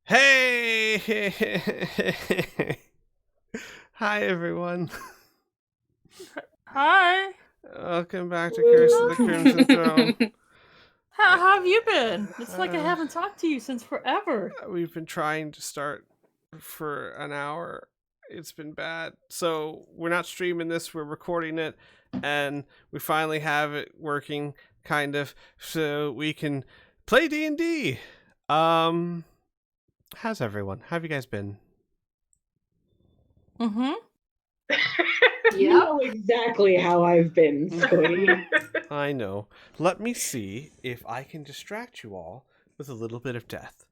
Hey! Hi, everyone. Hi. Welcome back to Curse of the Crimson Throne. How have you been? It's like I haven't talked to you since forever. We've been trying to start for an hour. It's been bad. So we're not streaming this, we're recording it, and we finally have it working, kind of, so we can play D&D. How's everyone? How have you guys been? Mm-hmm. You know exactly how I've been, Squee. I know. Let me see if I can distract you all with a little bit of death.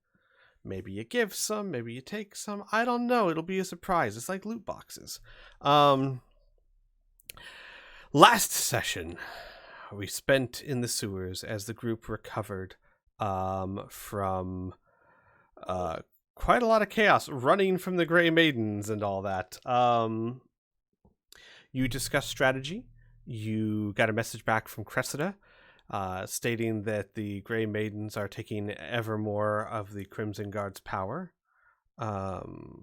Maybe you give some, maybe you take some. I don't know. It'll be a surprise. It's like loot boxes. Last session, we spent in the sewers as the group recovered from quite a lot of chaos, running from the Grey Maidens and all that. You discussed strategy. You got a message back from Cressida stating that the Grey Maidens are taking ever more of the Crimson Guard's power. Oh,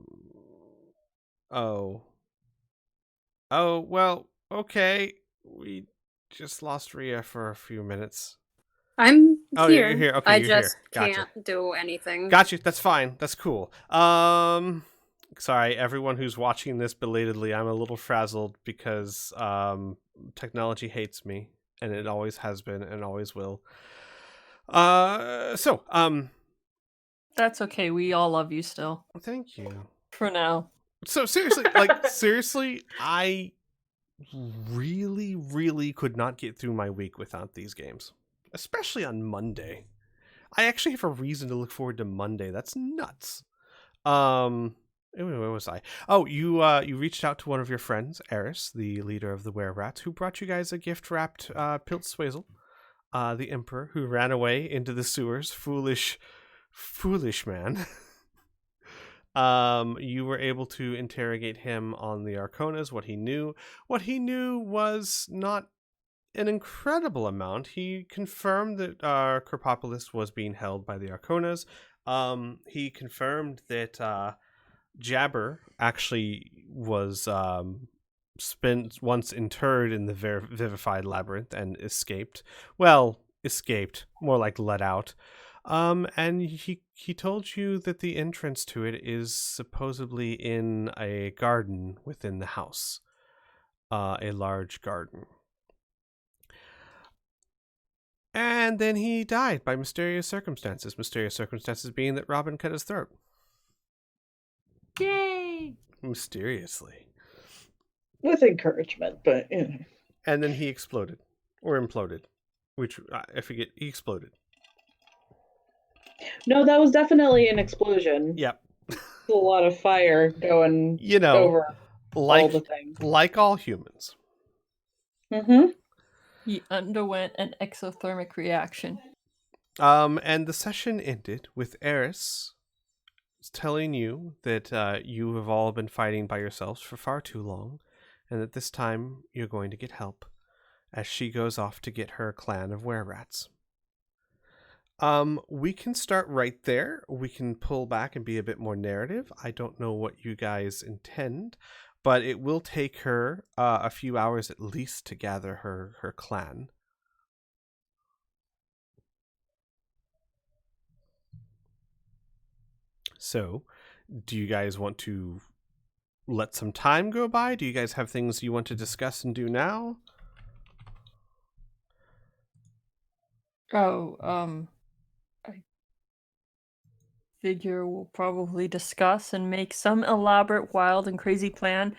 well, okay. We just lost Rhea for a few minutes. I'm Oh, here. you're here. Okay, I you're just here. Gotcha. can't do anything. Got you. That's fine. That's cool. Sorry, everyone who's watching this belatedly. I'm a little frazzled because technology hates me, and it always has been and always will. That's okay. We all love you still. Thank you. For now. So seriously, seriously, I really could not get through my week without these games, especially on Monday. I actually have a reason to look forward to Monday. That's nuts. Where was I? Oh, you reached out to one of your friends, Eris, the leader of the Were-Rats, who brought you guys a gift-wrapped Piltzwazel, the Emperor, who ran away into the sewers. Foolish man. You were able to interrogate him on the Arconas, what he knew. What he knew was not an incredible amount. He confirmed that Kerpopolis was being held by the Arconas. He confirmed that Jabber actually was spent once interred in the vivified labyrinth and escaped. Well, escaped, more like let out. And he told you that the entrance to it is supposedly in a garden within the house, a large garden. And then he died by mysterious circumstances. Mysterious circumstances being that Robin cut his throat. Yay! Mysteriously. With encouragement, but you know. And then he exploded. Or imploded. Which, I forget, he exploded. No, that was definitely an explosion. Yep. A lot of fire going over all the things. Like all humans. Mm-hmm. He underwent an exothermic reaction. And the session ended with Eris telling you that you have all been fighting by yourselves for far too long, and that this time you're going to get help, as she goes off to get her clan of Were-Rats. We can start right there. We can pull back and be a bit more narrative. I don't know what you guys intend, but it will take her a few hours at least to gather her clan. So, do you guys want to let some time go by? Do you guys have things you want to discuss and do now? I figure we'll probably discuss and make some elaborate, wild, and crazy plan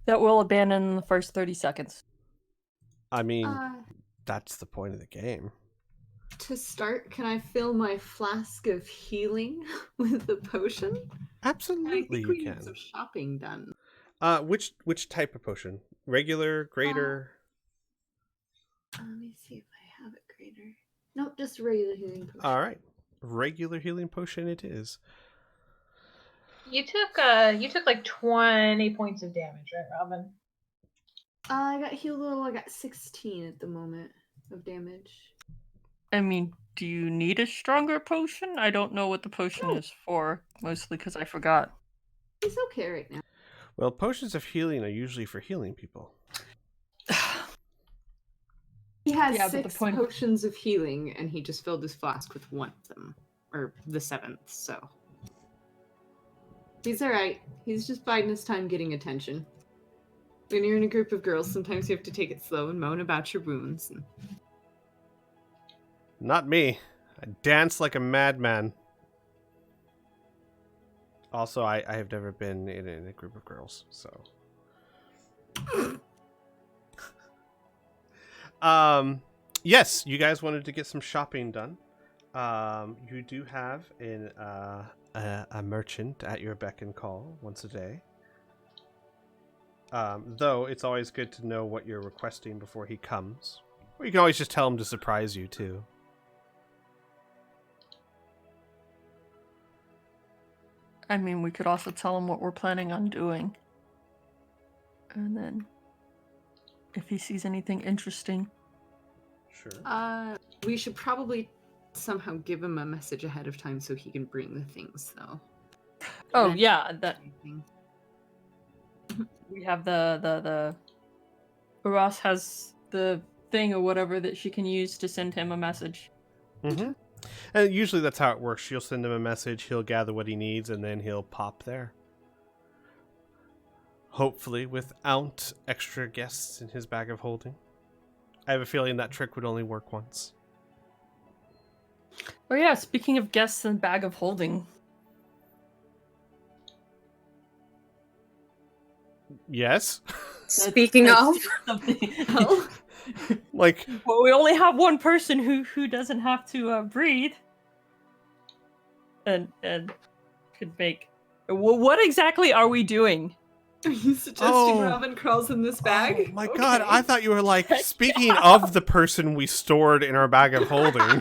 that we'll abandon in the first 30 seconds. I mean, that's the point of the game. To start, can I fill my flask of healing with the potion? Absolutely, I think we need some shopping done. Which type of potion? Regular, greater? Let me see if I have it greater. Nope, just regular healing potion. All right, regular healing potion it is. You took like 20 points of damage, right, Robin? I got healed a little. I got 16 at the moment of damage. I mean, Do you need a stronger potion? I don't know what the potion is for, mostly because I forgot. He's okay right now. Well, potions of healing are usually for healing people. He has Yeah, but the 6 point- potions of healing, and he just filled his flask with one of them. Or the 7th, so. He's alright. He's just biding his time getting attention. When you're in a group of girls, sometimes you have to take it slow and moan about your wounds. And... Not me. I dance like a madman. Also, I have never been in a group of girls, so. Yes, you guys wanted to get some shopping done. You do have a merchant at your beck and call once a day. Though it's always good to know what you're requesting before he comes. Or you can always just tell him to surprise you too. I mean, we could also tell him what we're planning on doing. And then, if he sees anything interesting. Sure. We should probably somehow give him a message ahead of time so he can bring the things, though. Oh, Then- yeah, that we have the Ross has the thing or whatever that she can use to send him a message. Mm-hmm. And usually that's how it works. She'll send him a message, he'll gather what he needs, and then he'll pop there. Hopefully without extra guests in his bag of holding. I have a feeling that trick would only work once. Oh yeah, speaking of guests and bag of holding. Yes? Speaking of, Something. Oh, Like, Well, we only have one person who doesn't have to breathe. And could make. What exactly are we doing? are you suggesting Oh. Robin crawls in this bag? oh my god, Okay. I thought you were like, speaking of the person we stored in our bag of holding. I'm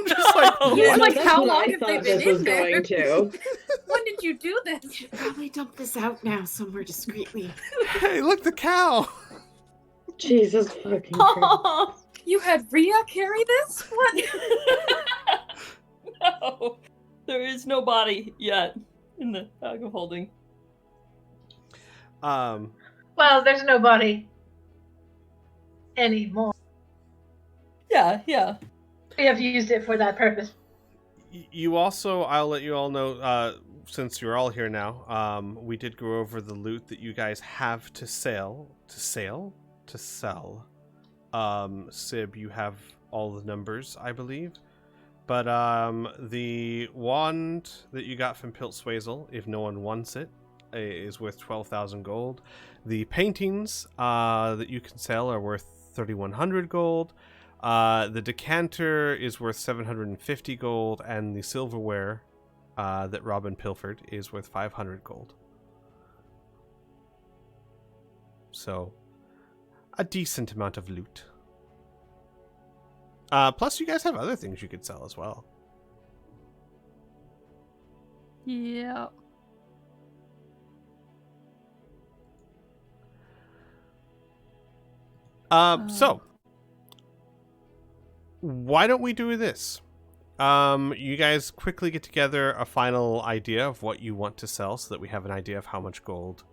just like, No. Yeah, Yeah, like, that's how what long I have they thought been this was in there? going to. when did you do We this? should probably dump this out now somewhere discreetly. hey, look, the cow! Jesus fucking Christ. You had Rhea carry this? What? No, there is no body yet in the bag of holding. Um, Well, there's nobody anymore. Yeah. We have used it for that purpose. you also, I'll let you all know, since you're all here now, we did go over the loot that you guys have to sell. Sib, you have all the numbers, I believe. But the wand that you got from Piltswazel, if no one wants it, is worth 12,000 gold. The paintings that you can sell are worth 3,100 gold. The decanter is worth 750 gold, and the silverware that Robin pilfered is worth 500 gold. So, a decent amount of loot. Plus, you guys have other things you could sell as well. Yeah. So, why don't we do this? You guys quickly get together a final idea of what you want to sell so that we have an idea of how much gold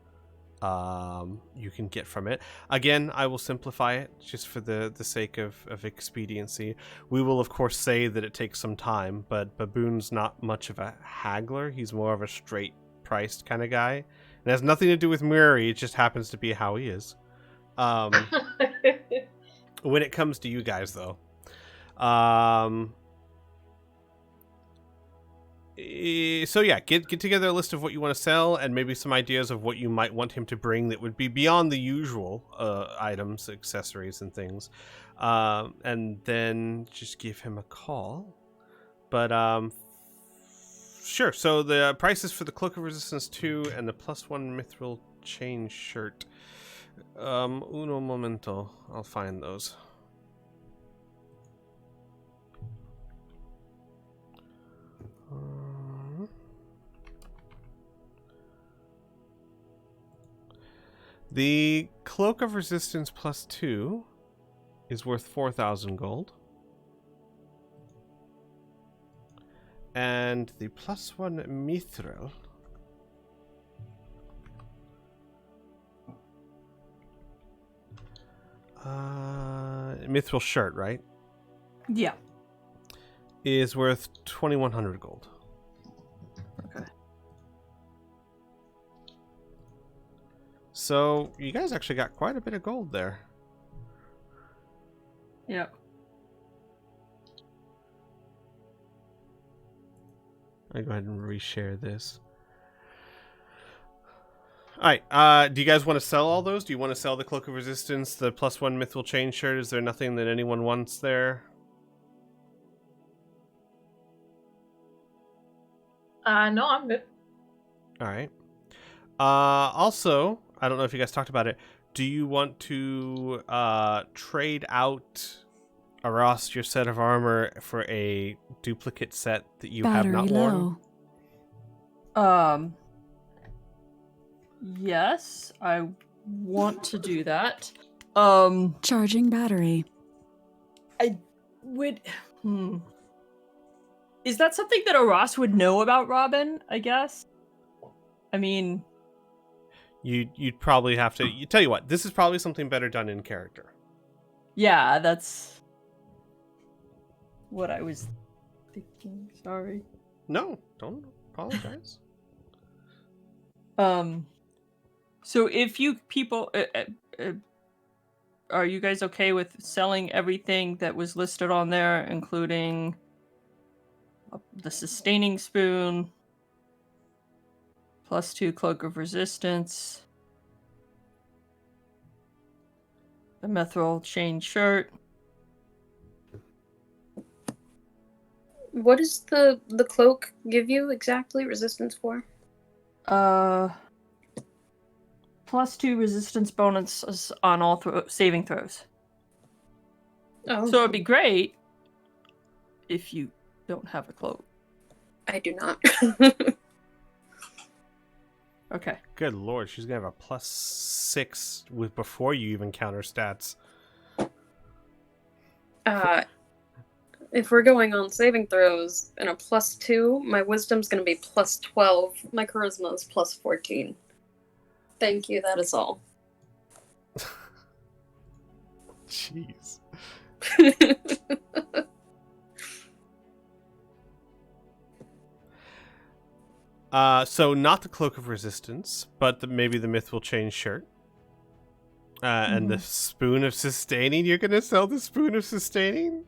you can get from it. Again, I will simplify it just for the sake of expediency. We will, of course, say that it takes some time, but Baboon's not much of a haggler. He's more of a straight-priced kind of guy. It has nothing to do with Murray, it just happens to be how he is. When it comes to you guys, though. So yeah, get together a list of what you want to sell and maybe some ideas of what you might want him to bring that would be beyond the usual items, accessories, and things. And then just give him a call. But sure, so the prices for the Cloak of Resistance 2 and the +1 Mithril Chain shirt. Uno momento. I'll find those. The Cloak of Resistance +2 is worth 4,000 gold. And the +1 mithril. Mithril shirt, right? Yeah. Is worth 2,100 gold. Okay. So you guys actually got quite a bit of gold there. Yep. I'll go ahead and reshare this. Alright, do you guys want to sell all those? Do you want to sell the Cloak of Resistance, the +1 Mithril Chain shirt? Is there nothing that anyone wants there? No, I'm good. Alright. Also, I don't know if you guys talked about it. Do you want to trade out Aras, your set of armor, for a duplicate set that you have not worn? Yes, I want to do that. Charging battery. I would. Is that something that Aras would know about Robin? I guess. I mean, You'd probably have to. You tell you what, this is probably something better done in character. yeah, that's what I was thinking. Sorry. No, don't apologize. So if you people, are you guys okay with selling everything that was listed on there, including the sustaining spoon, +2 Cloak of Resistance, the mithril chain shirt? What does the cloak give you exactly resistance for? +2 resistance bonuses on all saving throws. Oh, So it'd be great if you don't have a cloak. I do not. Okay. Good lord, she's gonna have a +6 with before you even counter stats. If we're going on saving throws and a +2, my wisdom's gonna be +12. My charisma is +14. Thank you, that is all. Jeez. So not the Cloak of Resistance, but maybe the Mithril Chain shirt. And the Spoon of Sustaining. You're gonna sell the Spoon of Sustaining?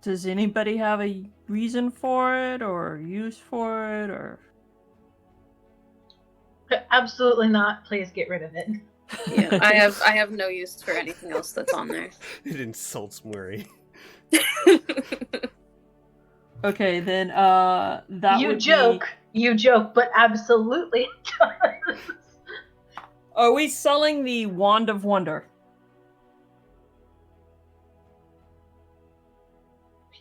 Does anybody have a reason for it or use for it or? Absolutely not. Please get rid of it. Yeah, I have no use for anything else that's on there. It insults Murray. Okay, then that You would joke. You joke, but absolutely does. Are we selling the Wand of Wonder?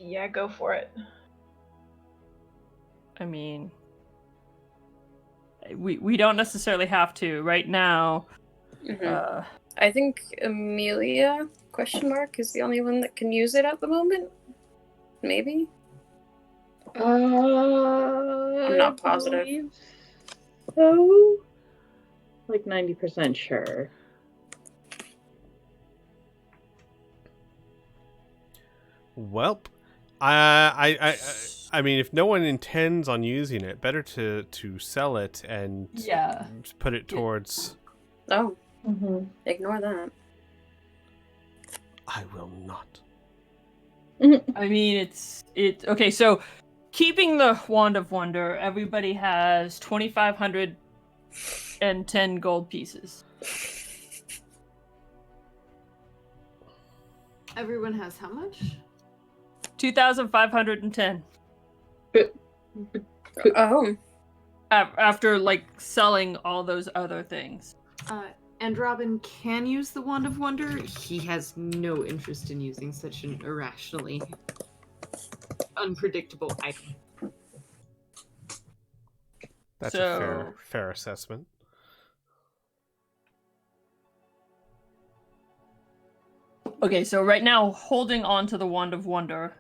Yeah, go for it. I mean, we don't necessarily have to right now. Mm-hmm. I think Amelia is the only one that can use it at the moment. Maybe. I'm not positive. So, like 90% sure. Welp. I mean, if no one intends on using it, better to sell it and put it towards. Oh, ignore that. I will not. I mean, it's okay. So, keeping the Wand of Wonder, everybody has 2,510 gold pieces. Everyone has how much? 2,510. Oh. After like selling all those other things. And Robin can use the Wand of Wonder. He has no interest in using such an irrationally unpredictable item. That's a fair assessment. Okay, so right now, holding on to the Wand of Wonder,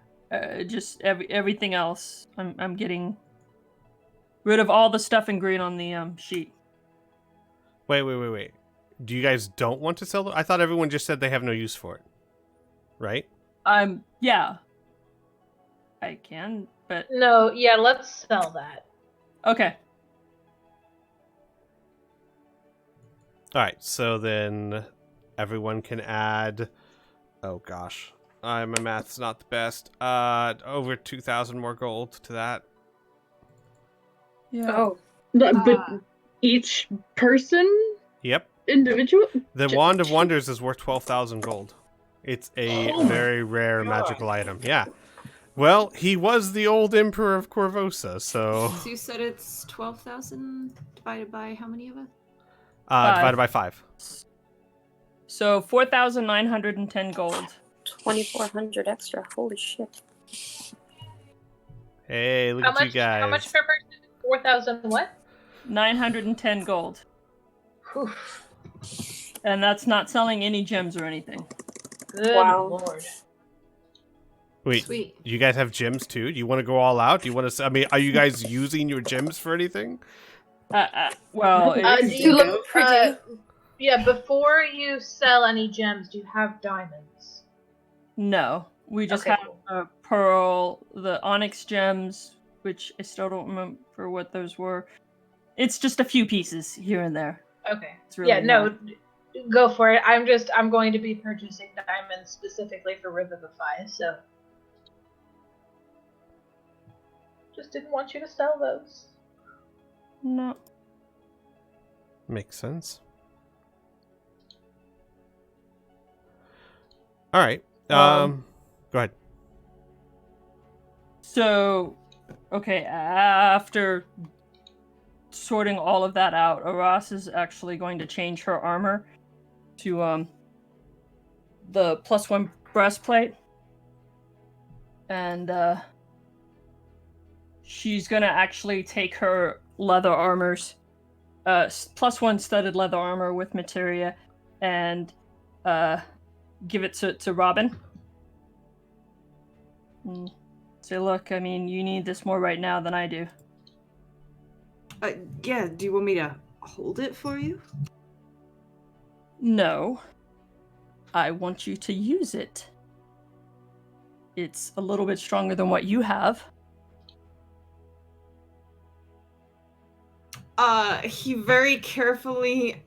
Just everything else. I'm getting rid of all the stuff in green on the sheet. Wait. Do you guys don't want to sell them? I thought everyone just said they have no use for it. Right? Yeah. I can, but... No, yeah, let's sell that. Okay. Alright, so then everyone can add... Oh gosh. My math's not the best. Over 2,000 more gold to that. Yeah. Oh, But each person? Yep. Individual? The Wand of Wonders is worth 12,000 gold. It's a very rare magical item. Yeah. Well, he was the old Emperor of Corvosa, so... So you said it's 12,000 divided by how many of us? Divided by 5. So 4,910 gold. 2,400 extra. Holy shit. Hey, look at you guys. How much per person? 4,000 what? 910 gold. Oof. And that's not selling any gems or anything. Good Wow. lord. Wait, Sweet. you guys have gems too? Do you want to go all out? Do you want to? I mean, are you guys using your gems for anything? Well, Do You look pretty. Yeah, before you sell any gems, do you have diamonds? no. We just Okay, have cool. a pearl, the onyx gems, which I still don't remember what those were. It's just a few pieces here and there. Okay. It's really Yeah, no, go for it. I'm going to be purchasing diamonds specifically for Revivify, so just didn't want you to sell those. No. Makes sense. All right. Go ahead. So, okay, after sorting all of that out, Aras is actually going to change her armor to the +1 breastplate. And she's gonna actually take her leather armors, +1 studded leather armor with materia, and give it to Robin. Say, look, I mean, you need this more right now than I do. Yeah, do you want me to hold it for you? No. I want you to use it. It's a little bit stronger than what you have. He very carefully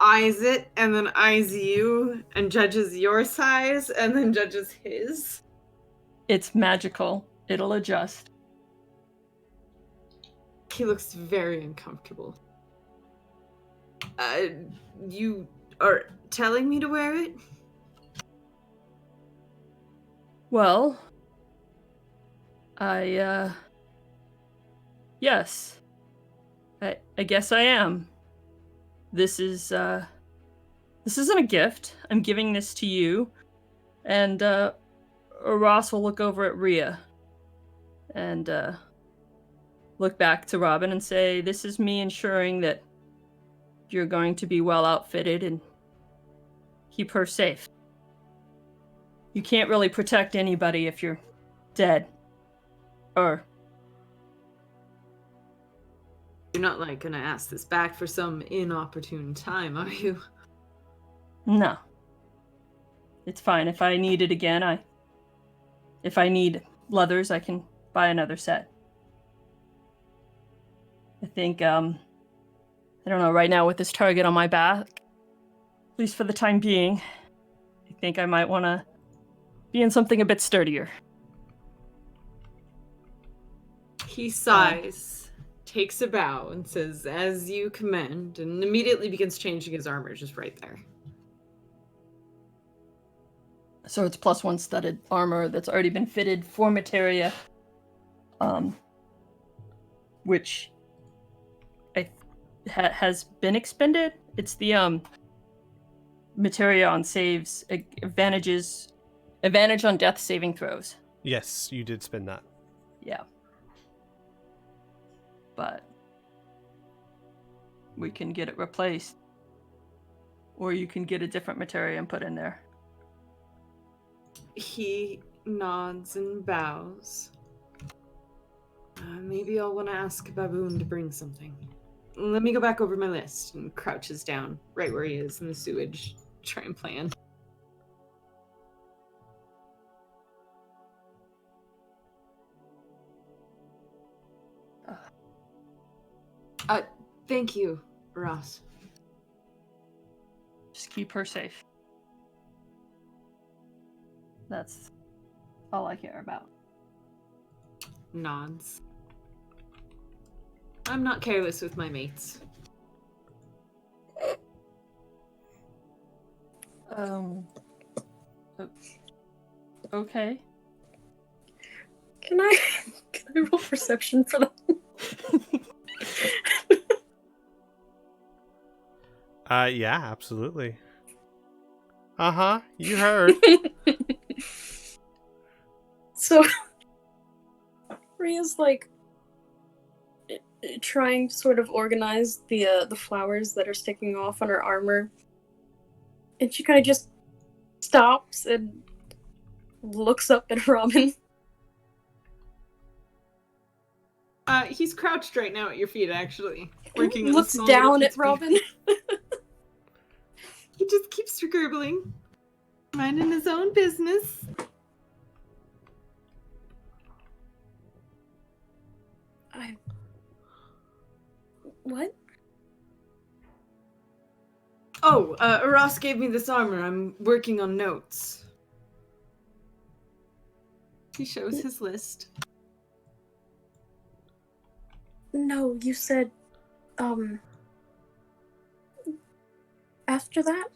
eyes it and then eyes you and judges your size and then judges his. It's magical. It'll adjust. He looks very uncomfortable. You are telling me to wear it? Well, yes. I guess I am. This isn't a gift. I'm giving this to you. And, Ross will look over at Rhea. And, look back to Robin and say, this is me ensuring that you're going to be well outfitted and keep her safe. You can't really protect anybody if you're dead. Or... You're not, gonna ask this back for some inopportune time, are you? No. It's fine. If I need it again, if I need leathers, I can buy another set. I think, I don't know, right now with this target on my back, at least for the time being, I think I might want to be in something a bit sturdier. He sighs, takes a bow, and says, as you command, and immediately begins changing his armor just right there. So it's +1 studded armor that's already been fitted for materia, which has been expended. It's the materia on saves, advantage on death saving throws. Yes, you did spend that. Yeah. But we can get it replaced. Or you can get a different materia and put in there. He nods and bows. Maybe I'll want to ask Baboon to bring something. Let me go back over my list, and crouches down right where he is in the sewage. Try and plan. Thank you, Ross. Just keep her safe. That's all I care about. Nods. I'm not careless with my mates. Okay. Can I roll perception for that? Yeah, absolutely. Uh-huh, you heard. So, Rhea's like trying to sort of organize the flowers that are sticking off on her armor, and she kind of just stops and looks up at Robin. He's crouched right now at your feet, actually. Working on Looks a small down little at piece of Robin. paper. He just keeps scribbling, minding his own business. What? Oh, Ross gave me this armor. I'm working on notes. He shows his list. No, you said, after that?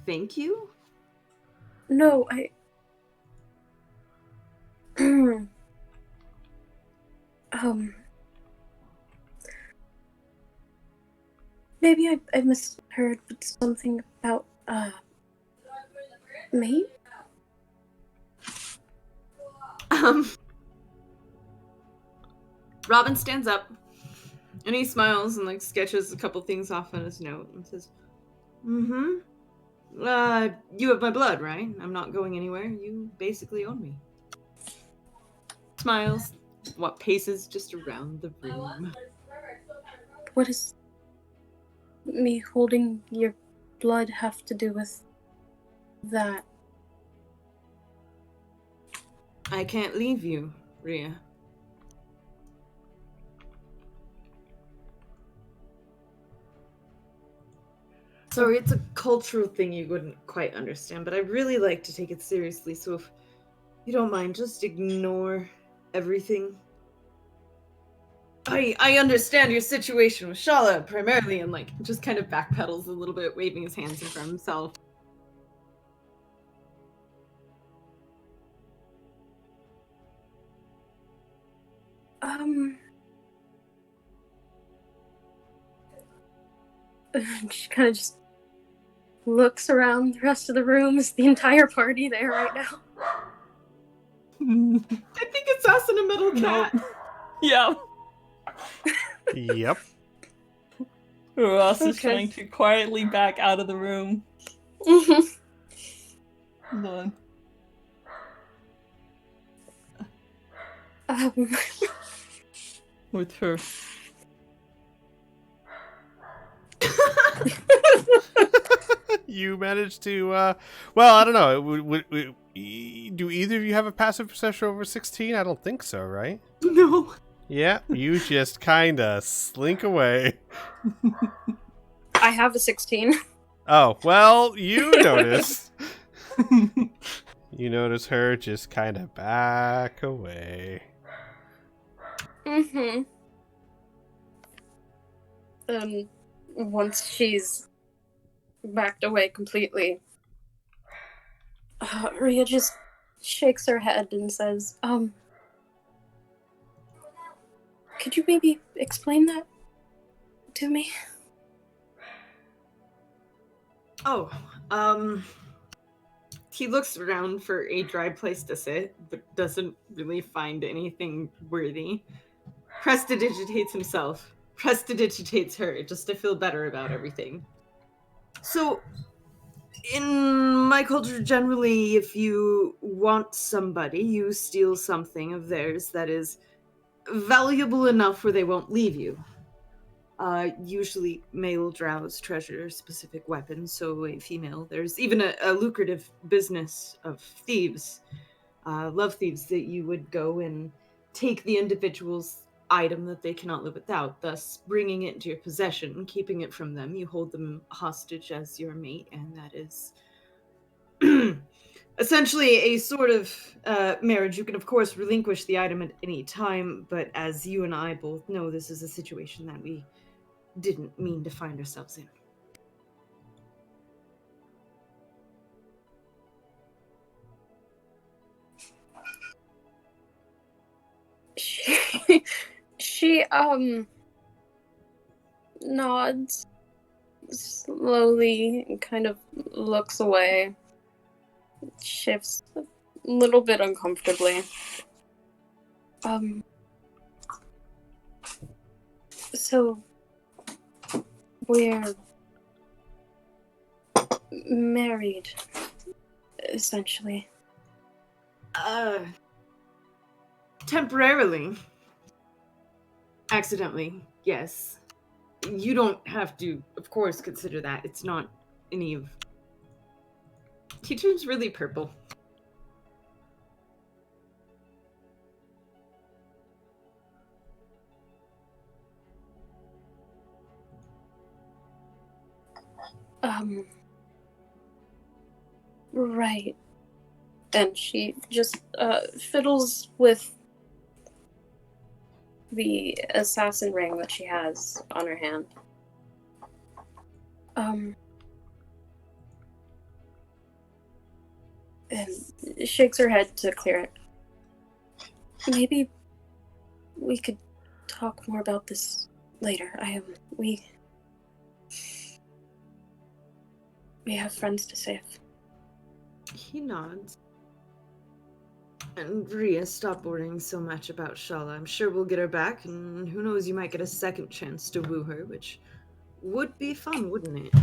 Thank you? No, maybe I misheard, but something about, me? Robin stands up, and he smiles and, like, sketches a couple things off on his note and says, you have my blood, right? I'm not going anywhere. You basically own me. Smiles, paces just around the room. What does me holding your blood have to do with that? I can't leave you, Rhea. Sorry, it's a cultural thing you wouldn't quite understand, but I really like to take it seriously, so if you don't mind, just ignore everything. I understand your situation with Shala, primarily, and, like, just kind of backpedals a little bit, waving his hands in front of himself. She kind of just looks around the rest of the room. Is the entire party there right now? I think it's us and a middle cat. Yeah. Yep. Ross is trying to quietly back out of the room. Mm-hmm. Hold on. With her. You managed to, well, I don't know. Do either of you have a passive perception over 16? I don't think so, right? No. Yeah, you just kind of slink away. I have a 16. Oh, well, you notice. You notice her just kind of back away. Mm-hmm. Once she's backed away completely, Rhea just shakes her head and says, could you maybe explain that to me? Oh, he looks around for a dry place to sit, but doesn't really find anything worthy. Prestidigitates himself. Prestidigitates her, just to feel better about everything. So, In my culture, generally, if you want somebody, you steal something of theirs that is valuable enough where they won't leave you. Usually male drows treasure specific weapons, so a female. There's even a lucrative business of thieves, love thieves, that you would go and take the individual's item that they cannot live without, thus bringing it into your possession, keeping it from them. You hold them hostage as your mate, and that is essentially a sort of marriage. You can, of course, relinquish the item at any time, but as you and I both know, this is a situation that we didn't mean to find ourselves in. She nods slowly and kind of looks away, shifts a little bit uncomfortably. So we're married, essentially. Temporarily. Accidentally, yes. You don't have to, of course, consider that. It's not any of... He turns really purple. Right. And she just fiddles with the assassin ring that she has on her hand. And shakes her head to clear it. Maybe we could talk more about this later. We have friends to save. He nods. And Rhea, stop worrying so much about Shala. I'm sure we'll get her back, and who knows, you might get a second chance to woo her, which would be fun, wouldn't it?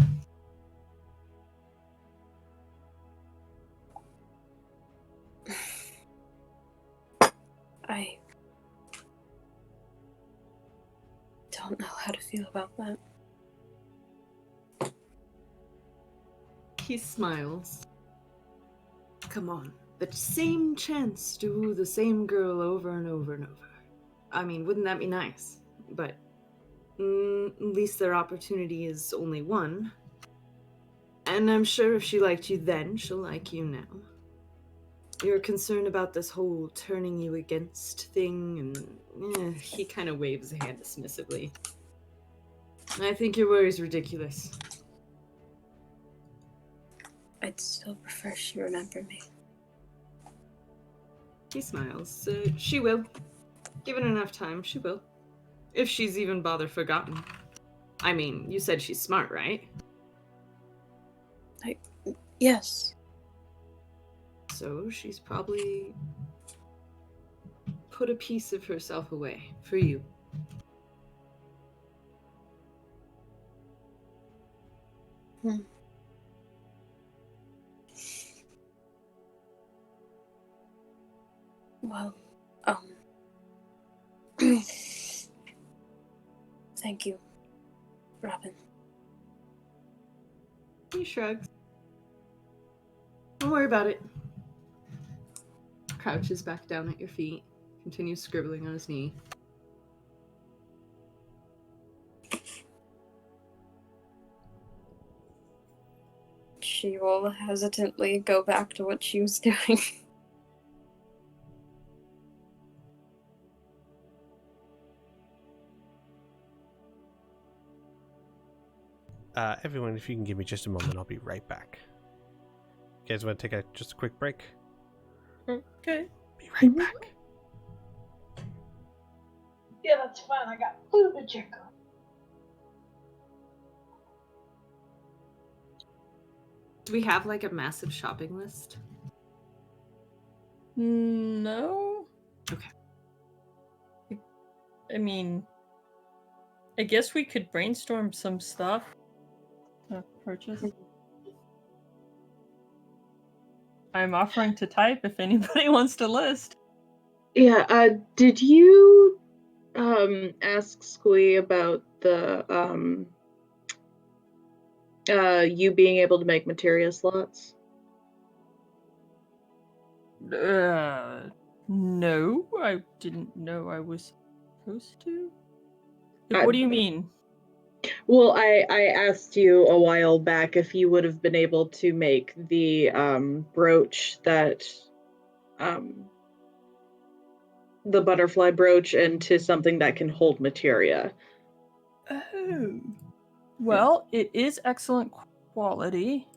I don't know how to feel about that. He smiles. Come on. The same chance to woo the same girl over and over and over. I mean, wouldn't that be nice? But at least their opportunity is only one. And I'm sure if she liked you then, she'll like you now. You're concerned about this whole turning you against thing, and he kind of waves a hand dismissively. I think your worry's ridiculous. I'd still prefer she remember me. He smiles. She will. Given enough time, she will. If she's even bothered forgotten. I mean, you said she's smart, right? Yes. So she's probably put a piece of herself away for you. Well, thank you, Robin. He shrugs. Don't worry about it. Crouches back down at your feet. Continues scribbling on his knee. She will hesitantly go back to what she was doing. Everyone, if you can give me just a moment, I'll be right back. You guys want to take just a quick break? Okay. Be right back. Yeah, that's fine. I got food to check on. Do we have like a massive shopping list? No. Okay. I mean, I guess we could brainstorm some stuff to purchase. I'm offering to type if anybody wants to list. Yeah, did you ask Squee about the you being able to make materia slots? No, I didn't know I was supposed to. What do you mean? Well, I asked you a while back if you would have been able to make the brooch that the butterfly brooch into something that can hold materia. Oh. Well, it is excellent quality.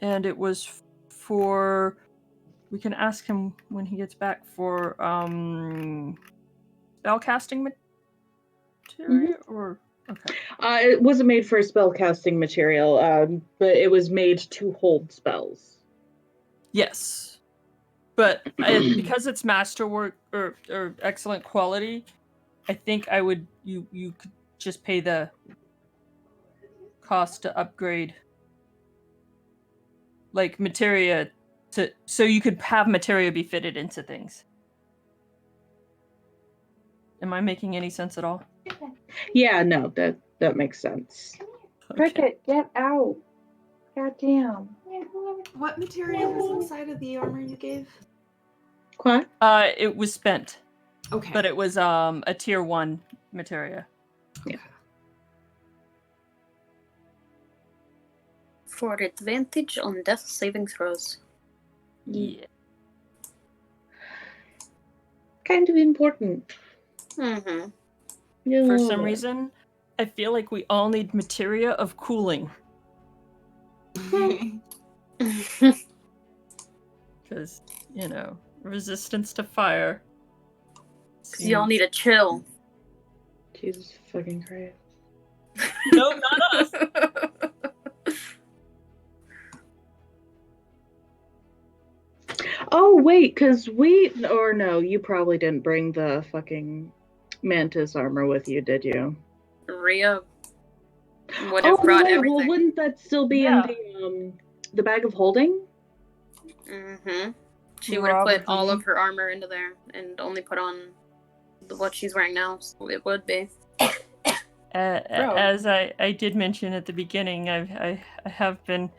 And it was for... We can ask him when he gets back for spellcasting materia or... Okay. It wasn't made for spellcasting material, but it was made to hold spells. Yes. But because it's masterwork or excellent quality, I think I would you could just pay the cost to upgrade like materia so you could have materia be fitted into things. Am I making any sense at all? Yeah, no, that makes sense. Okay. Cricket, get out. Goddamn. What material was inside of the armor you gave? What? It was spent, Okay. but it was a tier 1 materia. Yeah. For advantage on death saving throws. Yeah. Kind of important. Mm-hmm. Yeah. For some reason, I feel like we all need materia of cooling. Because, resistance to fire. Because y'all need a chill. Jesus fucking Christ. No, not us. Oh, wait, because no, you probably didn't bring the fucking mantis armor with you, did you? Rhea would have brought everything. Well, wouldn't that still be in the bag of holding? Mm-hmm. She would have put all of her armor into there and only put on what she's wearing now, so it would be. As I did mention at the beginning, I have been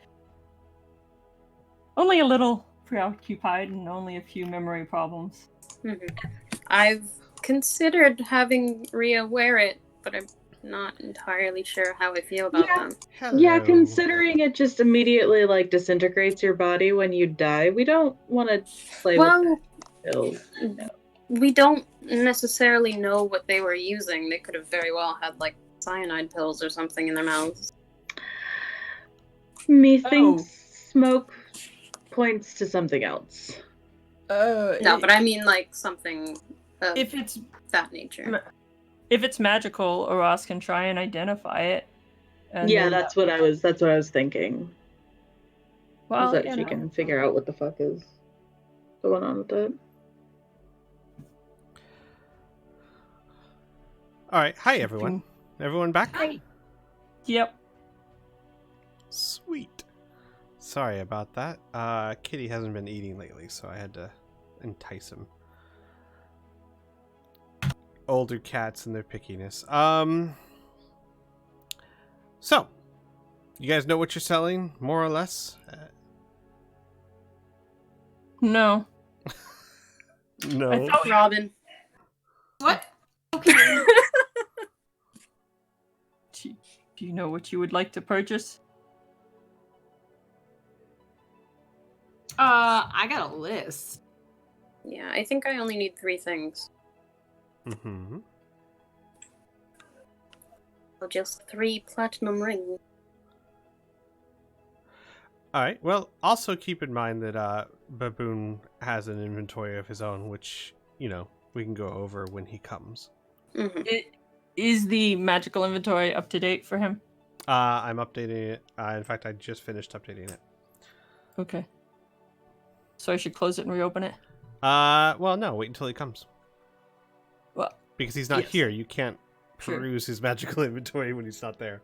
only a little preoccupied and only a few memory problems. Mm-hmm. I've considered having Rhea wear it, but I'm not entirely sure how I feel about them. Hello. Yeah, considering it just immediately disintegrates your body when you die, we don't want to play with that pills. We don't necessarily know what they were using. They could have very well had cyanide pills or something in their mouths. Methinks smoke points to something else. No, but I mean something of if it's that nature. If it's magical, Oras can try and identify it. And Yeah, that's what I was thinking. Well, is that she can figure out what the fuck is going on with that. All right. Hi, everyone. Everyone back? Hi. Yep. Sweet. Sorry about that. Kitty hasn't been eating lately, so I had to entice him. Older cats and their pickiness. So, you guys know what you're selling, more or less? No. No. I thought Robin. What? Okay. Do you know what you would like to purchase? I got a list. Yeah, I think I only need 3 things. Mm-hmm. So just 3 platinum rings. Alright, well, also keep in mind that Baboon has an inventory of his own, which, we can go over when he comes. Mm-hmm. Is the magical inventory up to date for him? I'm updating it. In fact, I just finished updating it. Okay. So I should close it and reopen it? Well, no, wait until he comes. Well, because he's not here. You can't peruse his magical inventory when he's not there.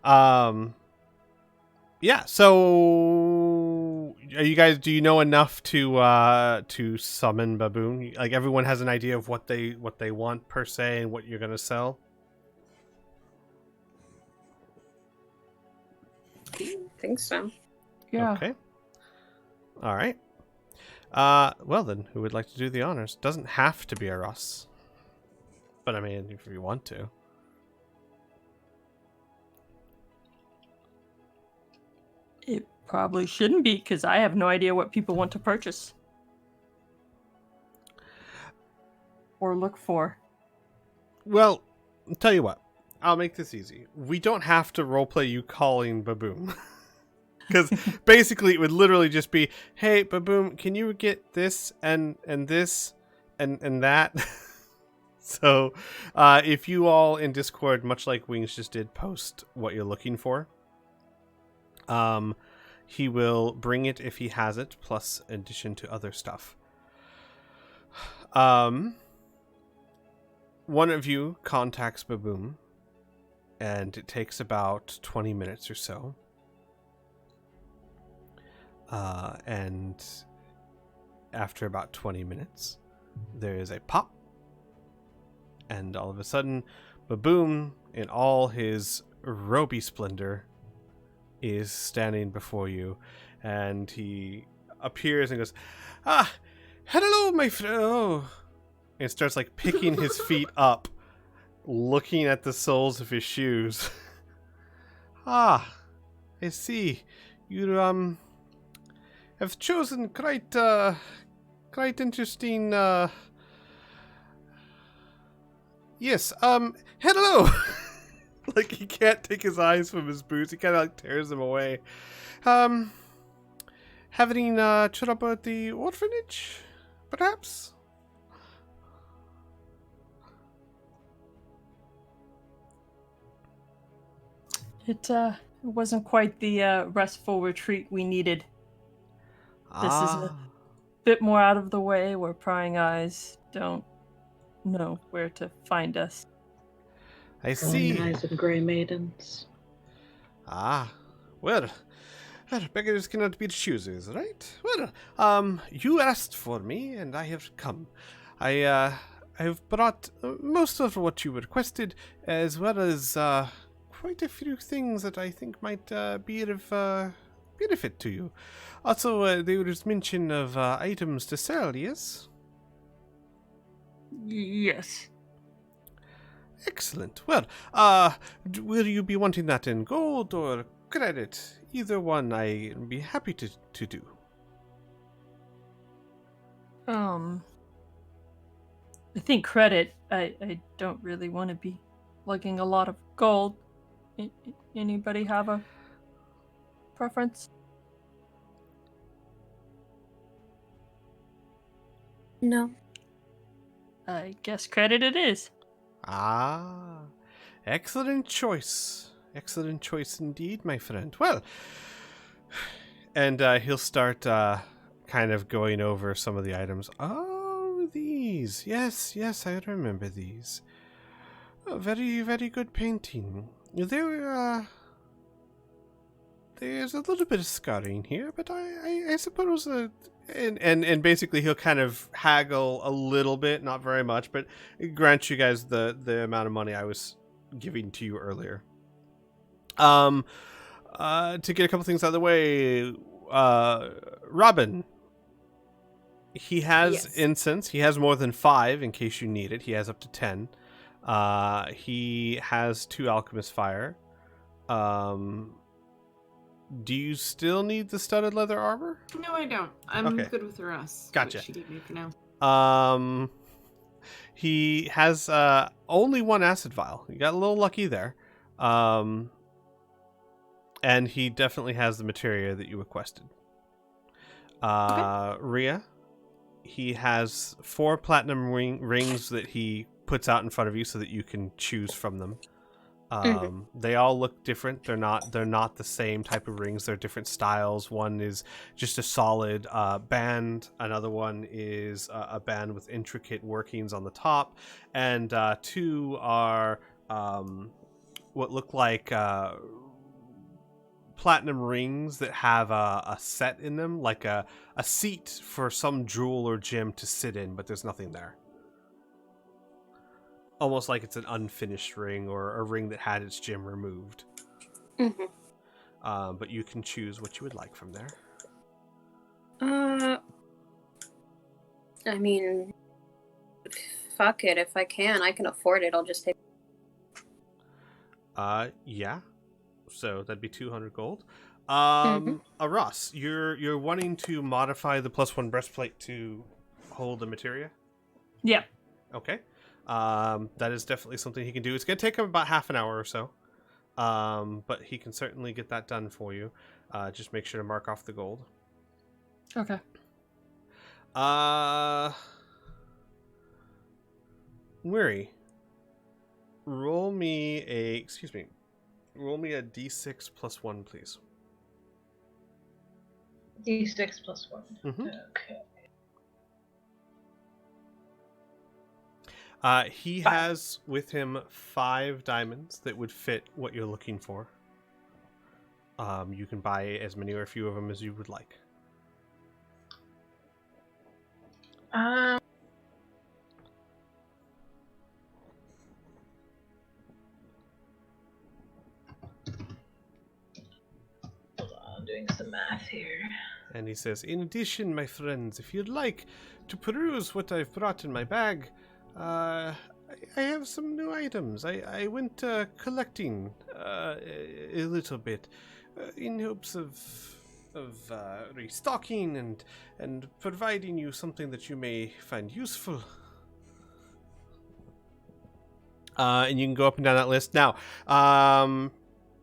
Yeah, so are you guys? Do you know enough to summon Baboon? Like everyone has an idea of what they want per se and what you're gonna sell. I think so. Yeah. Okay. All right. Well then, who would like to do the honors? Doesn't have to be a Russ, but I mean, if you want to. It probably shouldn't be, because I have no idea what people want to purchase. Or look for. Well, I'll tell you what. I'll make this easy. We don't have to roleplay you calling Baboon. Because basically it would literally just be, hey, Baboon, can you get this and this and that? So if you all in Discord, much like Wings just did, post what you're looking for, he will bring it if he has it, plus addition to other stuff. One of you contacts Baboon, and it takes about 20 minutes or so. And after about 20 minutes, there is a pop, and all of a sudden, Baboon, in all his roby splendor, is standing before you, and he appears and goes, "Ah, hello, my friend." Oh. And starts like picking his feet up, looking at the soles of his shoes. "Ah, I see. You have chosen quite interesting. Yes. Hello." Like he can't take his eyes from his boots. He kind of like tears them away. Have any trouble at the orphanage, perhaps? It wasn't quite the restful retreat we needed. This is a bit more out of the way, where prying eyes don't know where to find us. I see. Glowing eyes and grey maidens. Well, beggars cannot be choosers, right? Well, you asked for me, and I have come. I have brought most of what you requested, as well as quite a few things that I think might be of benefit to you. Also, there was mention of items to sell, yes? Yes. Excellent. Well, will you be wanting that in gold or credit? Either one I'd be happy to do. I think credit. I don't really want to be lugging a lot of gold. Anybody have a preference? No. I guess credit it is. Excellent choice. Excellent choice indeed, my friend. Well, and he'll start kind of going over some of the items. Oh, these. Yes, I remember these. Oh, very, very good painting. There's a little bit of scarring here, but I suppose and basically he'll kind of haggle a little bit, not very much, but grant you guys the amount of money I was giving to you earlier. To get a couple things out of the way, Robin, he has incense. He has more than 5 in case you need it. He has up to 10. He has 2 alchemist fire. Do you still need the studded leather armor? No, I don't. I'm good with the rest. Gotcha. She gave me for now. He has only 1 acid vial. You got a little lucky there. And he definitely has the materia that you requested. Rhea, he has 4 platinum rings that he puts out in front of you so that you can choose from them. They all look different. They're not the same type of rings. They're different styles. One is just a solid band. Another one is a band with intricate workings on the top, and 2 are what look like platinum rings that have a set in them, like a seat for some jewel or gem to sit in, but there's nothing there. Almost like it's an unfinished ring or a ring that had its gem removed. Mm-hmm. But you can choose what you would like from there. I mean, fuck it. If I can afford it. I'll just take. Yeah. So that'd be 200 gold. Mhm. Ross, you're wanting to modify the +1 breastplate to hold the materia? Yeah. Okay. That is definitely something he can do. It's going to take him about half an hour or so. But he can certainly get that done for you. Just make sure to mark off the gold. Okay. Weary, roll me a d6 +1, please. D6 +1. Mm-hmm. Okay. He 5. has with him 5 diamonds that would fit what you're looking for. You can buy as many or a few of them as you would like. Hold on, I'm doing some math here. And he says, in addition, my friends, if you'd like to peruse what I've brought in my bag, I have some new items. I went collecting a little bit in hopes of restocking and providing you something that you may find useful. And you can go up and down that list. Now,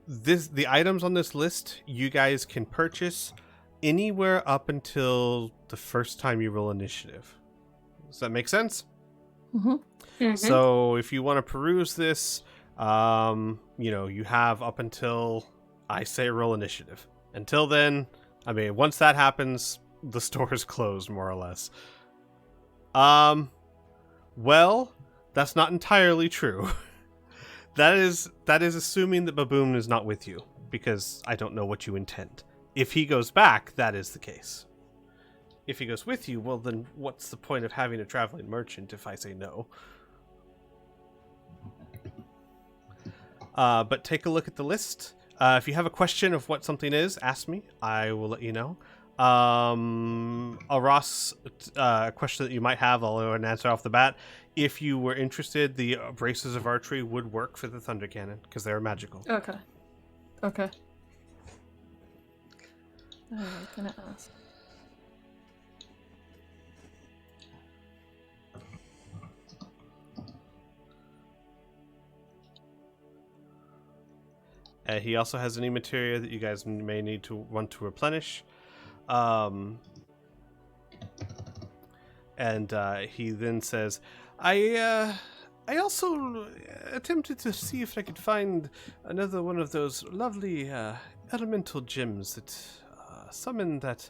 the items on this list you guys can purchase anywhere up until the first time you roll initiative. Does that make sense? Mm-hmm. Mm-hmm. So if you want to peruse this, you have up until I say roll initiative. Until then, I mean, once that happens, the store is closed, more or less. Well, that's not entirely true. That is assuming that Baboon is not with you, because I don't know what you intend. If he goes back, that is the case. If he goes with you, well then what's the point of having a traveling merchant if I say no? But take a look at the list. If you have a question of what something is, ask me. I will let you know. A Ross question that you might have, I'll go ahead and answer off the bat. If you were interested, the braces of archery would work for the thunder cannon because they're magical. Okay. Okay. I was gonna ask. He also has any materia that you guys may want to replenish. And he then says, I also attempted to see if I could find another one of those lovely elemental gems that summon that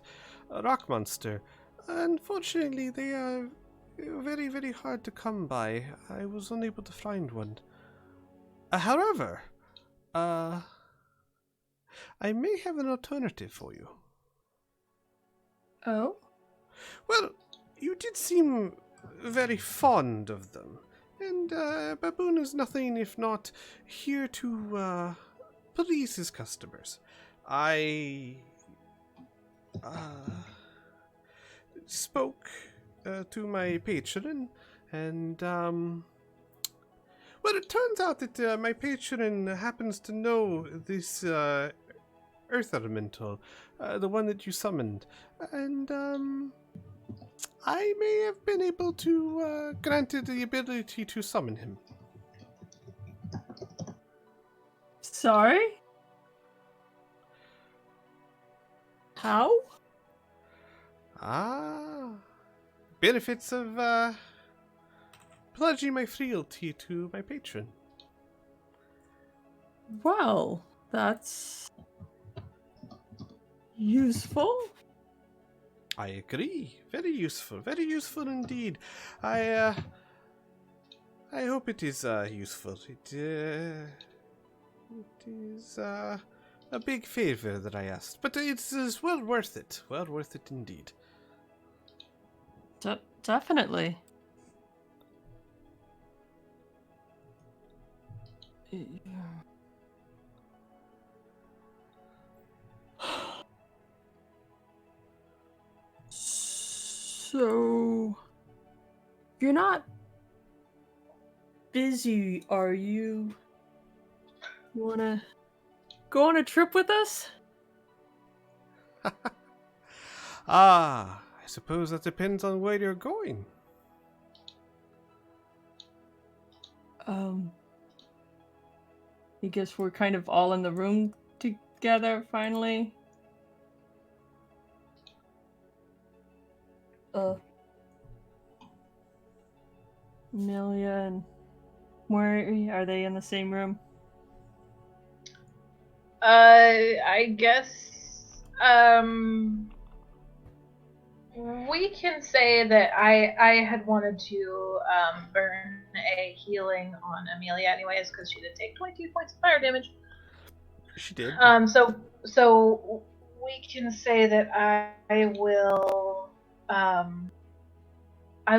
rock monster. Unfortunately, they are very, very hard to come by. I was unable to find one. However, I may have an alternative for you. Oh? Well, you did seem very fond of them, and Baboon is nothing if not here to please his customers. I spoke to my patron, and well, it turns out that my patron happens to know this earth elemental, the one that you summoned, and I may have been able to granted the ability to summon him. Sorry? How? Benefits of pledging my fealty to my patron. Well, that's useful. I agree. Very useful indeed. I hope it is useful. It is a big favor that I asked, but it is well worth it. Well worth it indeed. Definitely. So, you're not busy, are you? You wanna go on a trip with us? I suppose that depends on where you're going. I guess we're kind of all in the room together finally. Amelia and Maury, are they in the same room? I guess we can say that I had wanted to burn a healing on Amelia anyways because she did take 22 points of fire damage. She did. So we can say that I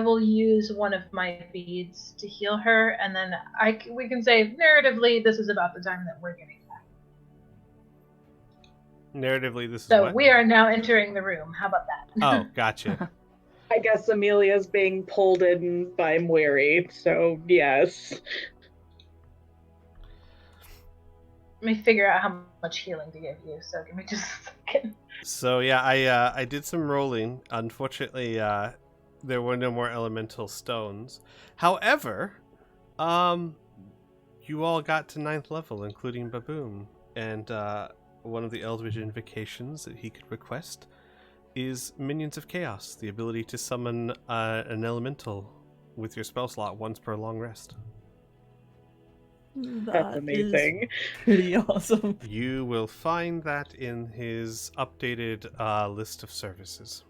will use one of my beads to heal her, and then we can say narratively this is about the time that we're getting back. Narratively, this is So what? we are now entering the room. How about that? Oh, gotcha. I guess Amelia's being pulled in by Mwiri, so yes. Let me figure out how much healing to give you. So give me just a second. So yeah, I did some rolling. Unfortunately, there were no more elemental stones. However, you all got to 9th level, including Baboom, and one of the Eldritch invocations that he could request is Minions of Chaos, the ability to summon an elemental with your spell slot once per long rest. That's amazing. Pretty awesome. You will find that in his updated list of services.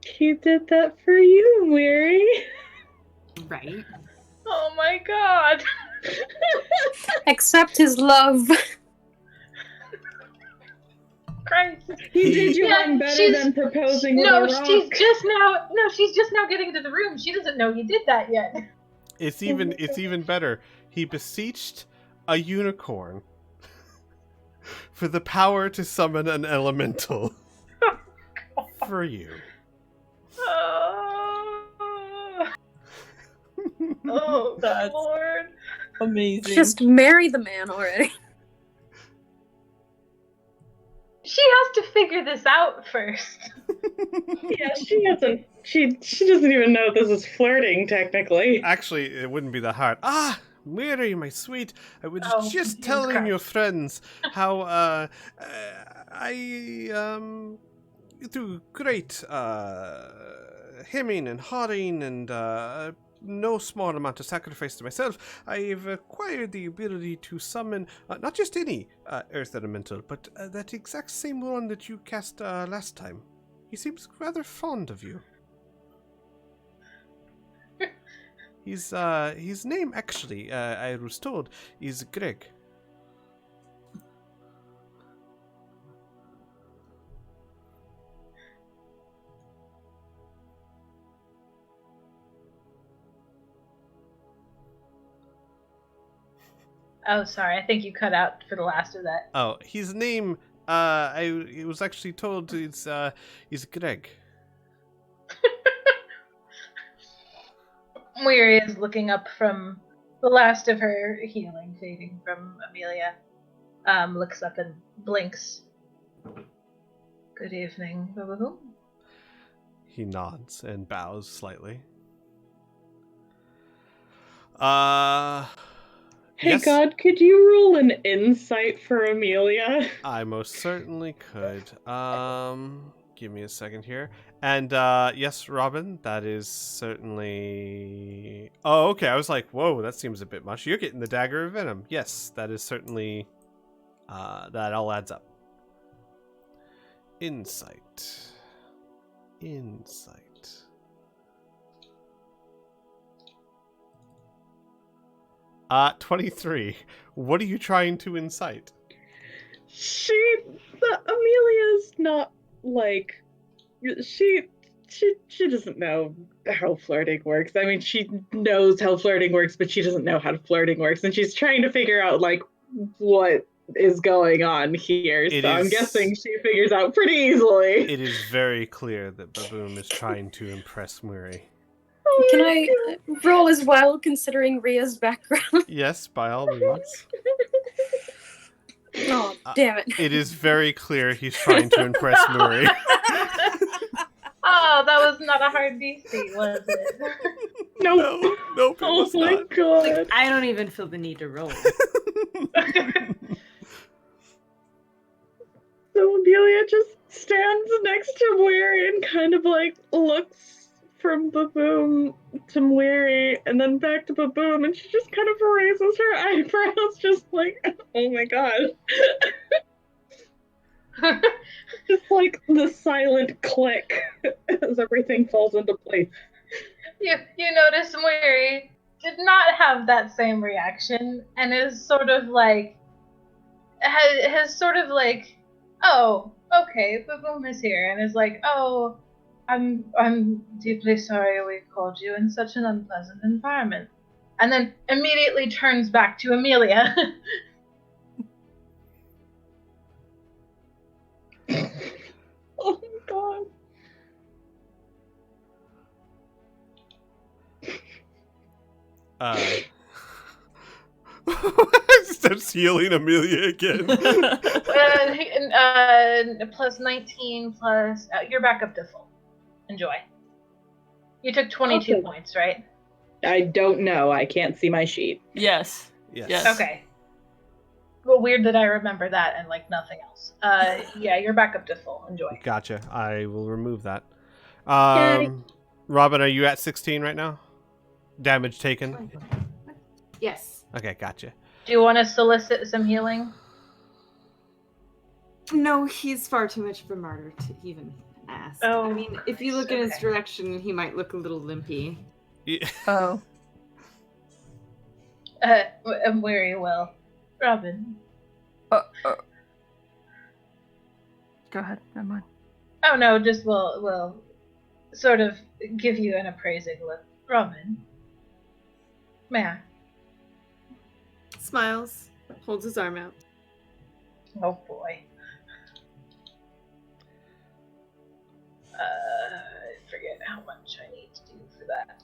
He did that for you, Mwiri. Right. Oh my god. Accept his love. Christ. He did you Yeah, one better she's- than proposing with No, a rock. she's just now getting into the room. She doesn't know he did that yet. It's even better. He beseeched a unicorn for the power to summon an elemental for you. Oh, That's Lord. amazing. Just marry the man already. She has to figure this out first. Yeah, she doesn't. She doesn't even know this is flirting technically. Actually, it wouldn't be that hard. Mary, my sweet, I was Oh, just Jesus telling Christ. your friends how I do great hemming and hawing and no small amount of sacrifice to myself. I've acquired the ability to summon not just any earth elemental, but that exact same one that you cast last time. He seems rather fond of you. His name actually, I was told, is Greg. Oh, sorry. I think you cut out for the last of that. Oh, his name, it was actually told is Greg. Weary is looking up from the last of her healing fading from Amelia. Looks up and blinks. Good evening. He nods and bows slightly. Hey yes, God, could you roll an insight for Amelia? I most certainly could. Give me a second here. And yes, Robin, that is certainly. Oh, okay. I was like, whoa, that seems a bit much. You're getting the dagger of venom. Yes, that is certainly. That all adds up. Insight. 23. What are you trying to incite? Amelia's not like she doesn't know how flirting works. I mean, she knows how flirting works, but she doesn't know how flirting works, and she's trying to figure out like what is going on here. I'm guessing she figures out pretty easily. It is very clear that Baboom is trying to impress Muri. Can I roll as well, considering Ria's background? Yes, by all means. Oh, damn it. It is very clear he's trying to impress Muri. Oh, that was not a hard DC, was it? Nope. Nope, it Oh was my not. god. I don't even feel the need to roll. So Amelia just stands next to Mwiri and kind of like looks from Baboom to Mwiri and then back to Baboom, and she just kind of raises her eyebrows, just like, oh my god. Just like the silent click as everything falls into place. You notice Mwiri did not have that same reaction and is sort of like has sort of like, oh, okay, Baboom is here, and is like, oh, I'm deeply sorry we called you in such an unpleasant environment. And then immediately turns back to Amelia. Oh my god. Starts healing Amelia again. Plus 19 plus... you're back up to full. Enjoy. You took 22 Okay. points, right? I don't know. I can't see my sheet. Yes. Yes. Okay. Well, weird that I remember that and, like, nothing else. Yeah, you're back up to full. Enjoy. Gotcha. I will remove that. Yay. Robin, are you at 16 right now? Damage taken? Yes. Okay, gotcha. Do you want to solicit some healing? No, he's far too much of a martyr to even ask. Oh, I mean, if you look in his okay. direction, he might look a little limpy. Yeah. Oh. I'm very well. Robin. Go ahead. Never mind. Oh no, just we'll sort of give you an appraising look. Robin. May I? Smiles, holds his arm out. Oh boy. I forget how much I need to do for that.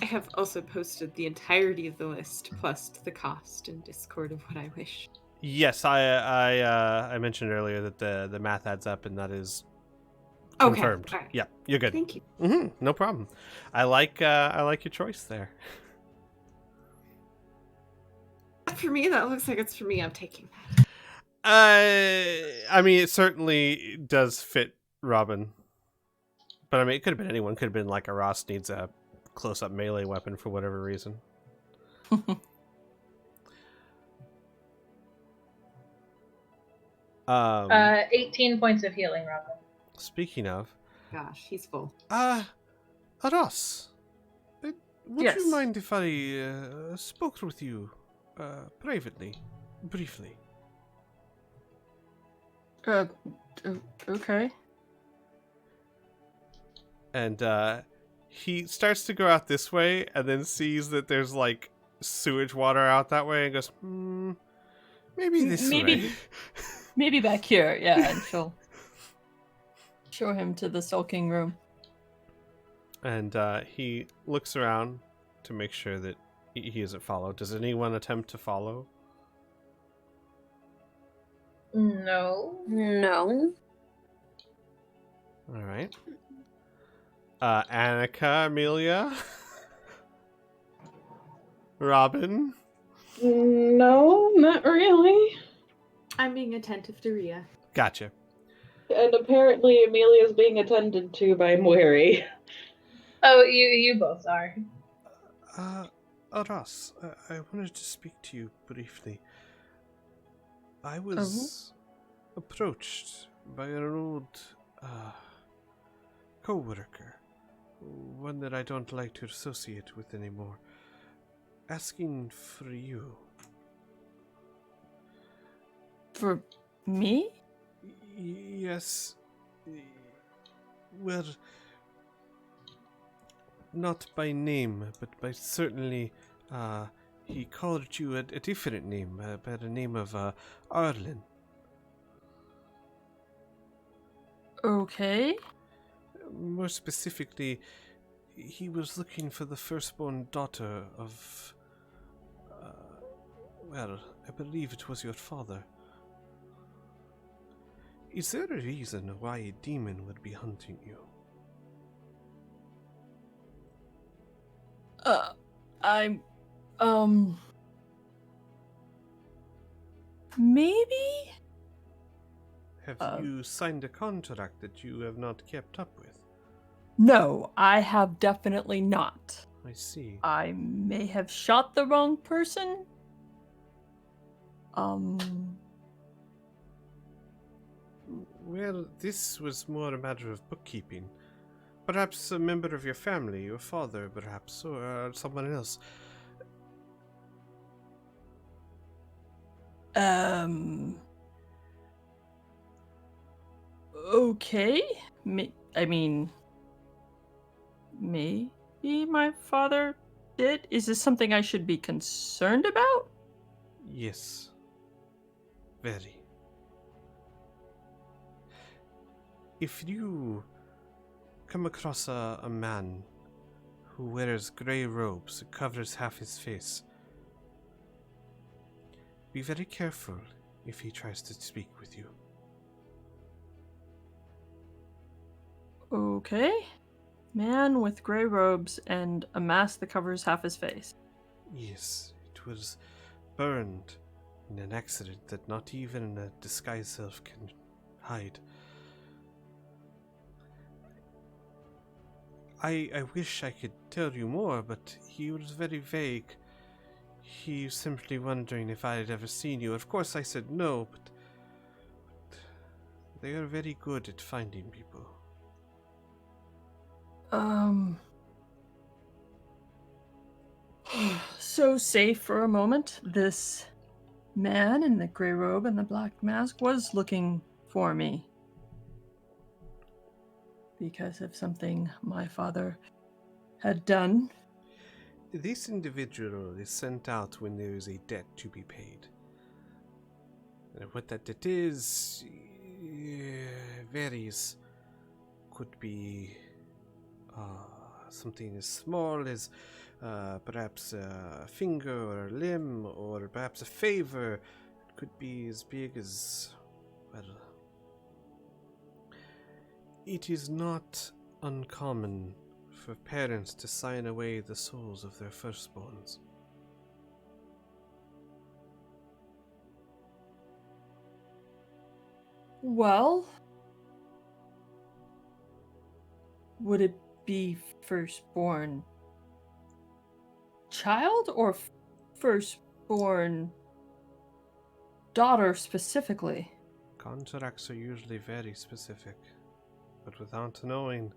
I have also posted the entirety of the list, plus the cost in Discord of what I wish. Yes, I mentioned earlier that the math adds up, and that is confirmed. Okay. All right. Yeah, you're good. Thank you. No problem. I like your choice there. For me, that looks like it's for me. I'm taking that. I mean, it certainly does fit Robin, but I mean, it could have been anyone. Could have been like a Ross needs a close-up melee weapon for whatever reason. 18 points of healing, Robin. Speaking of, Gosh, he's full. Ross, would Yes. you mind if I spoke with you privately, briefly? Okay. And he starts to go out this way, and then sees that there's like sewage water out that way, and goes, maybe this way. Maybe back here, yeah, and she'll show him to the sulking room. And he looks around to make sure that he isn't followed. Does anyone attempt to follow? No. No. All right. Annika, Amelia, Robin. No, not really. I'm being attentive to Ria. Gotcha. And apparently Amelia's being attended to by Mwiri. Oh, you both are. Ross, I wanted to speak to you briefly. I was approached by an old co-worker, one that I don't like to associate with anymore. asking for you. For me? Yes. Well, not by name, but by certainly, he called you a different name, by the name of, Arlen. Okay. More specifically, he was looking for the firstborn daughter of, well, I believe it was your father. Is there a reason why a demon would be hunting you? I'm, maybe? Have you signed a contract that you have not kept up with? No, I have definitely not. I see. I may have shot the wrong person. Well, this was more a matter of bookkeeping. Perhaps a member of your family, your father, perhaps, or someone else. Okay. I mean, maybe my father did? Is this something I should be concerned about? Yes. Very. If you come across a man who wears grey robes that covers half his face, be very careful if he tries to speak with you. Okay. Man with gray robes and a mask that covers half his face. Yes, it was burned in an accident that not even a disguised self can hide. I wish I could tell you more, but he was very vague. He was simply wondering if I had ever seen you. Of course I said no, but they are very good at finding people. So safe for a moment, this man in the gray robe and the black mask was looking for me. Because of something my father had done. This individual is sent out when there is a debt to be paid. And what that debt is varies. Could be something as small as perhaps a finger or a limb, or perhaps a favor. It could be as big as, well, it is not uncommon for parents to sign away the souls of their firstborns. Well, would it be firstborn child or firstborn daughter specifically? Contracts are usually very specific, but without knowing,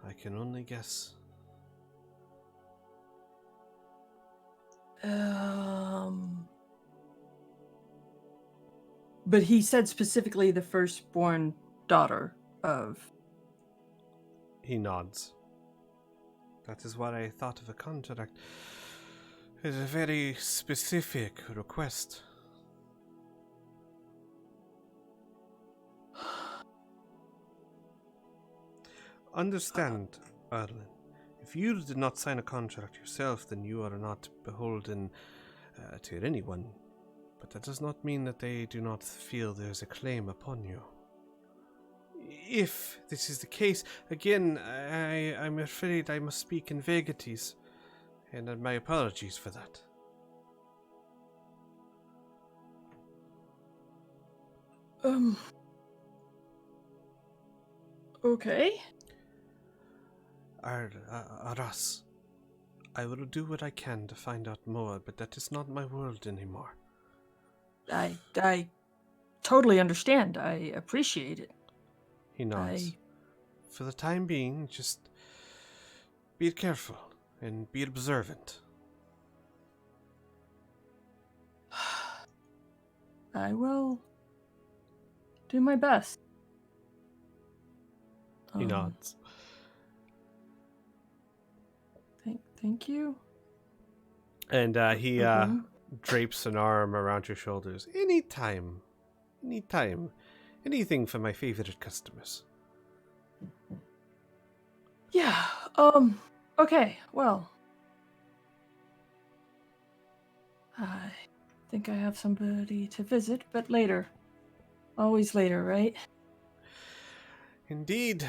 I can only guess. But he said specifically the firstborn daughter of... He nods. That is what I thought of a contract. It is a very specific request. Understand, Arlen. If you did not sign a contract yourself, then you are not beholden to anyone. But that does not mean that they do not feel there's a claim upon you. If this is the case, again, I'm afraid I must speak in vagaries, and my apologies for that. Okay. Aras, I will do what I can to find out more, but that is not my world anymore. I totally understand. I appreciate it. He nods. For the time being, just be careful and be observant. I will do my best. He nods. Thank you. And he Mhm. drapes an arm around your shoulders. Anytime. Anything for my favorite customers. Yeah, okay, well. I think I have somebody to visit, but later. Always later, right? Indeed.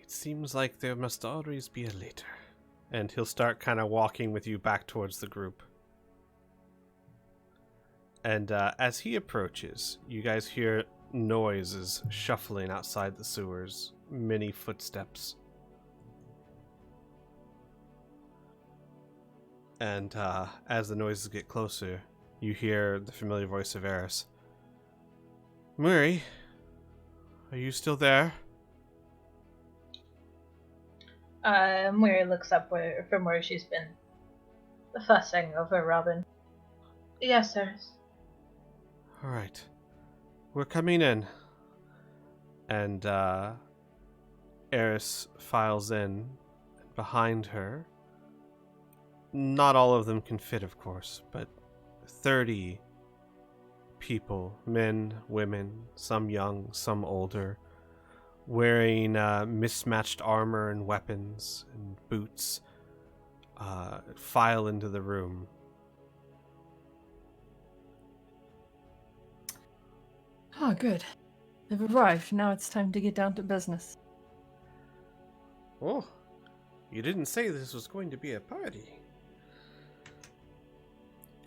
It seems like there must always be a later. And he'll start kind of walking with you back towards the group. And as he approaches, you guys hear noises shuffling outside the sewers. Many footsteps. And as the noises get closer, you hear the familiar voice of Eris. Murray, are you still there? Moira looks up from where she's been fussing over Robin. Yes, sir. All right. We're coming in. And Eris files in. Behind her, not all of them can fit, of course, but 30 people, men, women, some young, some older, wearing mismatched armor and weapons and boots, file into the room. Oh, good. They've arrived. Now it's time to get down to business. Oh, you didn't say this was going to be a party.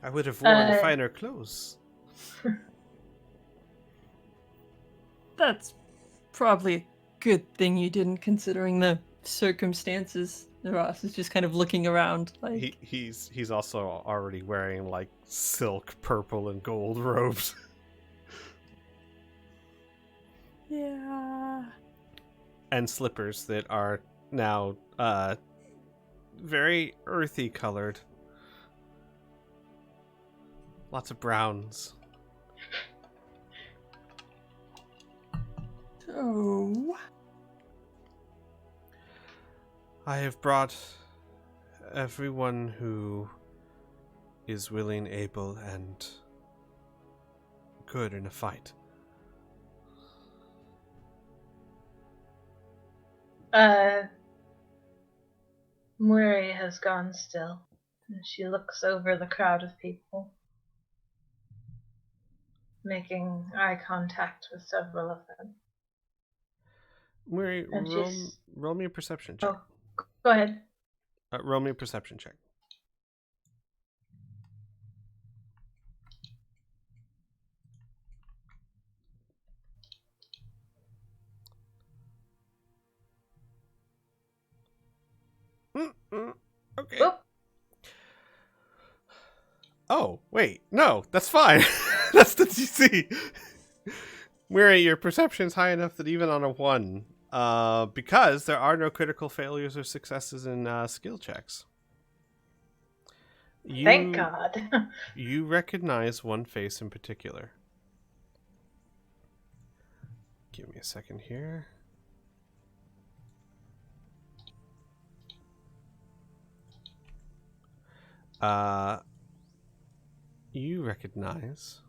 I would have worn finer clothes. That's probably a good thing you didn't, considering the circumstances. Ross is just kind of looking around, like He's also already wearing like silk, purple, and gold robes. yeah. And slippers that are now very earthy colored. Lots of browns. So, I have brought everyone who is willing, able, and good in a fight. Murray has gone still. And she looks over the crowd of people, making eye contact with several of them. Murray, And roll me a perception check. Oh, go ahead. Roll me a perception check. Okay. Oop. Oh, wait. No, that's fine. That's the DC. Murray, your perception's high enough that even on a 1, because there are no critical failures or successes in skill checks. Thank God. You recognize one face in particular. Give me a second here. You recognize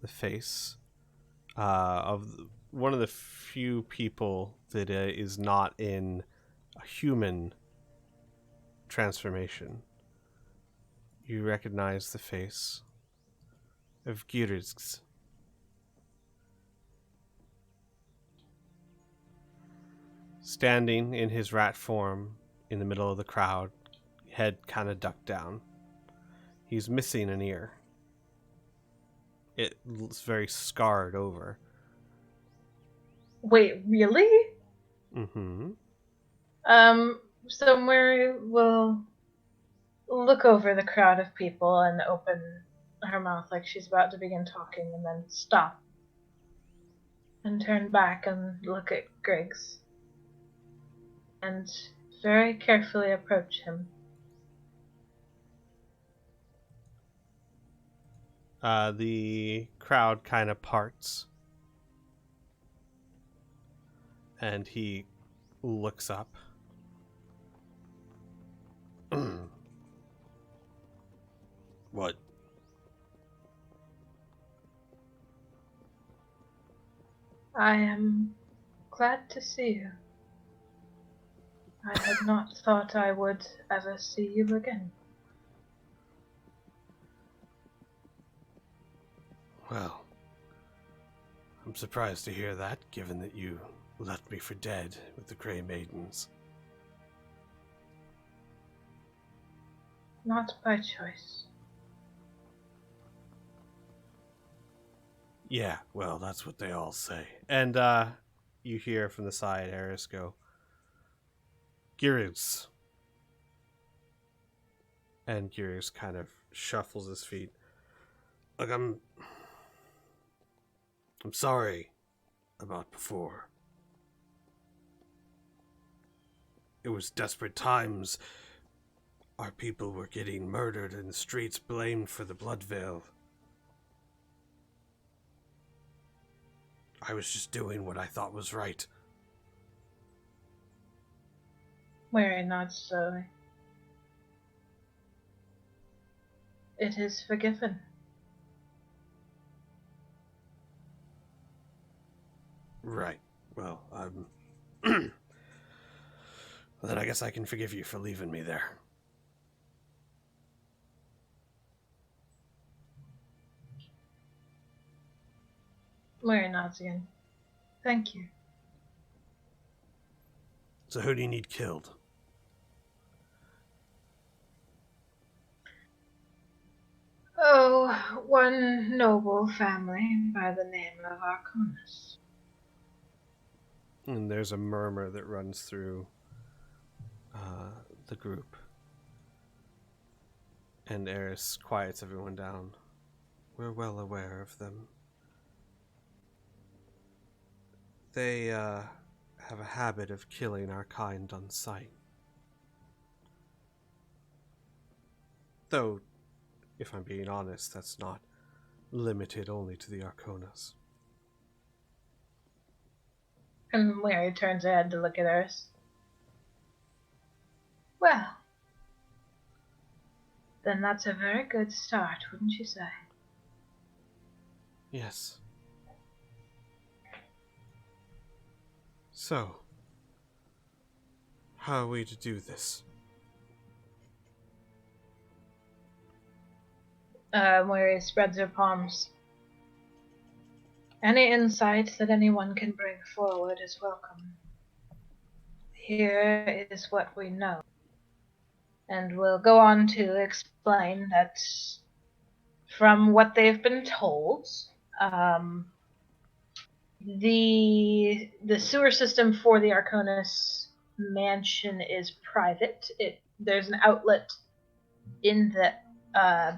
the face of one of the few people that is not in a human transformation. You recognize the face of Girizx. Standing in his rat form in the middle of the crowd, head kind of ducked down. He's missing an ear. It's very scarred over. Wait, really? Mm-hmm. So Murray will look over the crowd of people and open her mouth like she's about to begin talking, and then stop and turn back and look at Griggs and very carefully approach him. The crowd kind of parts. And he looks up. What? I am glad to see you. I had not thought I would ever see you again. Well, I'm surprised to hear that, given that you left me for dead with the Grey Maidens. Not by choice. Yeah, well, that's what they all say. And you hear from the side Eris go, Giriz. And Giriz kind of shuffles his feet. Look, I'm sorry about before. It was desperate times. Our people were getting murdered in the streets, blamed for the Blood Veil. I was just doing what I thought was right. Weary nods slowly. It is forgiven. Right. Well, well, then I guess I can forgive you for leaving me there. Weary nods again. Thank you. So who do you need killed? Oh, one noble family by the name of Arconus. And there's a murmur that runs through the group. And Eris quiets everyone down. We're well aware of them. They have a habit of killing our kind on sight. Though, if I'm being honest, that's not limited only to the Arconas. And Mary turns her head to look at Eris. Well, then that's a very good start, wouldn't you say? Yes. So, how are we to do this? Mary spreads her palms. Any insight that anyone can bring forward is welcome. Here is what we know. And we'll go on to explain that from what they've been told, the sewer system for the Arconis mansion is private. There's an outlet in the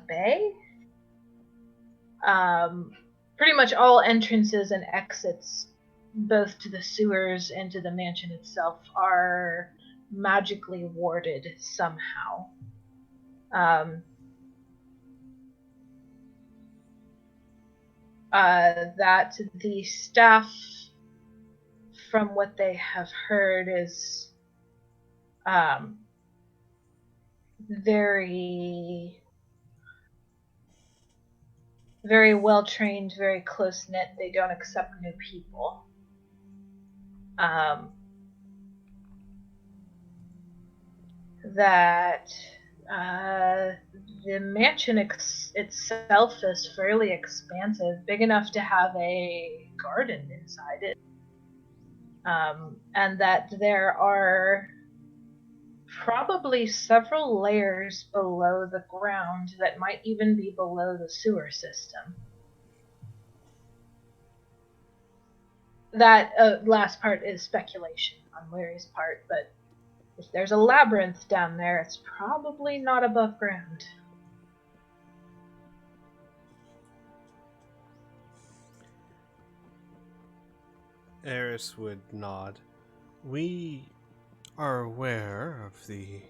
bay. Pretty much all entrances and exits, both to the sewers and to the mansion itself, are magically warded somehow. That the staff, from what they have heard, is very well trained, very close knit. They don't accept new people. That the mansion itself is fairly expansive, big enough to have a garden inside it. And that there are probably several layers below the ground that might even be below the sewer system. That last part is speculation on Larry's part, but if there's a labyrinth down there, it's probably not above ground. Eris would nod. We are aware of the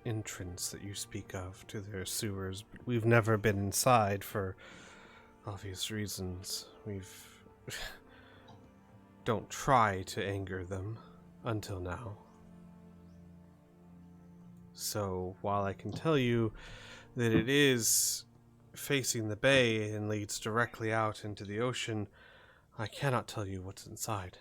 entrance that you speak of to their sewers, but we've never been inside for obvious reasons, we've don't try to anger them until now. So while I can tell you that it is facing the bay and leads directly out into the ocean, I cannot tell you what's inside.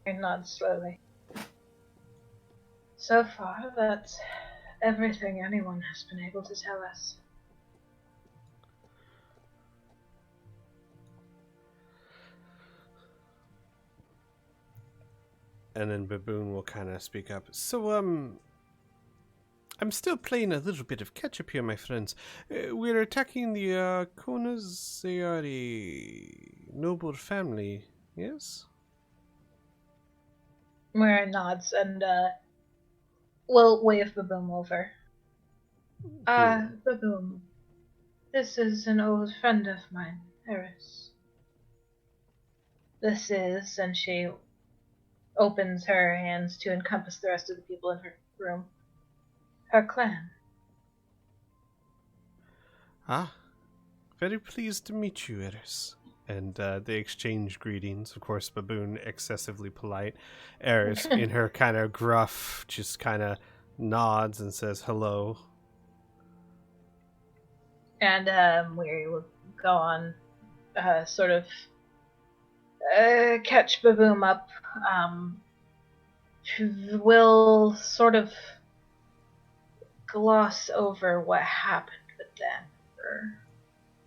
I nod slowly. So far, that's everything anyone has been able to tell us. And then Baboon will kind of speak up. So, I'm still playing a little bit of catch up here, my friends. We're attacking the Konas. They are a noble family, yes? Moira nods and will wave Baboom over. Baboom, this is an old friend of mine, Eris. This is, and she opens her hands to encompass the rest of the people in her room, her clan. Ah, very pleased to meet you, Eris. And they exchange greetings. Of course, Baboon excessively polite. Eris, in her kind of gruff, just kind of nods and says hello. And we will go on, sort of catch Baboom up. Will sort of gloss over what happened with them,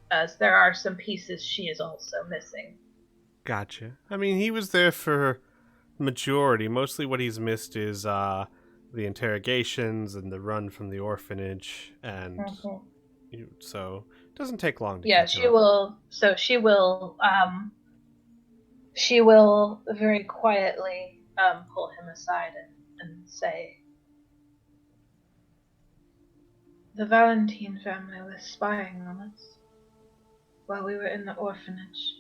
as there are some pieces she is also missing. Gotcha. I mean, he was there for majority. Mostly what he's missed is the interrogations and the run from the orphanage, and so it doesn't take long to catch she up. will. So she will. She will very quietly pull him aside and say, "The Valentine family was spying on us while we were in the orphanage.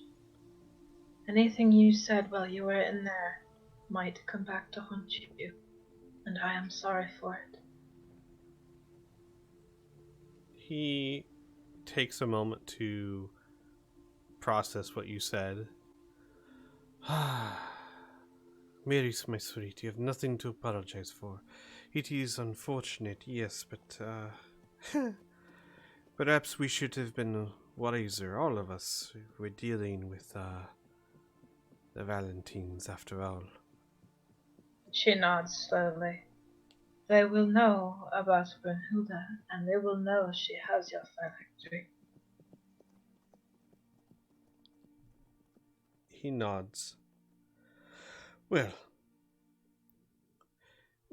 Anything you said while you were in there might come back to haunt you, and I am sorry for it." He takes a moment to process what you said. Mary's my sweet, you have nothing to apologize for. It is unfortunate, yes, but perhaps we should have been wiser, all of us. We're dealing with the Valentines after all. She nods slowly. They will know about Brunhilde, and they will know she has your phylactery. He nods. Well,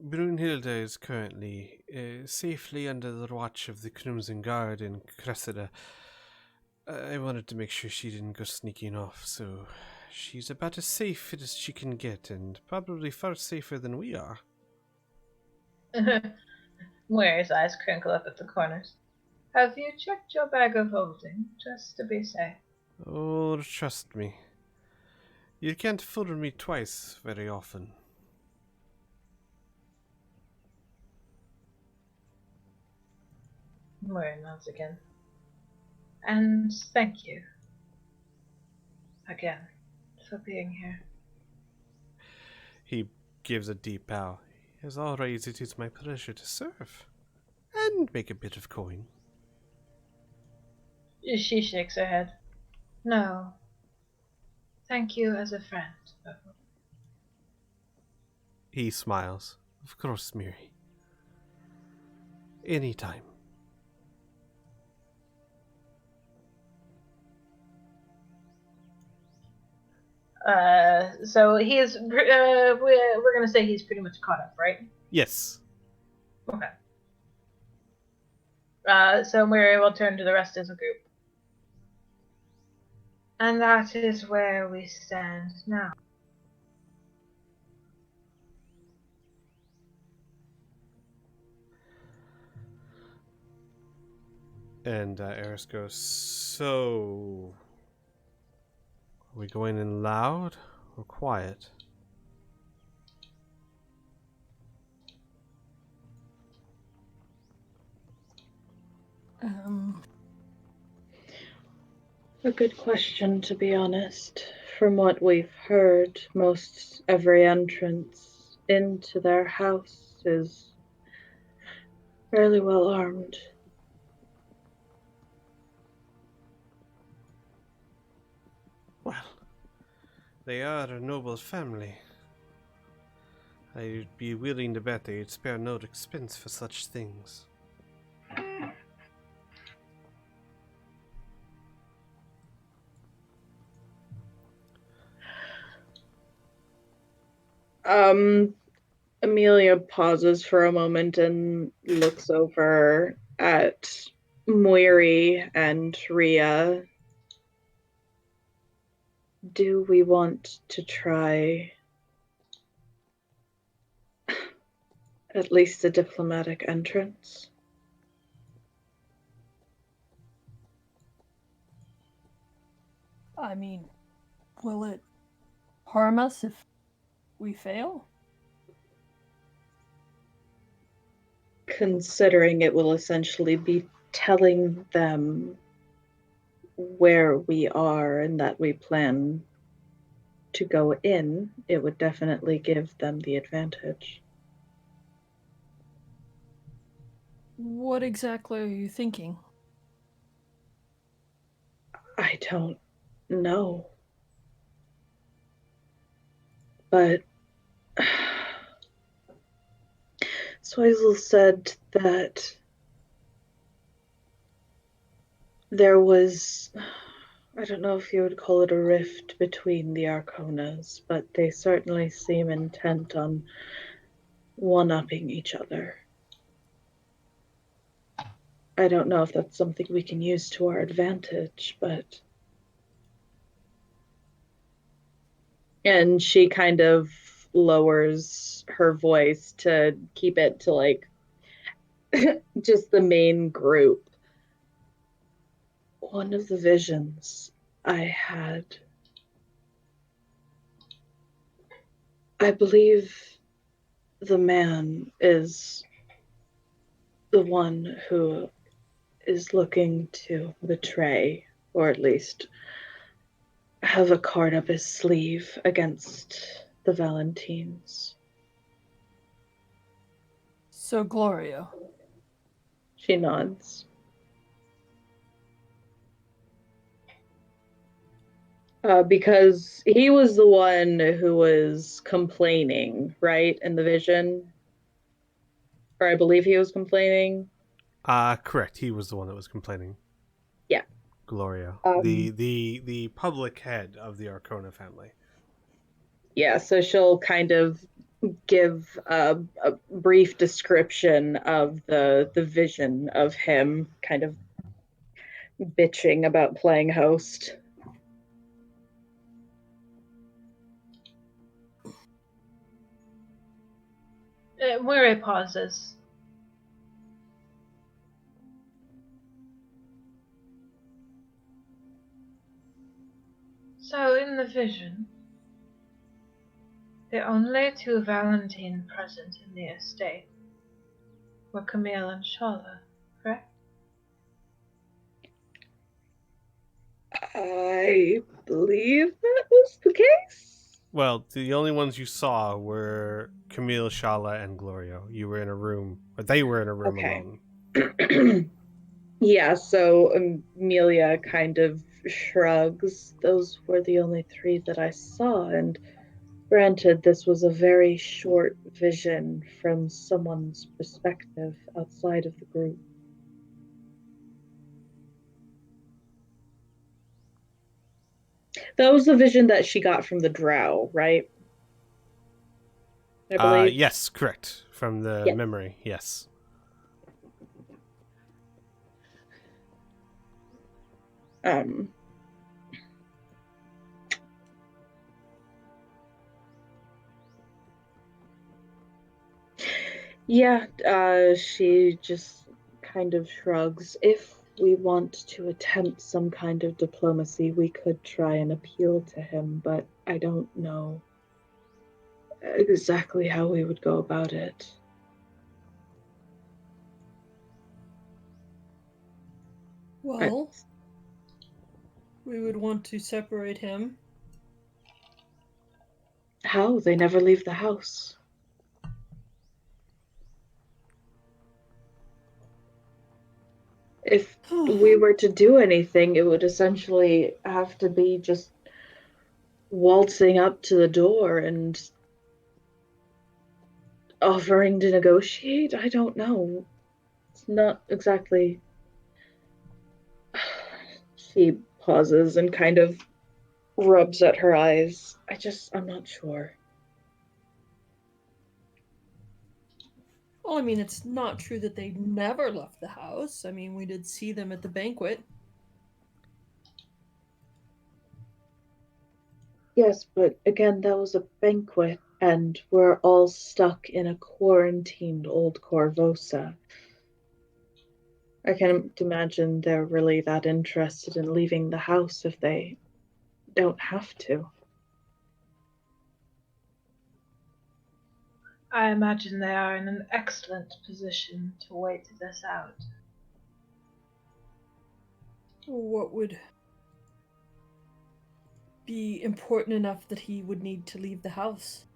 Brunhilde is currently safely under the watch of the Crimson Guard in Cressida. I wanted to make sure she didn't go sneaking off, so she's about as safe as she can get, and probably far safer than we are. Moira's eyes crinkle up at the corners. Have you checked your bag of holding, just to be safe? Oh, trust me. You can't fool me twice very often. Moira nods again. And thank you. Again, for being here. He gives a deep bow. As always, it is my pleasure to serve. And make a bit of coin. She shakes her head. No. Thank you as a friend. He smiles. Of course, Miri. Anytime. So he's, we're gonna say he's pretty much caught up, right? Yes. Okay. So Mary will turn to the rest of the group. And that is where we stand now. And Eris goes, so... Are we going in loud or quiet? A good question, to be honest. From what we've heard, most every entrance into their house is fairly well armed. Well, they are a noble family. I'd be willing to bet they'd spare no expense for such things. Amelia pauses for a moment and looks over at Moiri and Ria. Do we want to try at least a diplomatic entrance? I mean, will it harm us if we fail? Considering it will essentially be telling them where we are and that we plan to go in, it would definitely give them the advantage. What exactly are you thinking? I don't know. But Swazel said that there was, I don't know if you would call it a rift between the Arconas, but they certainly seem intent on one-upping each other. I don't know if that's something we can use to our advantage, but... And she kind of lowers her voice to keep it to, like, just the main group. One of the visions I had, I believe the man is the one who is looking to betray, or at least have a card up his sleeve against the Valentines. So, Gloria. She nods. Because he was the one who was complaining, right, in the vision? Or I believe he was complaining. Correct. He was the one that was complaining. Yeah. Gloria. Um, The public head of the Arcona family. Yeah, so she'll kind of give a brief description of the vision of him kind of bitching about playing host. Moira pauses. So, in the vision, the only two Valentine present in the estate were Camille and Charlotte, correct? I believe that was the case. Well, the only ones you saw were Camille, Shala, and Gloria. You were in a room, or they were in a room alone. Yeah, so Amelia kind of shrugs. Those were the only three that I saw, and granted, this was a very short vision from someone's perspective outside of the group. That was the vision that she got from the drow, right? I believe. Yes, correct. From the memory, yes. Yeah, she just kind of shrugs. If we want to attempt some kind of diplomacy, we could try and appeal to him, but I don't know exactly how we would go about it. Well, we would want to separate him. How? They never leave the house. If we were to do anything, it would essentially have to be just waltzing up to the door and offering to negotiate. I don't know. It's not exactly. She pauses and kind of rubs at her eyes. I'm not sure. Well, I mean, it's not true that they never left the house. I mean, we did see them at the banquet. Yes, but again, that was a banquet, and we're all stuck in a quarantined old Corvosa. I can't imagine they're really that interested in leaving the house if they don't have to. I imagine they are in an excellent position to wait this out. What would be important enough that he would need to leave the house?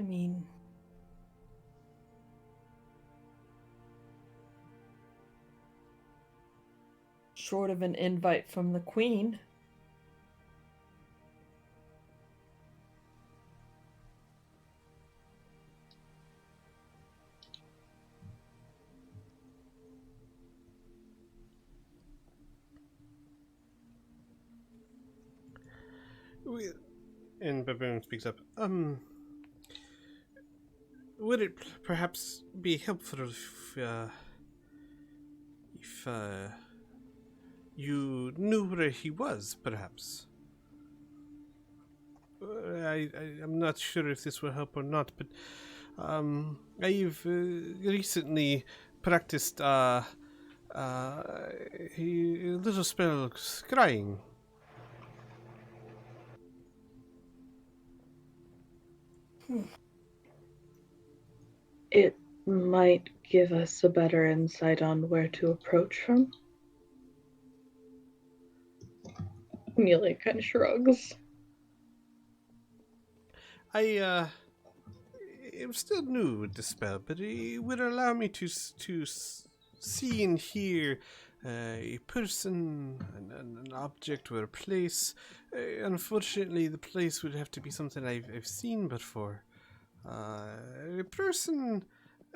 I mean, short of an invite from the Queen. And Baboon speaks up. Would it perhaps be helpful if you knew where he was, perhaps? I'm not sure if this will help or not, but I've recently practiced a little spell Scrying. It might give us a better insight on where to approach from. Amelia kind of shrugs. I'm still new with the spell, but it would allow me to see and hear a person, an object, or a place. Unfortunately, the place would have to be something I've seen before. A person,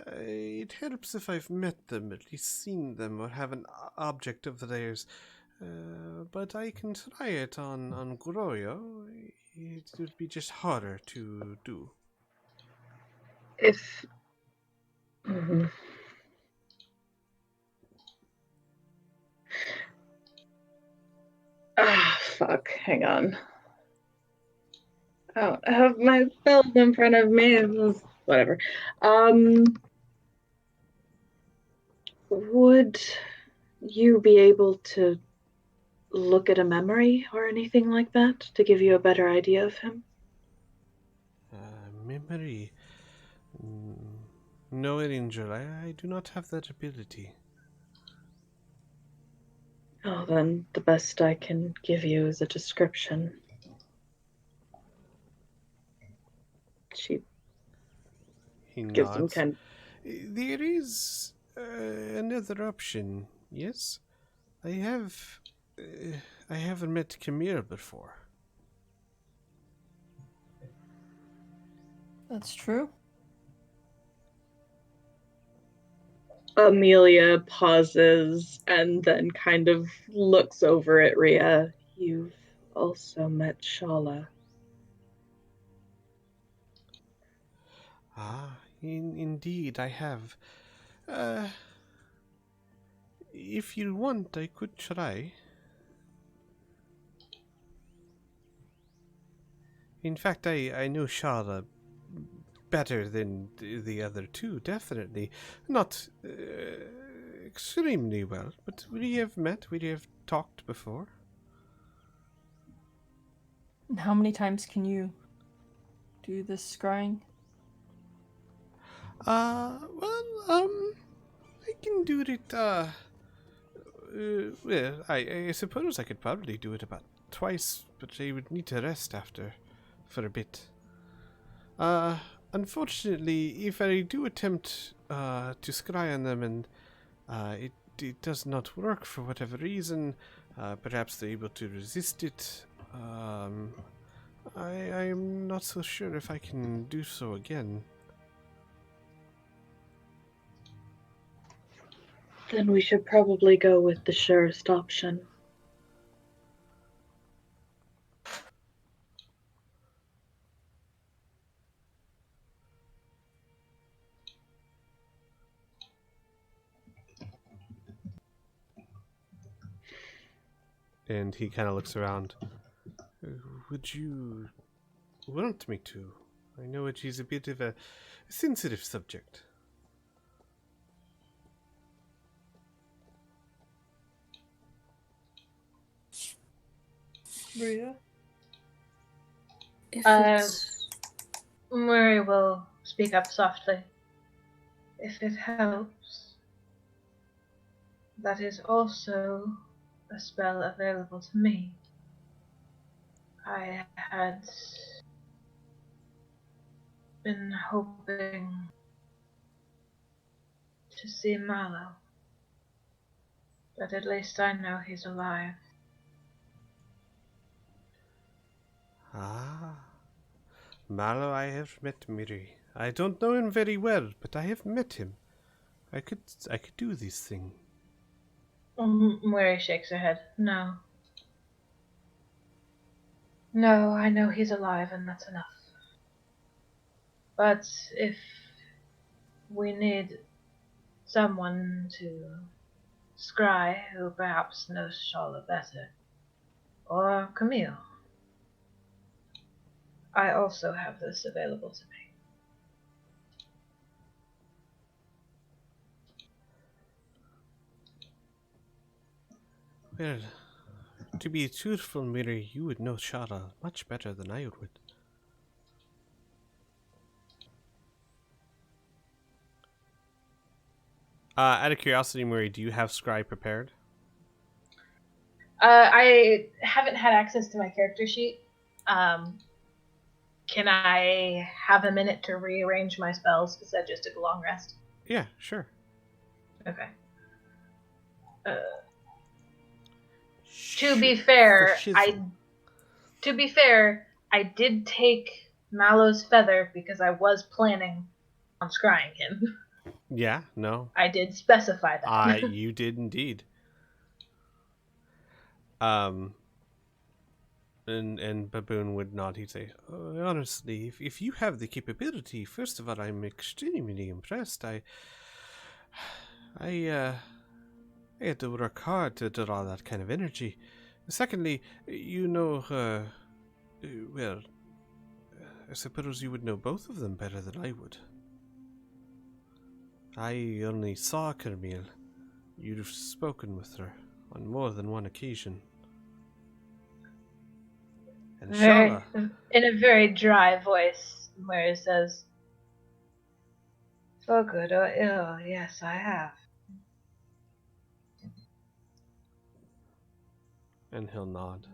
it helps if I've met them, at least seen them, or have an object of theirs. But I can try it on Groyo. It would be just harder to do. If. Mm-hmm. Fuck. Hang on. I don't have my spells in front of me. Whatever. Would you be able to look at a memory or anything like that to give you a better idea of him? Memory? No, Angel, I do not have that ability. Oh, then the best I can give you is a description. She He gives him nods. kind of... There is another option, yes? I haven't met Camille before. That's true. Amelia pauses and then kind of looks over at Rhea. You've also met Shala. Indeed, I have. If you want, I could try. In fact, I know Shala better than the other two, definitely. Not extremely well, but we have met, we have talked before. And how many times can you do this scrying? I can do it, Well, I suppose I could probably do it about twice, but I would need to rest after for a bit. Unfortunately, if I do attempt to scry on them and it does not work for whatever reason, perhaps they're able to resist it, I am not so sure if I can do so again. Then we should probably go with the surest option. And he kind of looks around. Would you want me to? I know it is a bit of a sensitive subject. Maria? If it's... Murray will speak up softly. If it helps, that is also a spell available to me. I had been hoping to see Mallow, but at least I know he's alive. Ah, Mallow, I have met Miri. I don't know him very well, but I have met him. I could do this thing. Murray shakes her head. No. No, I know he's alive and that's enough. But if we need someone to scry who perhaps knows Shala better, or Camille, I also have this available to me. Well, to be truthful, Miri, you would know Shara much better than I would. Out of curiosity, Miri, do you have Scry prepared? I haven't had access to my character sheet. Can I have a minute to rearrange my spells because I just took a long rest? Yeah, sure. Okay. To be fair, I did take Mallow's feather because I was planning on scrying him. Yeah, no. I did specify that. You did indeed. And Baboon would nod. He'd say, honestly, if you have the capability, first of all, I'm extremely impressed. I had to work hard to draw that kind of energy. Secondly, you know, well, I suppose you would know both of them better than I would. I only saw Camille. You'd have spoken with her on more than one occasion. And Shala, in a very dry voice, where it says, "For good or ill, yes, I have." and he'll nod.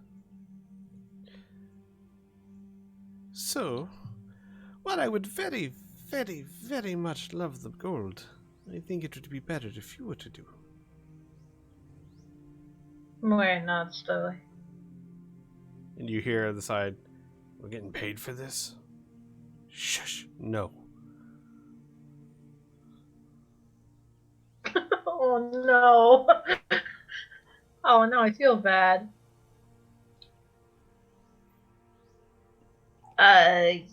So, while I would very, very, very much love the gold, I think it would be better if you were to do. Moira nods slowly. And you hear on the side, we're getting paid for this? Shush, no. Oh no. Oh no, I feel bad.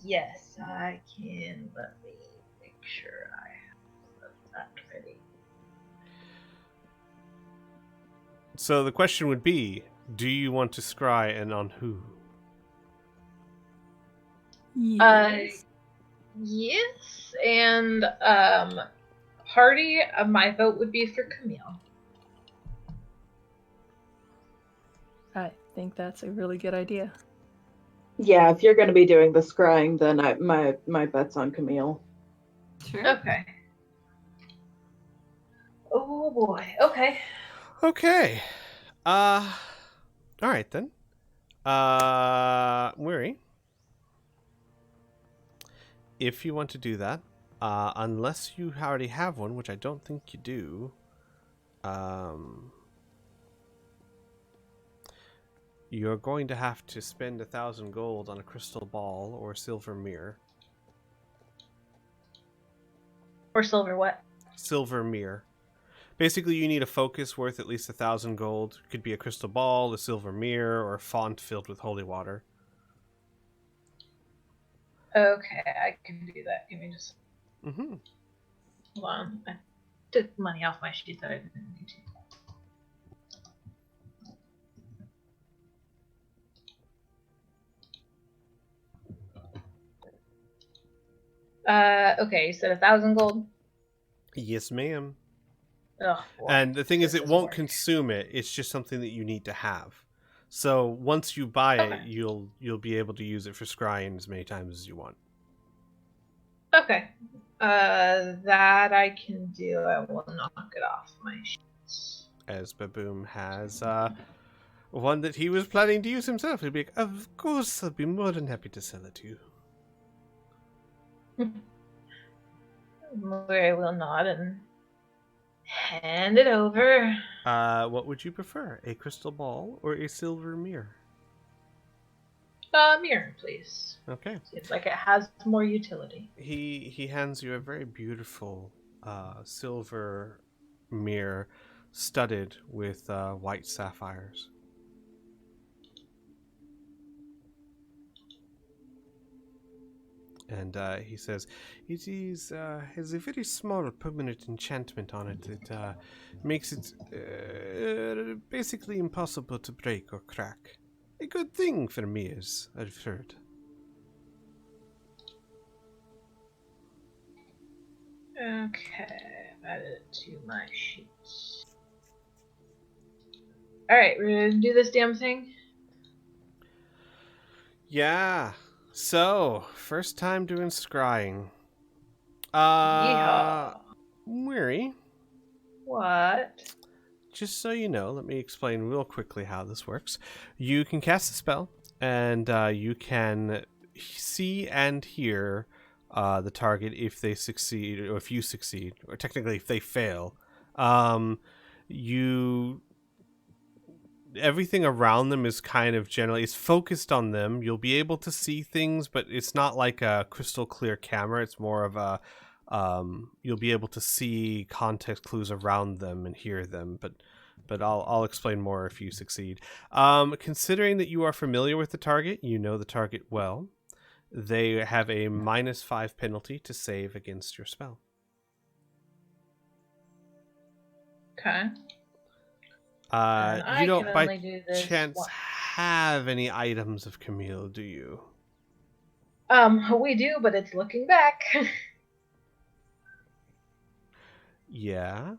Yes, I can. Let me make sure I have that ready. So the question would be, do you want to scry and on who? Yes. Yes, and Hardy, my vote would be for Camille. I think that's a really good idea. Yeah, if you're going to be doing the scrying, then my bet's on Camille. Sure. Okay. Oh boy. Okay. Okay. All right then. Weary. If you want to do that, unless you already have one, which I don't think you do, you're going to have to spend 1,000 gold on a crystal ball or a silver mirror. Or silver what? Silver mirror. Basically, you need a focus worth at least 1,000 gold. Could be a crystal ball, a silver mirror, or a font filled with holy water. Okay, I can do that. Give me just Mm-hmm. hold on. I took money off my sheet that I didn't need to. Okay, you said 1,000 gold. Yes, ma'am. Oh, boy. And the thing is, This it is won't work. consume it. It's just something that you need to have. So once you buy Okay. it, you'll be able to use it for scrying as many times as you want. Okay. That I can do. I will knock it off my sheets. As Baboom has one that he was planning to use himself. He'll be like, of course, I'll be more than happy to sell it to you. I will nod and hand it over. What would you prefer, a crystal ball or a silver mirror? Mirror, please. Okay. Seems like it has more utility. He hands you a very beautiful silver mirror studded with white sapphires. And he says, it is has a very small permanent enchantment on it that makes it basically impossible to break or crack. A good thing for mirrors, I've heard. Okay, add it to my sheets. Alright, we're gonna do this damn thing. Yeah. So, first time doing scrying. Yeehaw. Weary, What? just so you know, let me explain real quickly how this works. You can cast a spell, and you can see and hear the target if they succeed, or if you succeed, or technically if they fail. Everything around them is kind of generally, it's focused on them. You'll be able to see things, but it's not like a crystal clear camera. It's more of a you'll be able to see context clues around them and hear them, but I'll explain more if you succeed. Considering that you are familiar with the target, you know the target well, they have a -5 penalty to save against your spell. Okay. You don't can by only do this chance once. have any items of Camille, do you? We do, but it's looking back. Yeah,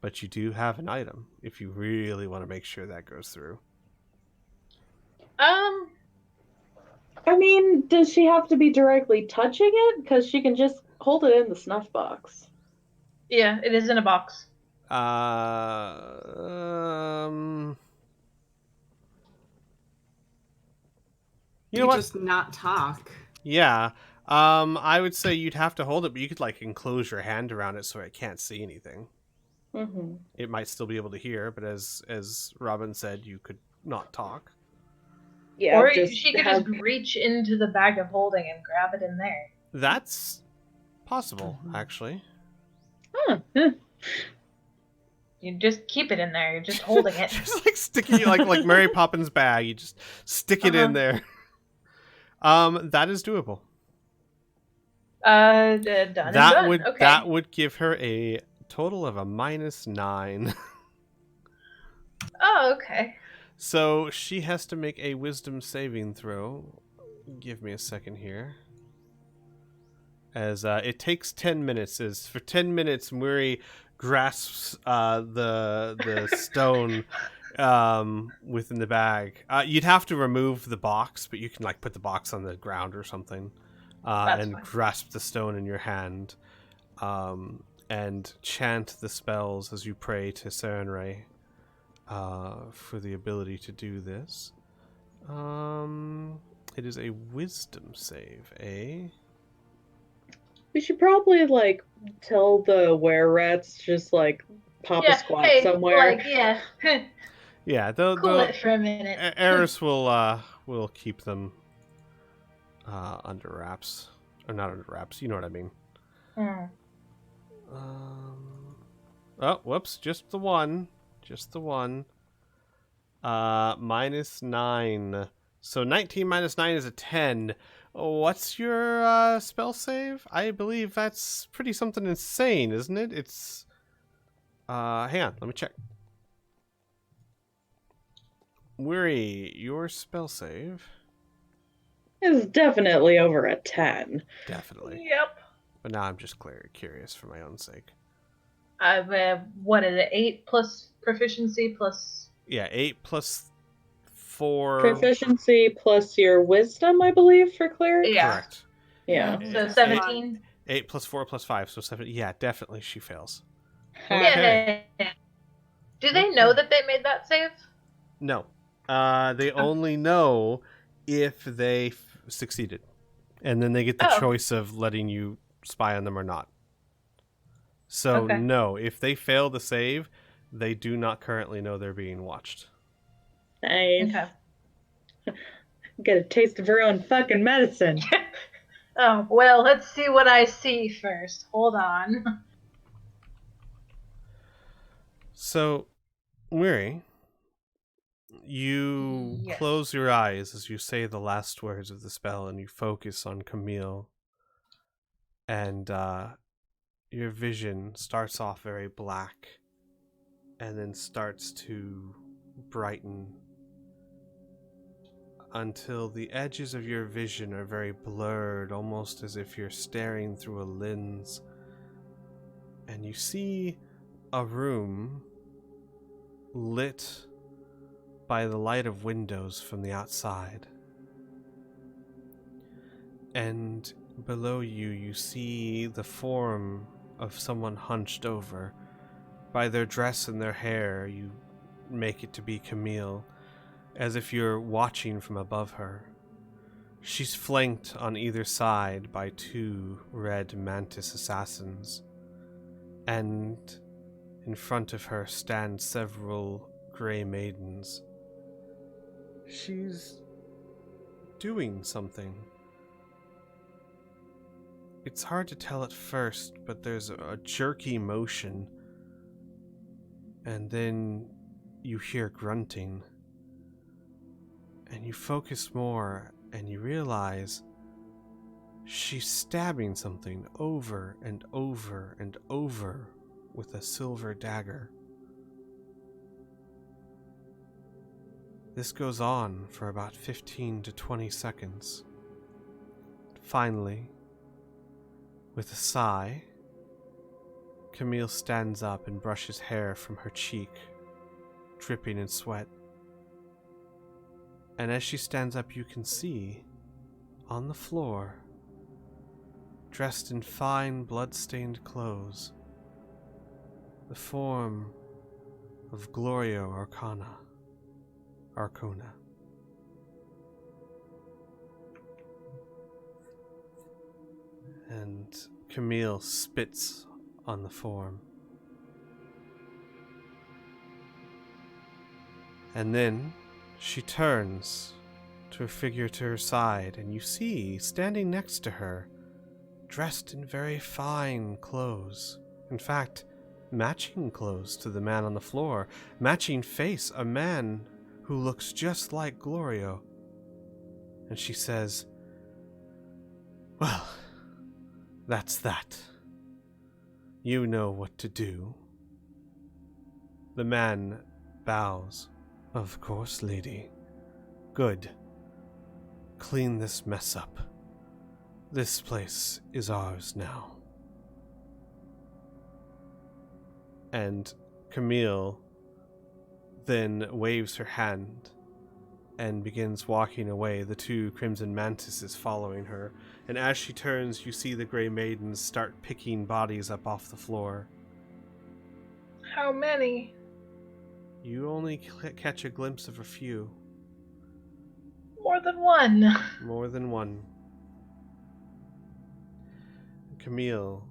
but you do have an item if you really want to make sure that goes through. I mean, does she have to be directly touching it? Because she can just hold it in the snuff box. Yeah, it is in a box. You know what? Just not talk. Yeah. I would say you'd have to hold it, but you could like enclose your hand around it so it can't see anything. Mm-hmm. It might still be able to hear, but as Robin said, you could not talk. Yeah, Or she could just reach into the bag of holding and grab it in there. That's possible, actually. Huh. You just keep it in there. You're just holding it. Just like sticking it like Mary Poppins' bag. You just stick it in there. That is doable. Done and done. Okay. That would give her a total of a -9. Oh, okay. So she has to make a wisdom saving throw. Give me a second here. As it takes 10 minutes. As for 10 minutes, Muri grasps the stone within the bag. You'd have to remove the box, but you can like put the box on the ground or something. And fine. grasp the stone in your hand. And chant the spells as you pray to Serenray. for the ability to do this. It is a wisdom save, eh? We should probably tell the were-rats just pop a squat somewhere. yeah. Yeah, Cool it for a minute. Eris will keep them under wraps. Or not under wraps, you know what I mean. Oh, whoops, just the one. Just the one. -9. So 19 minus 9 is a 10. What's your spell save? I believe that's pretty something insane, isn't it? It's hang on, let me check. Weary, your spell save It's definitely over a 10. definitely. Yep. But now I'm just curious for my own sake. What is it? 8 plus proficiency plus. Yeah, 8 plus 4. Proficiency plus your wisdom, I believe, for cleric. Yeah. Correct. Yeah. So 17. 8 plus 4 plus 5, so 7. Yeah, definitely she fails. Yeah. Do they know that they made that save? No. They only know if they succeeded. And then they get the choice of letting you spy on them or not. So, no, if they fail the save, they do not currently know they're being watched. Nice. Okay. Get a taste of her own fucking medicine. Oh, well, let's see what I see first. Hold on. So, Weary, you close your eyes as you say the last words of the spell and you focus on Camille. And your vision starts off very black and then starts to brighten until the edges of your vision are very blurred, almost as if you're staring through a lens. And you see a room lit by the light of windows from the outside. And below you, you see the form of someone hunched over. By their dress and their hair, you make it to be Camille, as if you're watching from above her. She's flanked on either side by 2 red mantis assassins, and in front of her stand several gray maidens. She's doing something. It's hard to tell at first, but there's a jerky motion, and then you hear grunting. And you focus more, and you realize she's stabbing something over and over and over with a silver dagger. This goes on for about 15 to 20 seconds. Finally, with a sigh, Camille stands up and brushes hair from her cheek, dripping in sweat. And as she stands up, you can see, on the floor, dressed in fine blood-stained clothes, the form of Gloria Arcana. And Camille spits on the form. And then she turns to a figure to her side, and you see, standing next to her, dressed in very fine clothes. In fact, matching clothes to the man on the floor, matching face, a man who looks just like Glorio. And she says, "Well, that's that. You know what to do." The man bows. "Of course, lady. Good. Clean this mess up. This place is ours now." And Camille then waves her hand and begins walking away, the 2 crimson mantises following her. And as she turns, you see the Grey Maidens start picking bodies up off the floor. How many? You only catch a glimpse of a few. More than one. More than one. Camille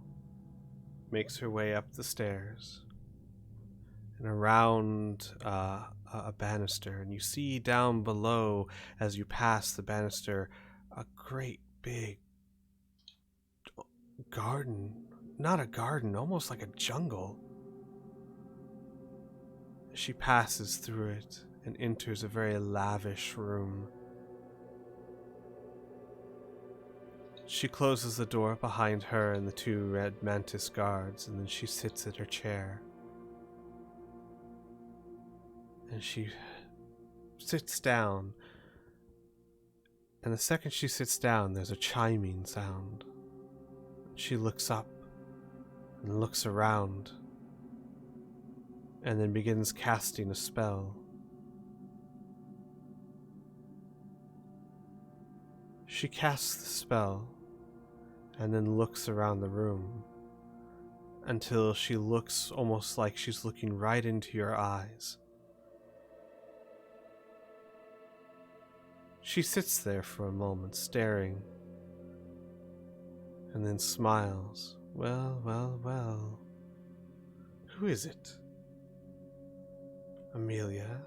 makes her way up the stairs and around a banister, and you see down below, as you pass the banister, a great big garden. Not a garden, almost like a jungle. She passes through it and enters a very lavish room. She closes the door behind her and the two red mantis guards, and then she sits at her chair. And she sits down. And the second she sits down, there's a chiming sound. She looks up and looks around, and then begins casting a spell. She casts the spell and then looks around the room until she looks almost like she's looking right into your eyes. She sits there for a moment, staring, and then smiles. Well, well, well. Who is it? Amelia?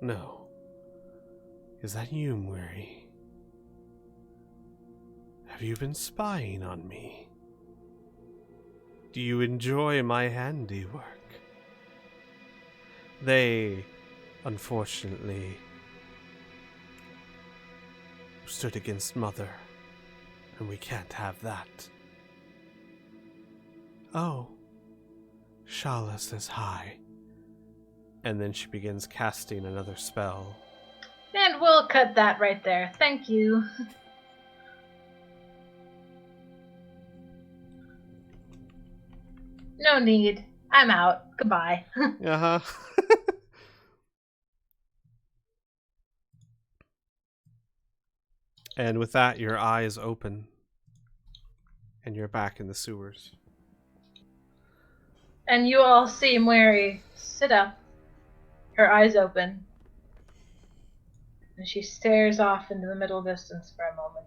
No. Is that you, Mwiri? Have you been spying on me? Do you enjoy my handiwork? They, unfortunately, stood against Mother, and we can't have that. Oh, Shala says hi. And then she begins casting another spell. And we'll cut that right there. Thank you. No need. I'm out. Goodbye. Uh-huh. And with that, your eyes open. And you're back in the sewers. And you all see Mwiri sit up, her eyes open, and she stares off into the middle distance for a moment.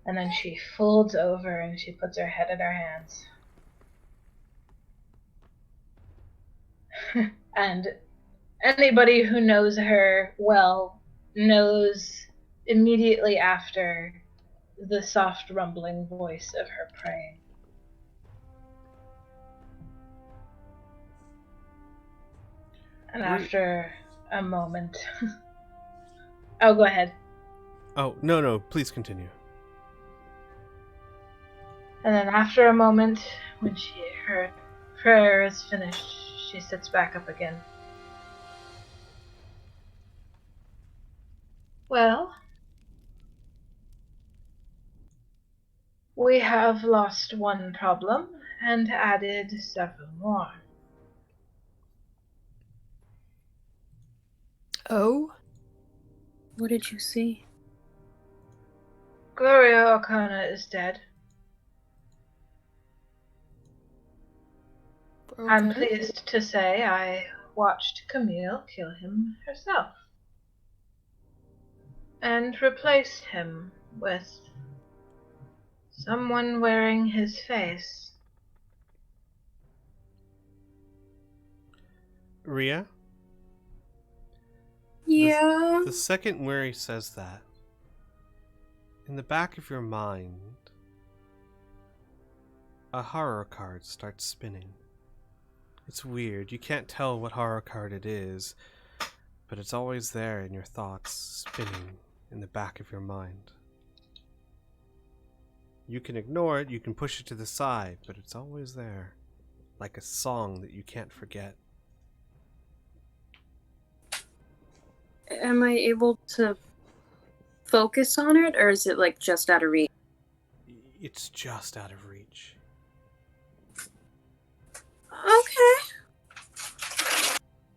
And then she folds over and she puts her head in her hands. And anybody who knows her well knows immediately after the soft rumbling voice of her praying. And after a moment... Oh, go ahead. Oh, no, please continue. And then after a moment, when her prayer is finished, she sits back up again. Well, we have lost one problem and added several more. Oh? What did you see? Gloria O'Connor is dead. Okay. I'm pleased to say I watched Camille kill him herself. And replace him with someone wearing his face. Rhea? Yeah. The second Mwiri says that, in the back of your mind, a horror card starts spinning. It's weird. You can't tell what horror card it is, but it's always there in your thoughts, spinning in the back of your mind. You can ignore it, you can push it to the side, but it's always there, like a song that you can't forget. Am I able to focus on it, or is it like just out of reach? It's just out of reach. Okay.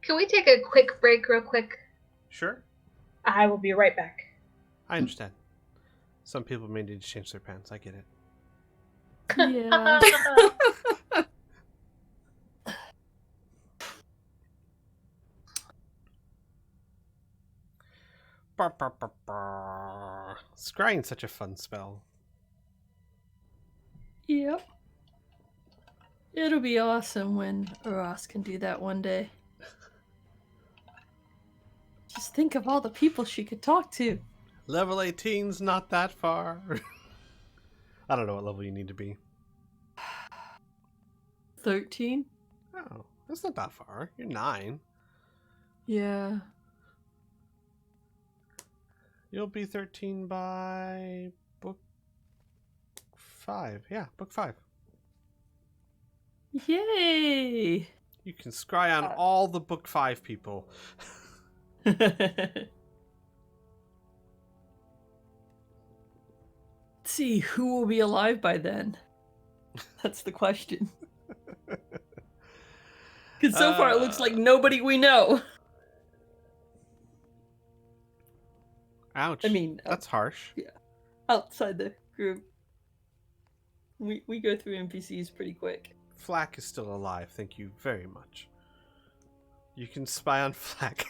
Can we take a quick break real quick? Sure, I will be right back. I understand. Some people may need to change their pants, I get it. Yeah. Scrying's such a fun spell. Yep. It'll be awesome when Ross can do that one day. Just think of all the people she could talk to. Level 18's not that far. I don't know what level you need to be. 13? Oh, that's not that far. You're 9. Yeah. You'll be 13 by book 5. Yeah, book 5. Yay! You can scry on all the book 5 people. Let's see, who will be alive by then? That's the question. Because so far it looks like nobody we know. Ouch. I mean, that's harsh. Yeah. Outside the group. We go through NPCs pretty quick. Flack is still alive, thank you very much. You can spy on Flack.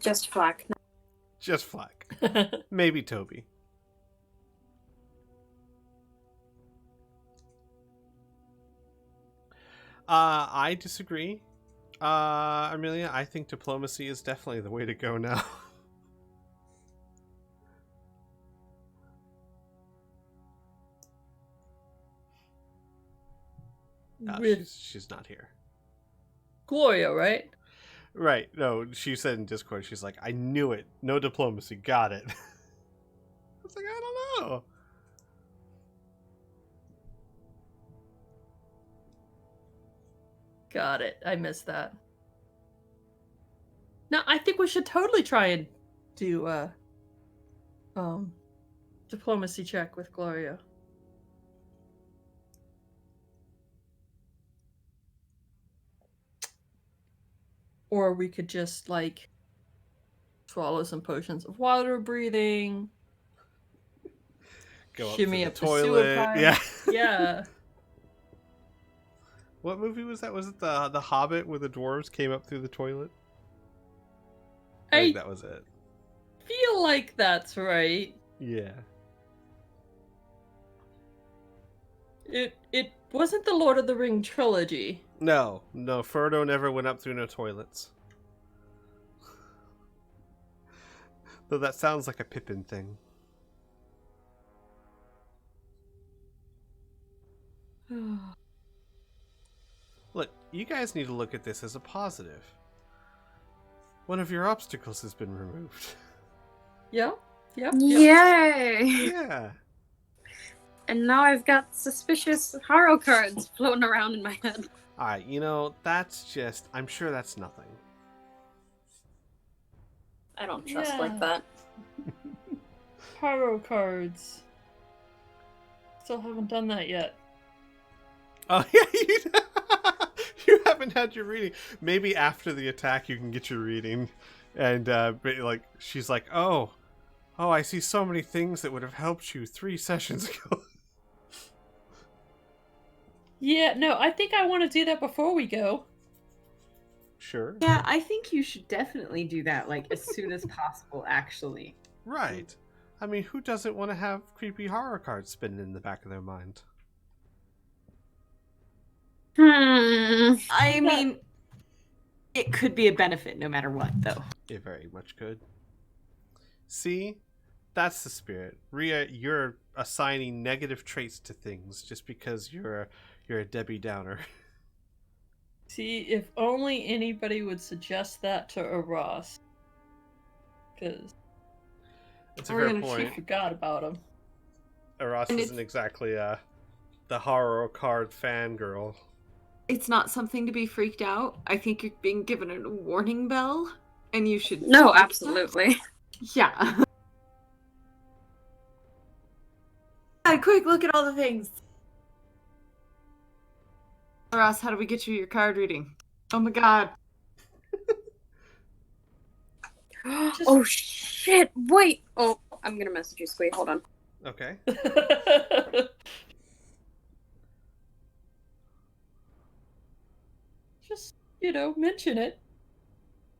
Just Flack. Just Flack. Maybe Toby. I disagree. Amelia, I think diplomacy is definitely the way to go now. She's not here. Gloria, right? Right. No, she said in Discord, she's like, I knew it. No diplomacy. Got it. I was like, I don't know. Got it. I missed that. No, I think we should totally try and do diplomacy check with Gloria. Or we could just like swallow some potions of water breathing. Go shimmy up up to the toilet. Yeah. Yeah. What movie was that? Was it the Hobbit where the dwarves came up through the toilet? I think that was it. Feel like that's right. Yeah. It wasn't the Lord of the Ring trilogy. No, Frodo never went up through no toilets. Though that sounds like a Pippin thing. Look, you guys need to look at this as a positive. One of your obstacles has been removed. Yep. Yay! Yeah. And now I've got suspicious Haro cards floating around in my head. Alright, that's just... I'm sure that's nothing. I don't trust like that. Haro cards. Still haven't done that yet. Oh, yeah, you haven't had your reading. Maybe after the attack you can get your reading. And, she's like, oh, I see so many things that would have helped you 3 sessions ago. Yeah, no, I think I want to do that before we go. Sure. Yeah, I think you should definitely do that, as soon as possible, actually. Right. I mean, who doesn't want to have creepy horror cards spinning in the back of their mind? I mean, it could be a benefit no matter what, though. It very much could. See? That's the spirit. Rhea, you're assigning negative traits to things just because you're a Debbie Downer. See, if only anybody would suggest that to Ross. Because... That's a fair point. She forgot about him. Ross isn't exactly the horror card fangirl. It's not something to be freaked out. I think you're being given a warning bell, and you should... No, absolutely. Yeah. Quick, look at all the things. Ross, how do we get you your card reading? Oh my god. Oh shit, wait! Oh, I'm gonna message you, Squee, hold on. Okay. Just, mention it.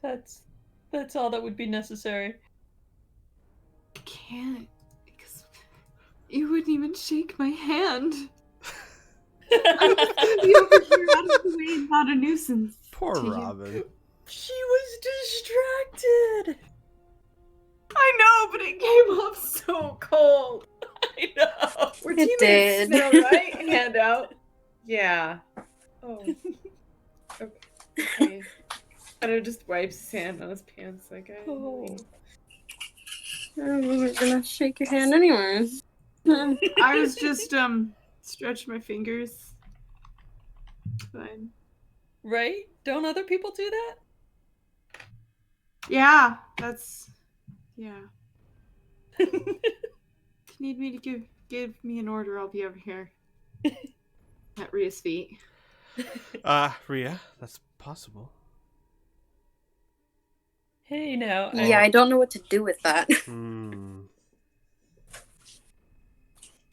That's all that would be necessary. I can't, because you wouldn't even shake my hand. I'm just gonna be over here out of the way and not a nuisance. Poor to you. Robin. She was distracted. I know, but it came off so cold. I know. We're It teammates did. now, right? Hand out. Yeah. Oh. Okay. Kadia just wipes his hand on his pants like I. Oh. I wasn't gonna shake your hand anyways. I was just stretch my fingers. It's fine. Right? Don't other people do that? Yeah, that's yeah. If you need me to give me an order, I'll be over here. At Ria's feet. Ria, that's possible. Hey, now. Yeah, I don't know what to do with that.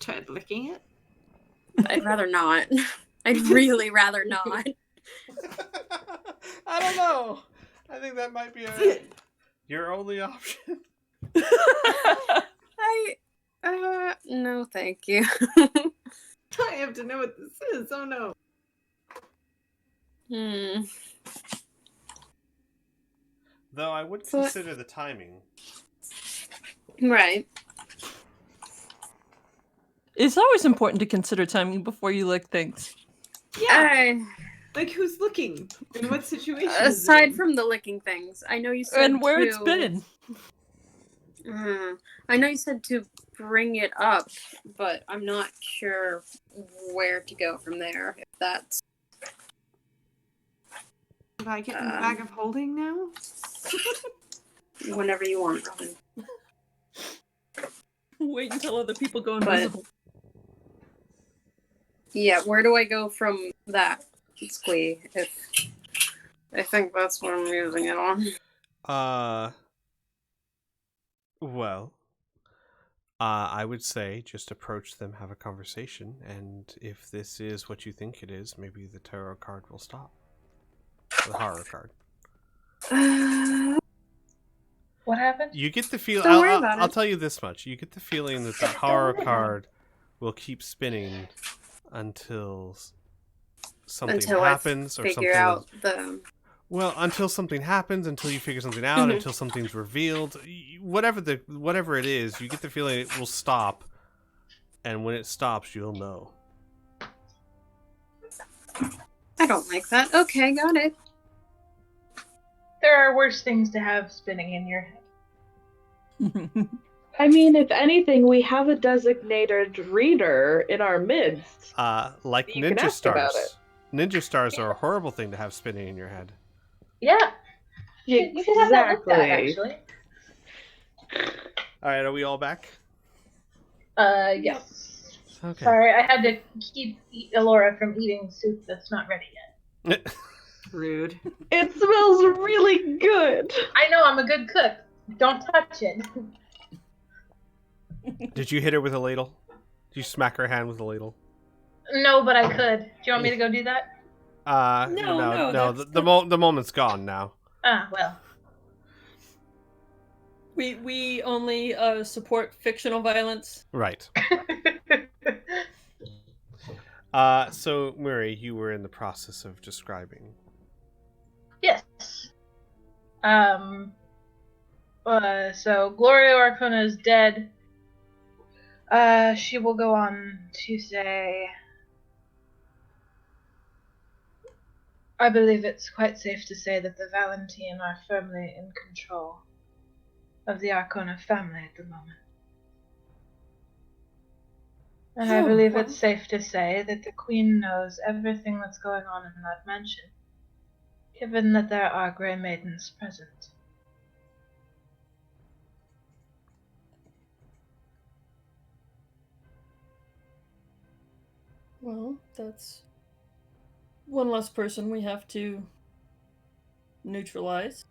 Tried licking it. I'd rather not. I'd really rather not. I don't know. I think that might be your only option. No, thank you. I have to know what this is. Oh no. Though I would consider the timing. Right. It's always important to consider timing before you lick things. Yeah. Like who's looking? In what situation? Aside from the licking things, I know you said And where it's been. I know you said to bring it up, but I'm not sure where to go from there. If that's If I get in the bag of holding now? whenever you want, Robin. Wait until other people go invisible. Yeah, where do I go from that, Squee? If I think that's what I'm using it on. Well, I would say just approach them, have a conversation, and if this is what you think it is, maybe the tarot card will stop. The horror card. What happened? You get the feeling. Don't worry about I'll it. tell you this much: you get the feeling that that horror card will keep spinning until something happens, or figure something. out the. Well, until something happens, until you figure something out, until something's revealed, whatever it is, you get the feeling it will stop, and when it stops, you'll know. I don't like that. Okay, got it. There are worse things to have spinning in your head. I mean, if anything, we have a designated reader in our midst. Like You can ninja ask about stars. Ninja stars are a horrible thing to have spinning in your head. Yeah. Exactly. You can have that looked at, actually. All right, are we all back? Yes. Okay. Sorry, I had to keep Elora from eating soup that's not ready yet. Rude. It smells really good. I know, I'm a good cook. Don't touch it. Did you hit her with a ladle? Did you smack her hand with a ladle? No, but I could. Do you want me to go do that? No, The moment's gone now. Ah, well. We only support fictional violence. Right. So Murray, you were in the process of describing. Yes. So Gloria Arcona is dead. She will go on to say, I believe it's quite safe to say that the Valentine are firmly in control of the Arcona family at the moment. And I believe it's safe to say that the Queen knows everything that's going on in that mansion, given that there are Grey Maidens present. Well, that's one less person we have to neutralize.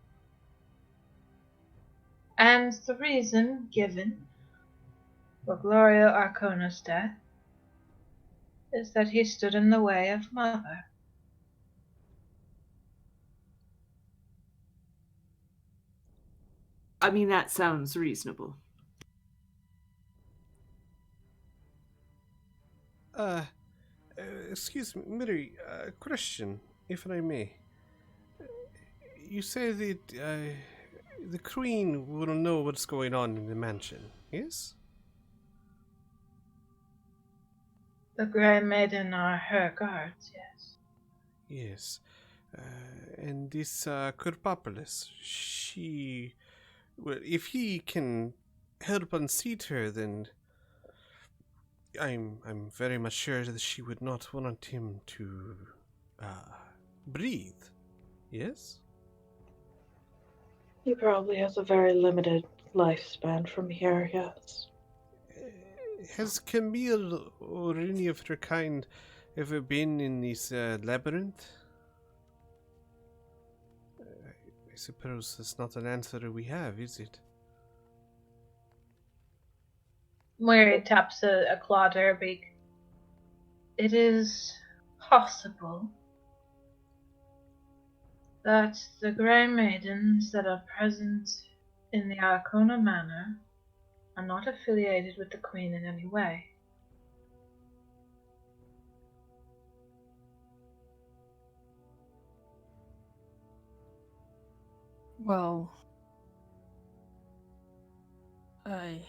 And the reason given for Gloria Arcona's death is that he stood in the way of Mother. I mean, that sounds reasonable. Excuse me, Miri, question, if I may. You say that the Queen will know what's going on in the mansion, yes? The Grey Maiden are her guards, yes. Yes. And this Kurpopolis, she... Well, if he can help unseat her, then I'm very much sure that she would not want him to breathe. Yes? He probably has a very limited lifespan from here, yes. Has Camille or any of her kind ever been in this labyrinth? I suppose that's not an answer we have, is it? Moira taps a claw to her beak. It is possible that the Grey Maidens that are present in the Arcona Manor are not affiliated with the Queen in any way. Well, I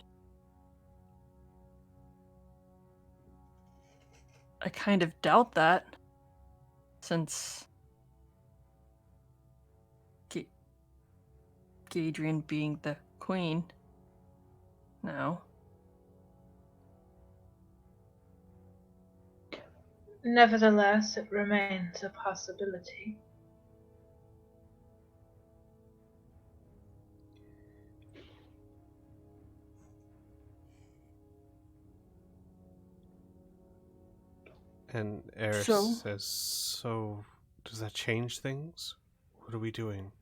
kind of doubt that, since Gadrian being the queen now. Nevertheless, it remains a possibility. And Eris So? says, so does that change things? What are we doing?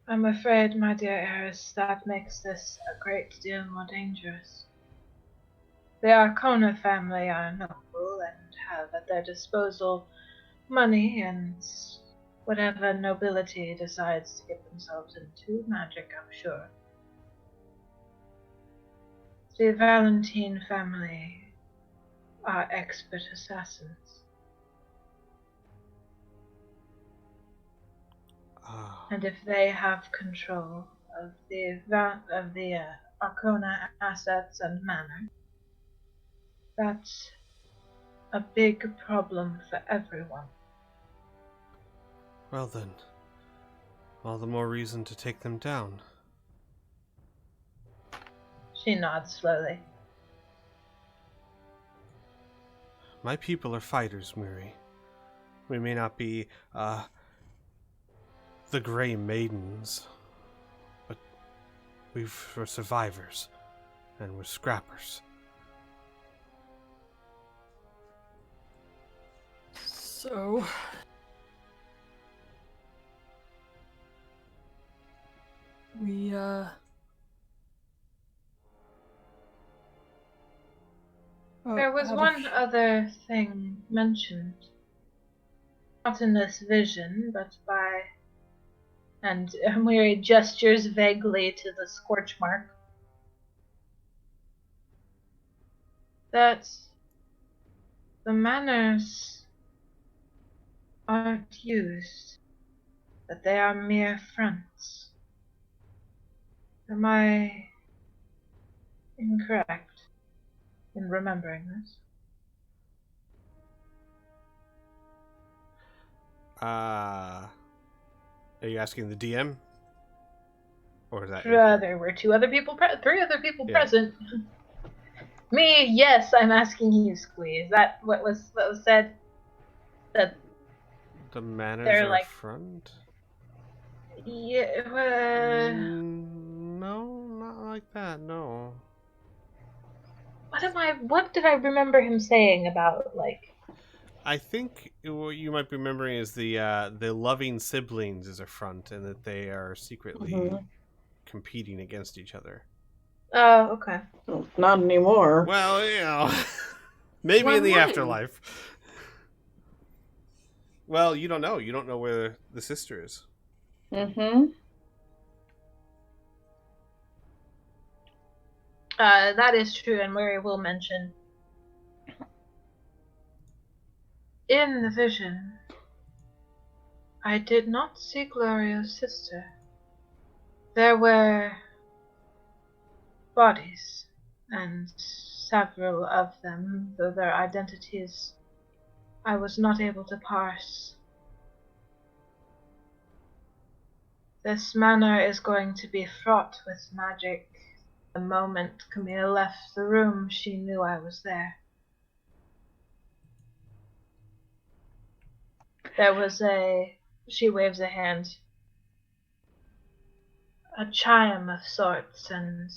I'm afraid, my dear Eris, that makes this a great deal more dangerous. The Arcona family are noble and have at their disposal money and whatever nobility decides to get themselves into. Magic, I'm sure. The Valentine family are expert assassins. And if they have control of the Arcona assets and manor, that's a big problem for everyone. Well then, all the more reason to take them down. She nods slowly. My people are fighters, Miri. We may not be, the Grey Maidens, but we're survivors, and we're scrappers. So... we, Oh, There was one other thing mentioned. Not in this vision, but by... And Miri gestures vaguely to the scorch mark. That the manors aren't used, that they are mere fronts. Am I incorrect in remembering this? Are you asking the DM? Or is that... There were three other people present. Me, yes, I'm asking you, Squee. Is that what was said? That the manors they're are like... front? Yeah, No, not like that, no. What did I remember him saying about, like... I think what you might be remembering is the loving siblings is a front, and that they are secretly competing against each other. Oh, okay. Well, not anymore. Well, maybe in the afterlife. Well, you don't know. You don't know where the sister is. Mm-hmm. That is true, and Mary will mention. In the vision, I did not see Gloria's sister. There were bodies, and several of them, though their identities I was not able to parse. This manor is going to be fraught with magic. The moment Camille left the room, she knew I was there. There was she waves a hand, a chime of sorts, and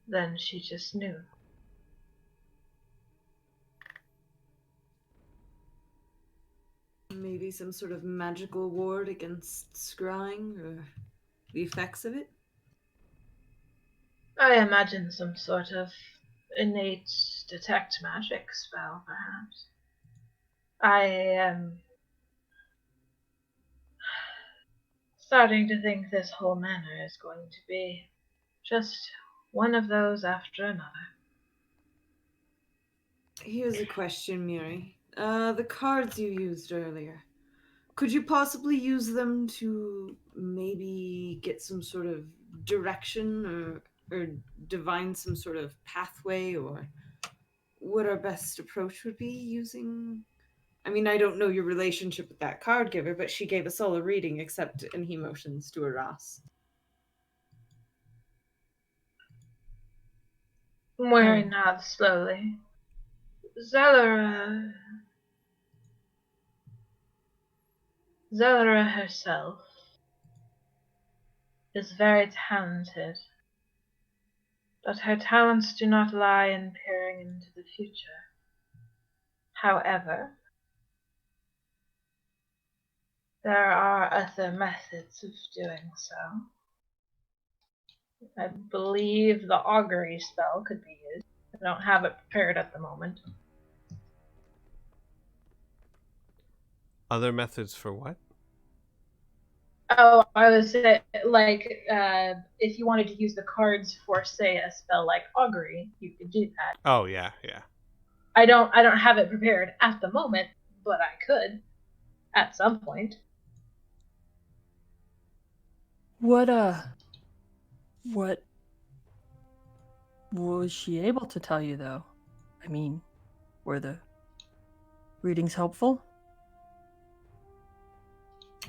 then she just knew. Maybe some sort of magical ward against scrying, or the effects of it? I imagine some sort of innate detect magic spell, perhaps. I am starting to think this whole manor is going to be just one of those after another. Here's a question, Miri. The cards you used earlier. Could you possibly use them to maybe get some sort of direction or divine some sort of pathway, or what our best approach would be using? I mean, I don't know your relationship with that card giver, but she gave us all a reading except and he motions to Ross. Mary nods slowly. Zelera herself is very talented, but her talents do not lie in peering into the future. However, there are other methods of doing so. I believe the augury spell could be used. I don't have it prepared at the moment. Other methods for what? Oh, I was saying, like, if you wanted to use the cards for, say, a spell like augury, you could do that. Oh, yeah, yeah. I don't have it prepared at the moment, but I could at some point. What was she able to tell you, though? I mean, were the readings helpful?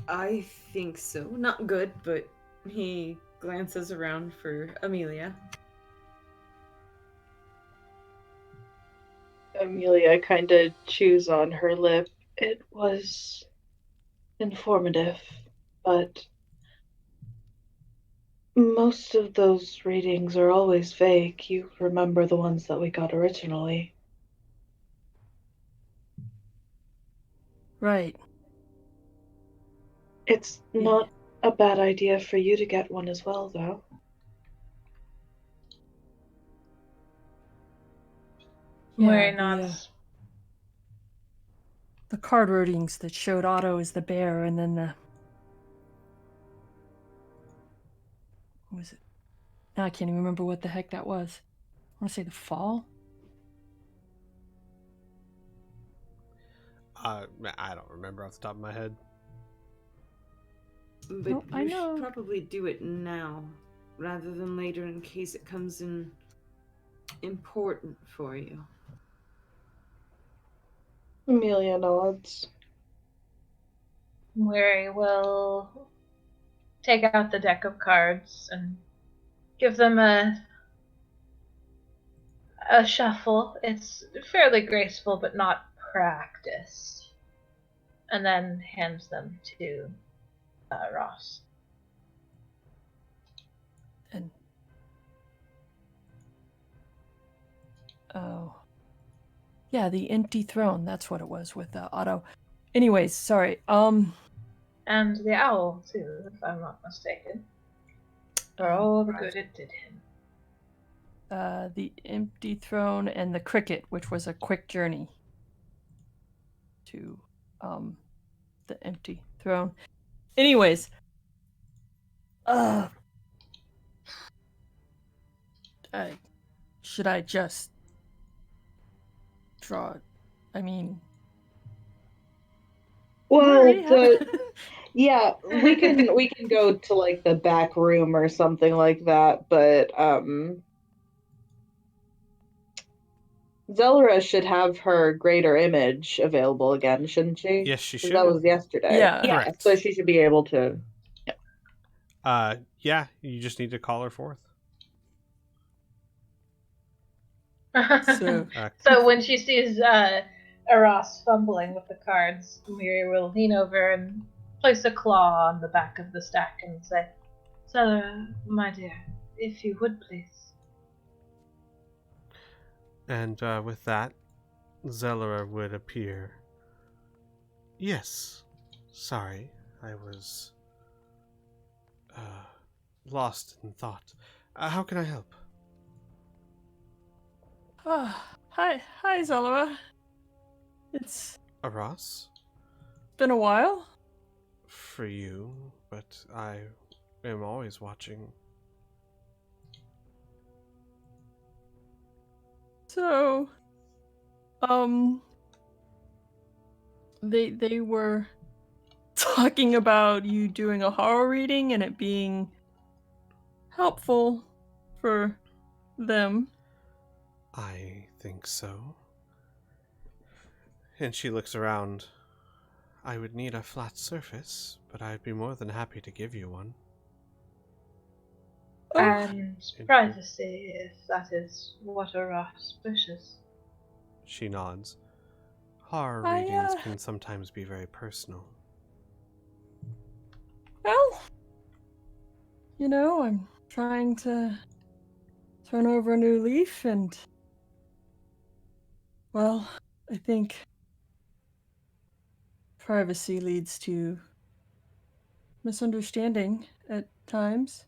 I think so. Not good, but he glances around for Amelia. Amelia kind of chews on her lip. It was informative, but most of those readings are always vague. You remember the ones that we got originally. Right. It's not a bad idea for you to get one as well, though. Mary Yeah, nods. the card readings that showed Otto as the bear, and then what was it? Now I can't even remember what the heck that was. I want to say the fall? I don't remember off the top of my head. But Nope, I you know. should probably do it now, rather than later in case it comes in important for you. Amelia nods. Mary will take out the deck of cards and give them a shuffle. It's fairly graceful, but not practiced. And then hands them to Ross. And oh, yeah, the empty throne. That's what it was with Otto. Anyways, sorry. And the owl too, if I'm not mistaken. For all the good it did him. The empty throne and the cricket, which was a quick journey to the empty throne. Anyways, should I just draw? I mean, Well, Murray, yeah, we can go to like the back room or something like that, but Zelra should have her greater image available again, shouldn't she? Yes, she 'Cause should. that was yesterday. Yeah. Correct. So she should be able to. Yeah, you just need to call her forth. So So when she sees Eros fumbling with the cards, Miri will lean over and place a claw on the back of the stack and say, Zelra, my dear, if you would please. And with that, Zelora would appear. Yes. Sorry, I was lost in thought. How can I help? hi, Zelora. It's Ross? been a while. For you, but I am always watching. So, they were talking about you doing a horror reading and it being helpful for them. I think so. And she looks around. I would need a flat surface, but I'd be more than happy to give you one. Oh, And privacy, if that is what Eros wishes. She nods. Horror I, readings can sometimes be very personal. well, I'm trying to turn over a new leaf and, well, I think privacy leads to misunderstanding at times.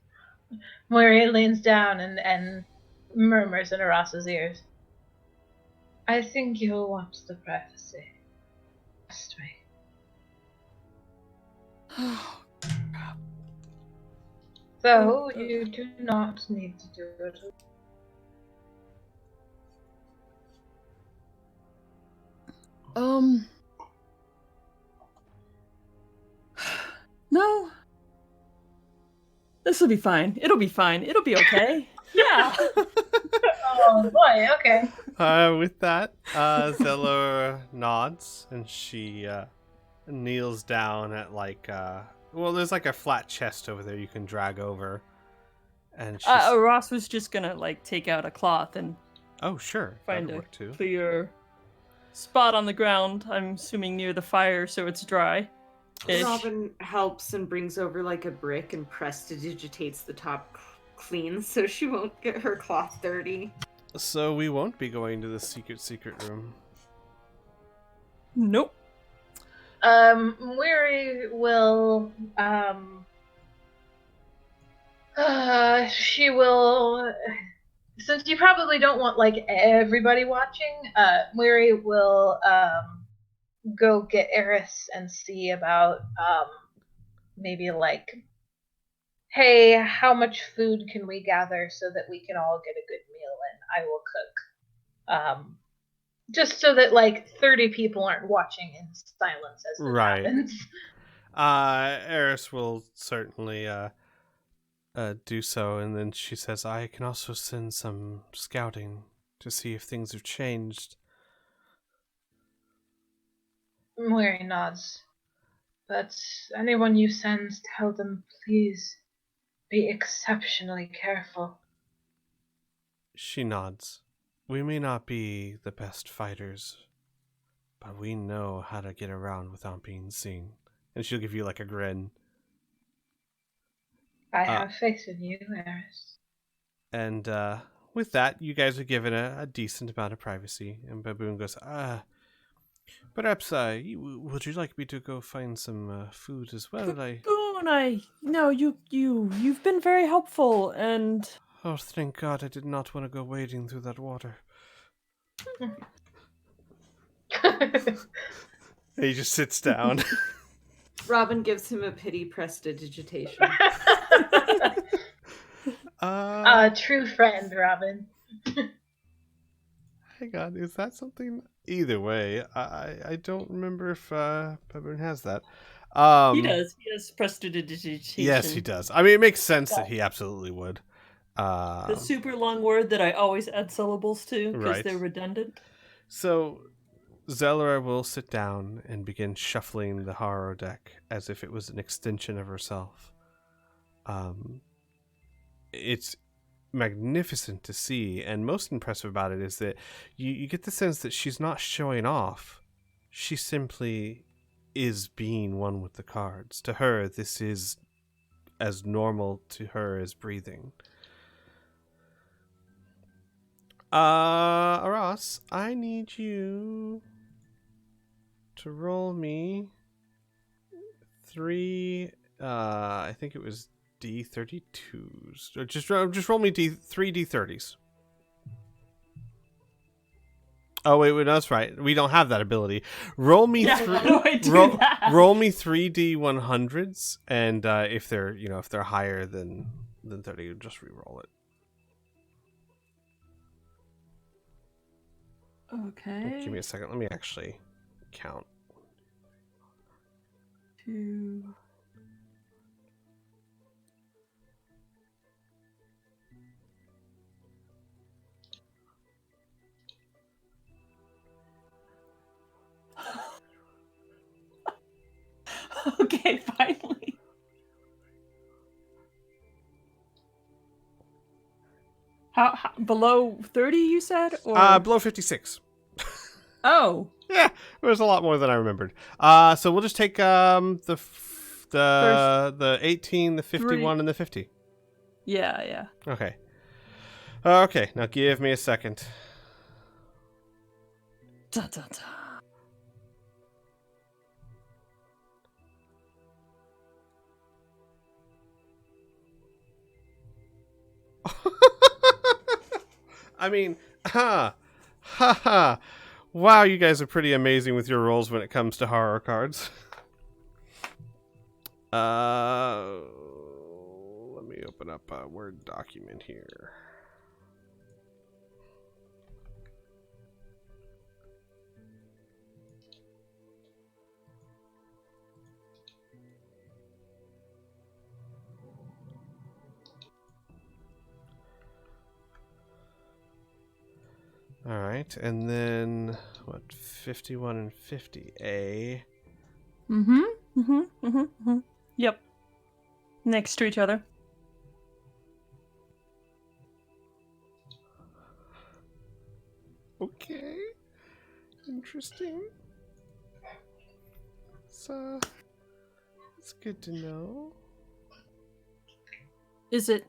Miri leans down and murmurs in Eros's ears. I think you'll want the privacy. Trust me. Oh, So, you do not need to do it. No. This will be fine. It'll be fine. It'll be okay. Yeah. Oh boy, okay. With that, Zelor nods and she kneels down at there's like a flat chest over there you can drag over. And she's... Ross was just gonna take out a cloth and oh, sure. find That'd a work too. clear spot on the ground. I'm assuming near the fire, so it's dry. Robin helps and brings over a brick and prestidigitates the top clean so she won't get her cloth dirty. So we won't be going to the secret room. Nope. Weary will, she will, since you probably don't want, everybody watching, Weary will, go get Eris and see about, maybe, hey, how much food can we gather so that we can all get a good meal and I will cook. Just so that 30 people aren't watching in silence as this happens. Eris will certainly do so, and then she says, I can also send some scouting to see if things have changed. Weary nods. But anyone you send, tell them please be exceptionally careful. She nods. We may not be the best fighters, but we know how to get around without being seen. And she'll give you a grin. I have faith in you, Eris. And with that, you guys are given a decent amount of privacy. And Baboon goes, perhaps would you like me to go find some food as well? Baboon, no, you've been very helpful, and oh, thank God, I did not want to go wading through that water. He just sits down. Robin gives him a pity prestidigitation. True friend, Robin. Hang on, is that something? Either way, I don't remember if Peppermint has that. He does. He has prestidigitation. Yes, he does. I mean, it makes sense that he absolutely would. The super long word that I always add syllables to because Right. they're redundant. So, Zelora will sit down and begin shuffling the horror deck as if it was an extension of herself. It's magnificent to see, and most impressive about it is that you get the sense that she's not showing off. She simply is being one with the cards. To her, this is as normal to her as breathing. Ross, I need you to roll me 3, I think it was D32s. Or just roll me 3 D30s. Oh wait, that's right. We don't have that ability. Roll me How do I do that? roll me 3 D100s, and if they're higher than 30, just re-roll it. Okay. Give me a second. Let me actually count. 2. Okay, finally. How below 30 you said, or Below 56. Oh, Yeah, it was a lot more than I remembered. So we'll just take the 18, the 51, and the 50. yeah. Okay. Okay, now give me a second. Da, da, da. I mean, wow, you guys are pretty amazing with your rolls when it comes to horror cards. Let me open up a Word document here. All right, and then what? 51 and 50A. Yep. Next to each other. Okay. Interesting. So, it's good to know. Is it?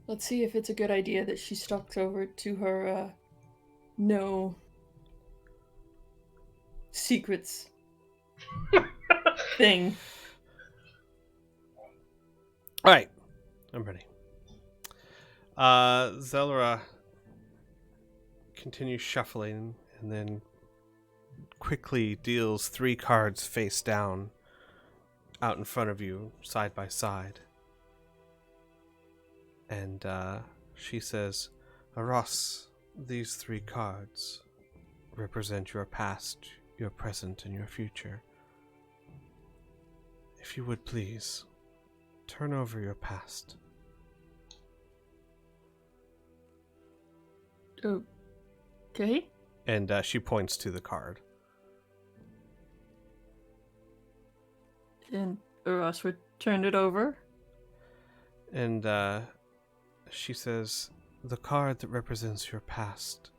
Let's see if it's a good idea that she stalks over to her, no secrets thing. All right, I'm ready. Zelora continues shuffling and then quickly deals 3 cards face down out in front of you, side by side. And she says, Ross, these 3 cards represent your past, your present, and your future. If you would please, turn over your past. Okay. And she points to the card. And Ross turned it over. And she says, the card that represents your past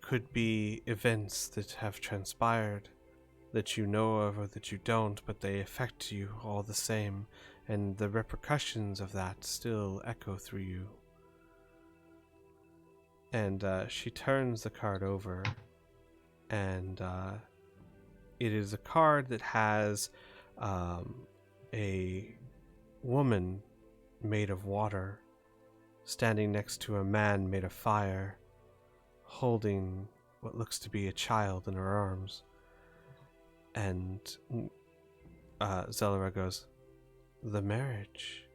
could be events that have transpired that you know of or that you don't, but they affect you all the same, and the repercussions of that still echo through you. And she turns the card over, and it is a card that has a woman made of water standing next to a man made of fire, holding what looks to be a child in her arms. And Zelora goes, "The marriage.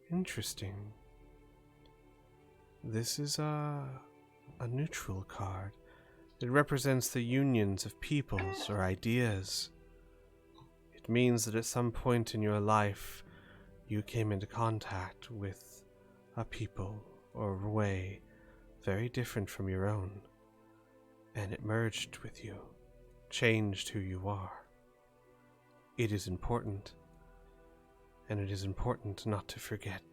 Interesting. This is a neutral card. It represents the unions of peoples or ideas. It means that at some point in your life, you came into contact with a people or way very different from your own, and it merged with you, changed who you are. It is important, and it is important not to forget."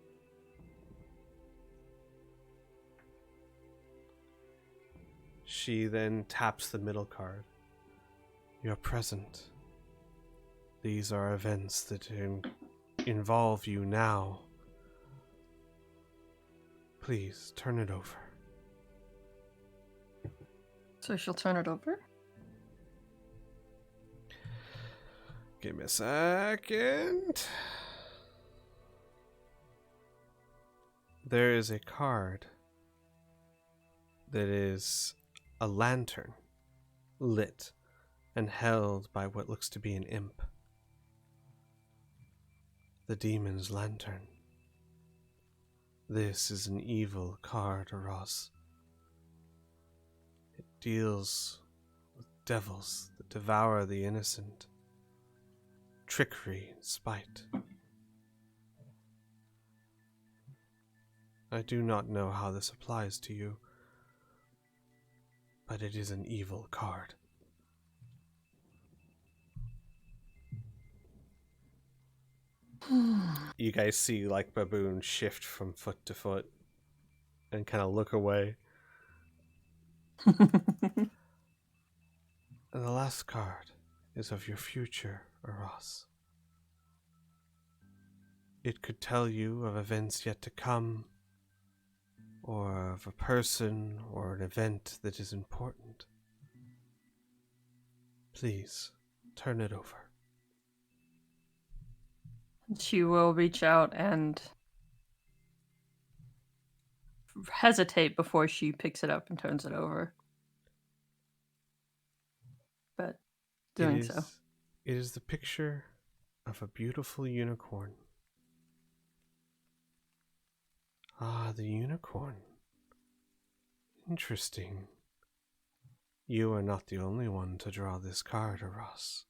She then taps the middle card. "You're present. These are events that involve you now. Please, turn it over." So she'll turn it over? Give me a second. There is a card that is a lantern, lit and held by what looks to be an imp. The demon's lantern. This is an evil card, Aros. It deals with devils that devour the innocent, trickery and spite. I do not know how this applies to you, but it is an evil card. You guys see like Baboon shift from foot to foot and kind of look away. And the last card is of your future, Aros. It could tell you of events yet to come, or of a person or an event that is important. Please, turn it over. She will reach out and hesitate before she picks it up and turns it over. But doing so. It is the picture of a beautiful unicorn. Ah, the unicorn. Interesting. You are not the only one to draw this card, Aros.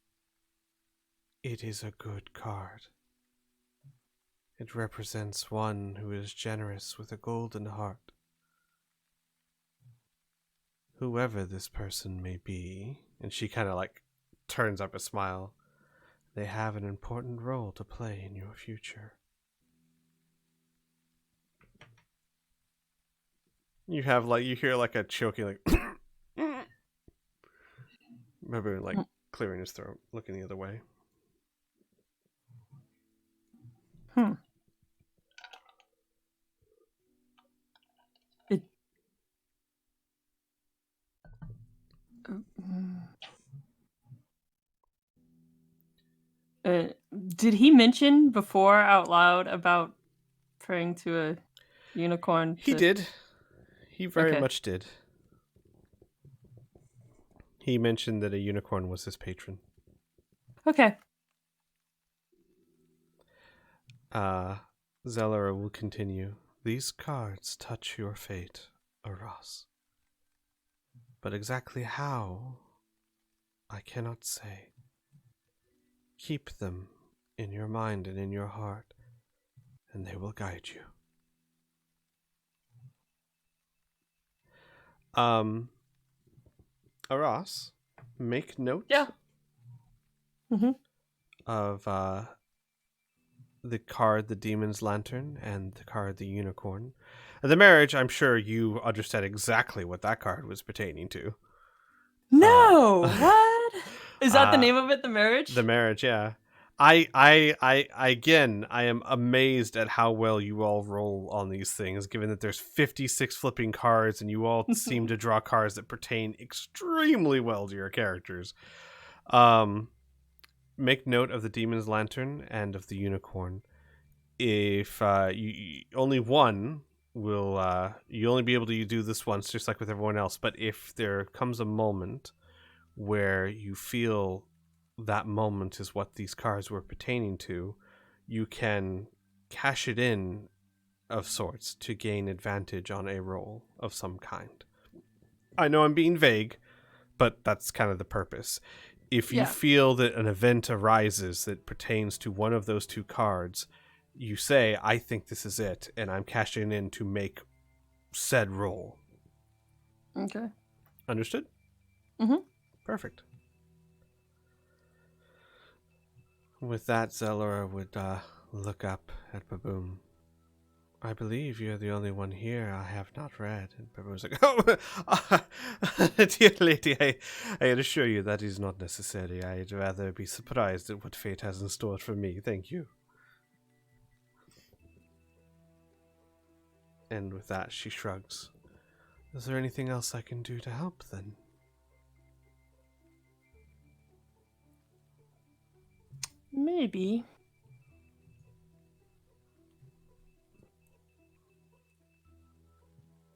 It is a good card. It represents one who is generous with a golden heart. Whoever this person may be, and she kind of like turns up a smile, they have an important role to play in your future. You have like, you hear like a choking like Baboon like clearing his throat, looking the other way. Did he mention before out loud about praying to a unicorn? He did. He very much did. He mentioned that a unicorn was his patron. Okay. Zelora will continue. These cards touch your fate, Aros. But exactly how, I cannot say. Keep them in your mind and in your heart, and they will guide you. Aros, make note of the card, the Demon's Lantern, and the card, the Unicorn. And the marriage, I'm sure you understand exactly what that card was pertaining to. No, what? Is that the name of it, the marriage? The marriage, yeah. I again, I am amazed at how well you all roll on these things, given that there's 56 flipping cards and you all seem to draw cards that pertain extremely well to your characters. make note of the demon's lantern and of the unicorn. If only one will, you only be able to do this once, just like with everyone else. But if there comes a moment where you feel that moment is what these cards were pertaining to, you can cash it in of sorts to gain advantage on a roll of some kind. I know I'm being vague, but that's kind of the purpose. If you feel that an event arises that pertains to one of those two cards, you say, I think this is it, and I'm cashing in to make said roll. Okay. Understood? Mm-hmm. Perfect. With that, Elora would look up at Baboon. I believe you're the only one here I have not read. And Baboon's like, dear lady, I assure you that is not necessary. I'd rather be surprised at what fate has in store for me. Thank you. And with that, she shrugs. Is there anything else I can do to help, then? Maybe.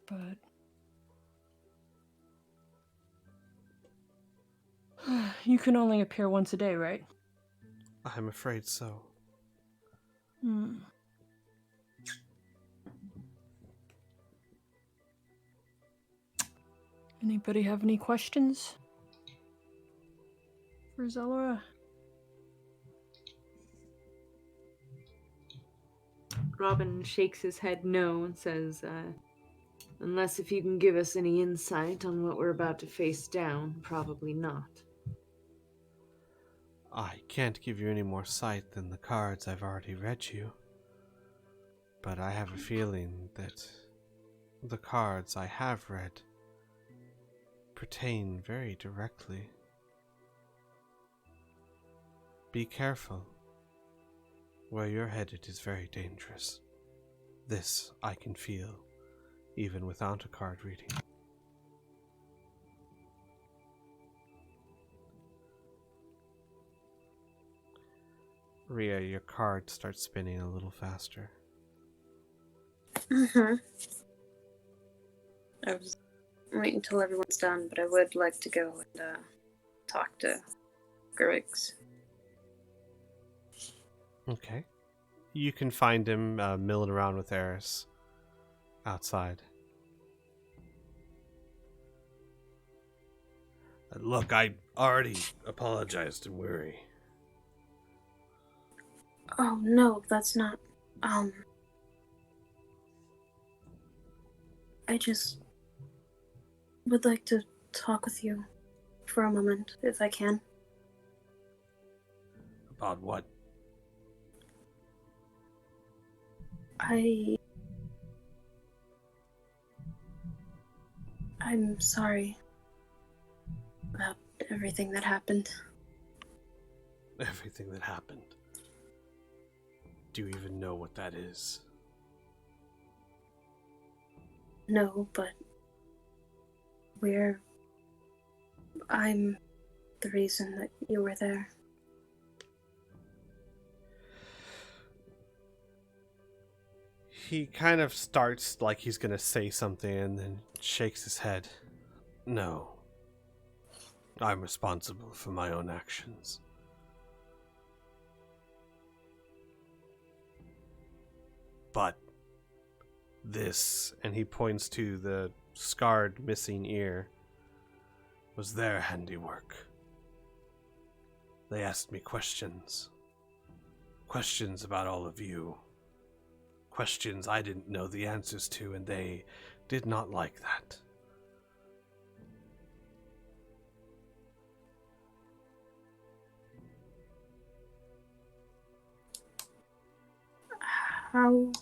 But you can only appear once a day, right? I'm afraid so. Anybody have any questions for Elora? Robin shakes his head no and says, unless if you can give us any insight on what we're about to face down, probably not. I can't give you any more sight than the cards I've already read you. But I have a feeling that the cards I have read pertain very directly. Be careful. Where you're headed is very dangerous. This I can feel, even without a card reading. Rhea, your card starts spinning a little faster. Mm-hmm. I was waiting until everyone's done, but I would like to go and talk to Griggs. Okay. You can find him milling around with Eris outside. Look, I already apologized to Weary. Oh, no, that's not, I just would like to talk with you for a moment, if I can. About what? I'm sorry about everything that happened. Everything that happened. Do you even know what that is? No, but I'm the reason that you were there. He kind of starts like he's gonna say something and then shakes his head. No. I'm responsible for my own actions. But this, and he points to the scarred missing ear, was their handiwork. They asked me questions. Questions about all of you. Questions I didn't know the answers to, and they did not like that. How...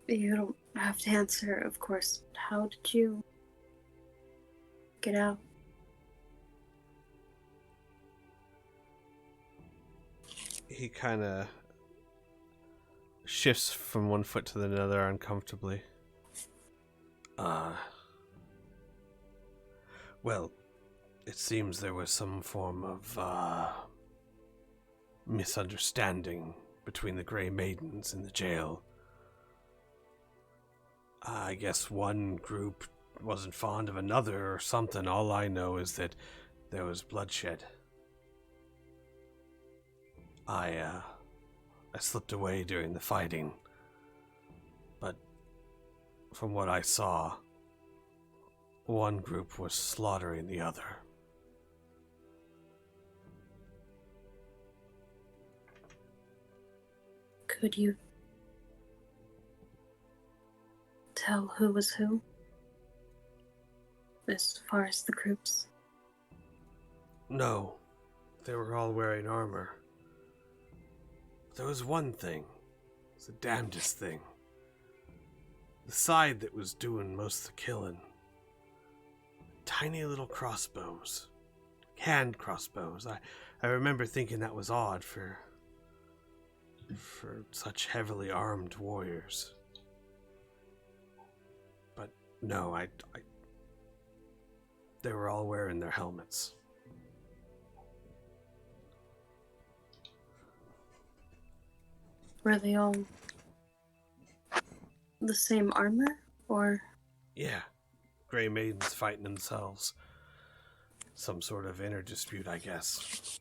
You don't have to answer, of course. How did you get out? He kind of shifts from one foot to the other uncomfortably. Well, It seems there was some form of misunderstanding between the Grey Maidens in the jail. I guess one group wasn't fond of another or something. All I know is that there was bloodshed. I slipped away during the fighting, but from what I saw, one group was slaughtering the other. Could you tell who was who? As far as the groups? No, they were all wearing armor. There was one thing. It was the damnedest thing. The side that was doing most of the killing. Tiny little crossbows. Hand crossbows. I remember thinking that was odd for such heavily armed warriors. But no, they were all wearing their helmets. Were they all the same armor, or? Yeah, Grey Maidens fighting themselves. Some sort of inner dispute, I guess.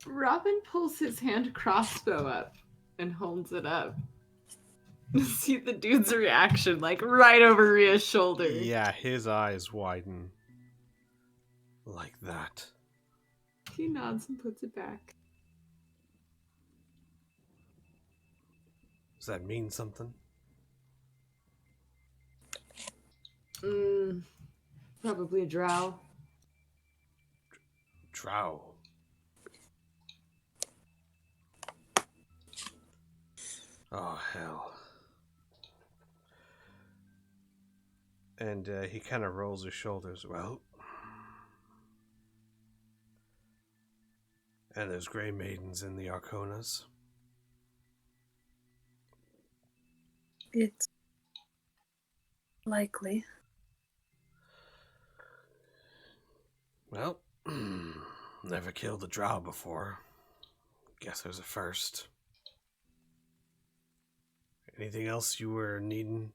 Robin pulls his hand crossbow up and holds it up. See the dude's reaction, like right over Ria's shoulder. Yeah, his eyes widen. Like that. He nods and puts it back. Does that mean something? Probably a drow. Drow. Oh, hell. And he kind of rolls his shoulders. Well, and there's Grey Maidens in the Arconas. It's likely. Well, never killed a drow before. Guess there's a first. Anything else you were needing?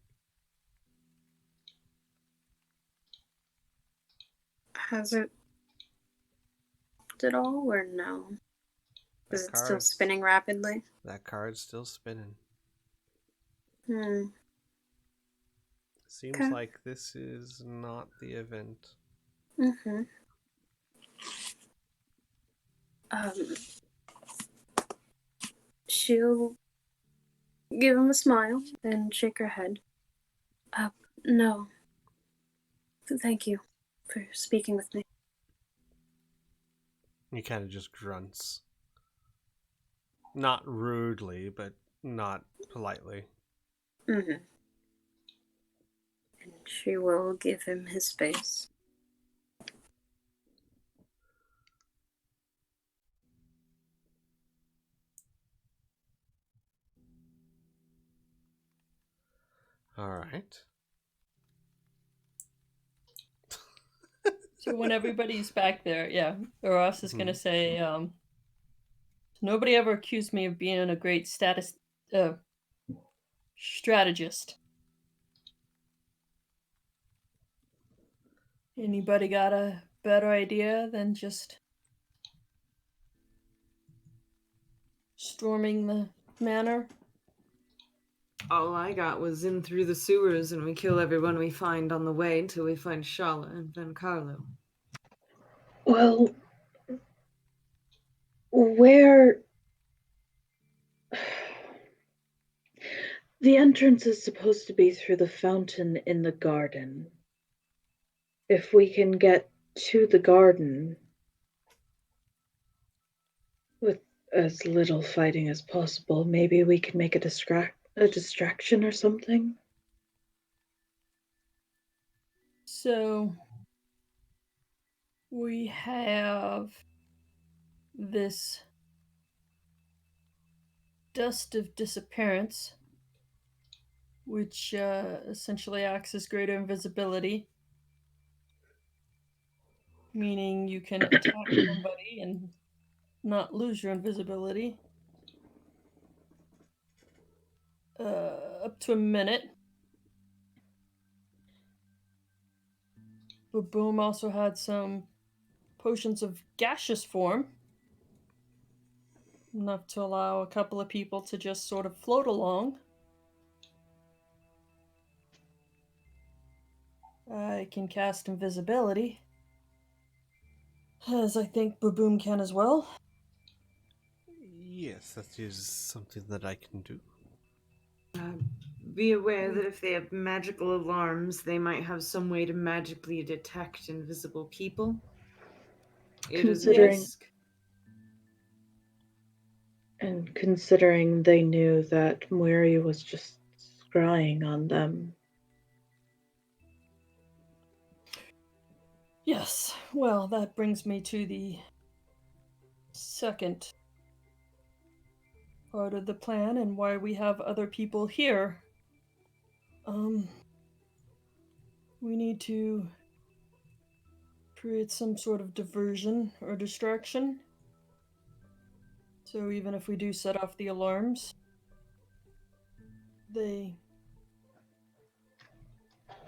Has it at all, or no? Is it still spinning rapidly? That card's still spinning. Seems Okay. like this is not the event. She'll give him a smile and shake her head. No. Thank you for speaking with me. He kind of just grunts. Not rudely, but not politely. And she will give him his space. All right. So when everybody's back there, yeah, Ross is gonna say, nobody ever accused me of being a great strategist. Anybody got a better idea than just storming the manor? All I got was in through the sewers and we kill everyone we find on the way until we find Shala and Van Carlo. Well, where... The entrance is supposed to be through the fountain in the garden. If we can get to the garden with as little fighting as possible, maybe we can make a distraction or something. So we have this dust of disappearance which essentially acts as greater invisibility, meaning you can attack somebody and not lose your invisibility. Up to a minute. But Boom also had some potions of gaseous form, enough to allow a couple of people to just sort of float along. I can cast invisibility, as I think Baboom can as well. Yes, that is something that I can do. Be aware that if they have magical alarms, they might have some way to magically detect invisible people. It is a Considering- risk. And considering they knew that Mwiri was just scrying on them. Yes, well, that brings me to the second part of the plan and why we have other people here. We need to create some sort of diversion or distraction. So even if we do set off the alarms, they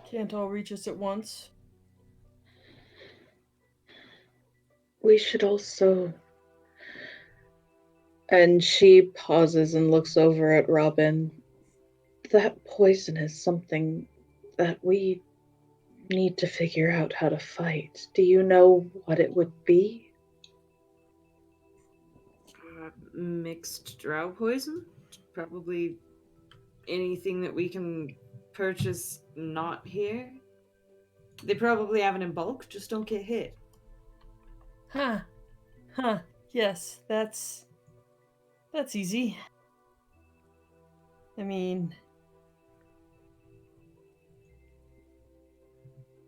can't all reach us at once. We should also. And she pauses and looks over at Robin. That poison is something that we need to figure out how to fight. Do you know what it would be? Mixed drow poison? Probably anything that we can purchase not here. They probably have it in bulk, just don't get hit. Huh. Yes, that's easy. I mean,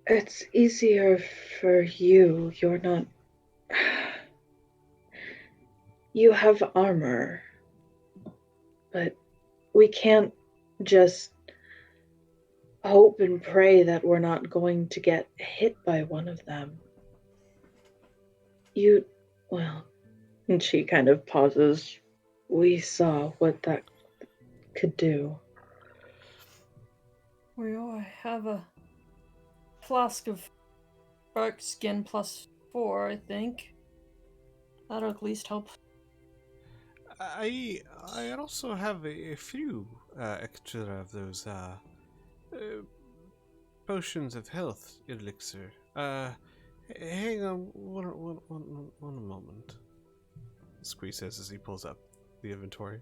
It's easier for you. You're not. You have armor. But we can't just hope and pray that we're not going to get hit by one of them. Well, and she kind of pauses. We saw what that could do. well, I have a flask of bark skin +4, I think. That'll at least help. I also have a few extra of those potions of health elixir. Hang on one moment. Squee says as he pulls up the inventory.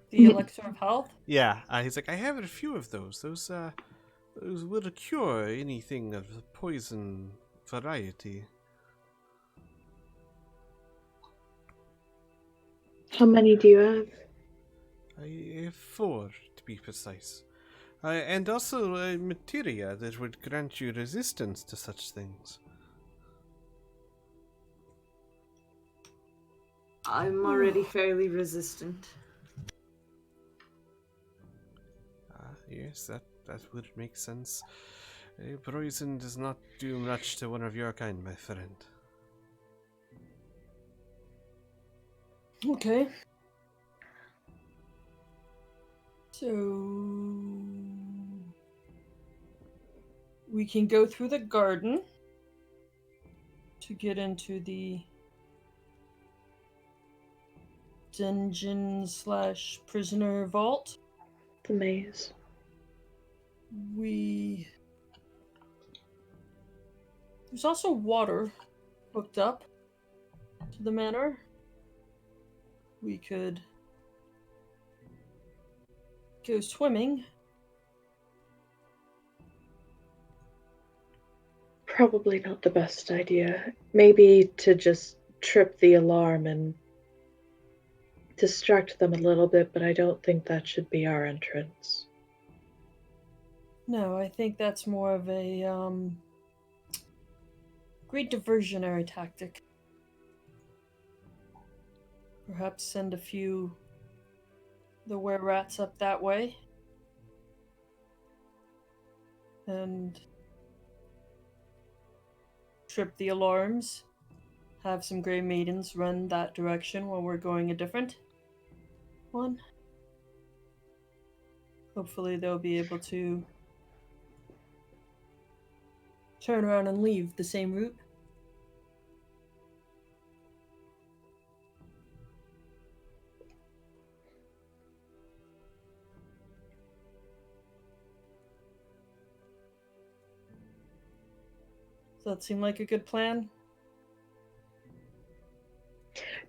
The elixir of health? Yeah, he's like, I have a few of those. Those will cure anything of the poison variety. How many do you have? I have 4, to be precise. And also materia that would grant you resistance to such things. I'm already fairly resistant. Yes, that would make sense. Poison does not do much to one of your kind, my friend. Okay. So we can go through the garden to get into the dungeon/prisoner vault. The maze. There's also water hooked up to the manor. We could go swimming. Probably not the best idea. Maybe to just trip the alarm and distract them a little bit, but I don't think that should be our entrance. No, I think that's more of a great diversionary tactic. Perhaps send a few the were-rats up that way. and trip the alarms. Have some Grey Maidens run that direction while we're going a different one. Hopefully they'll be able to turn around and leave the same route. Does that seem like a good plan?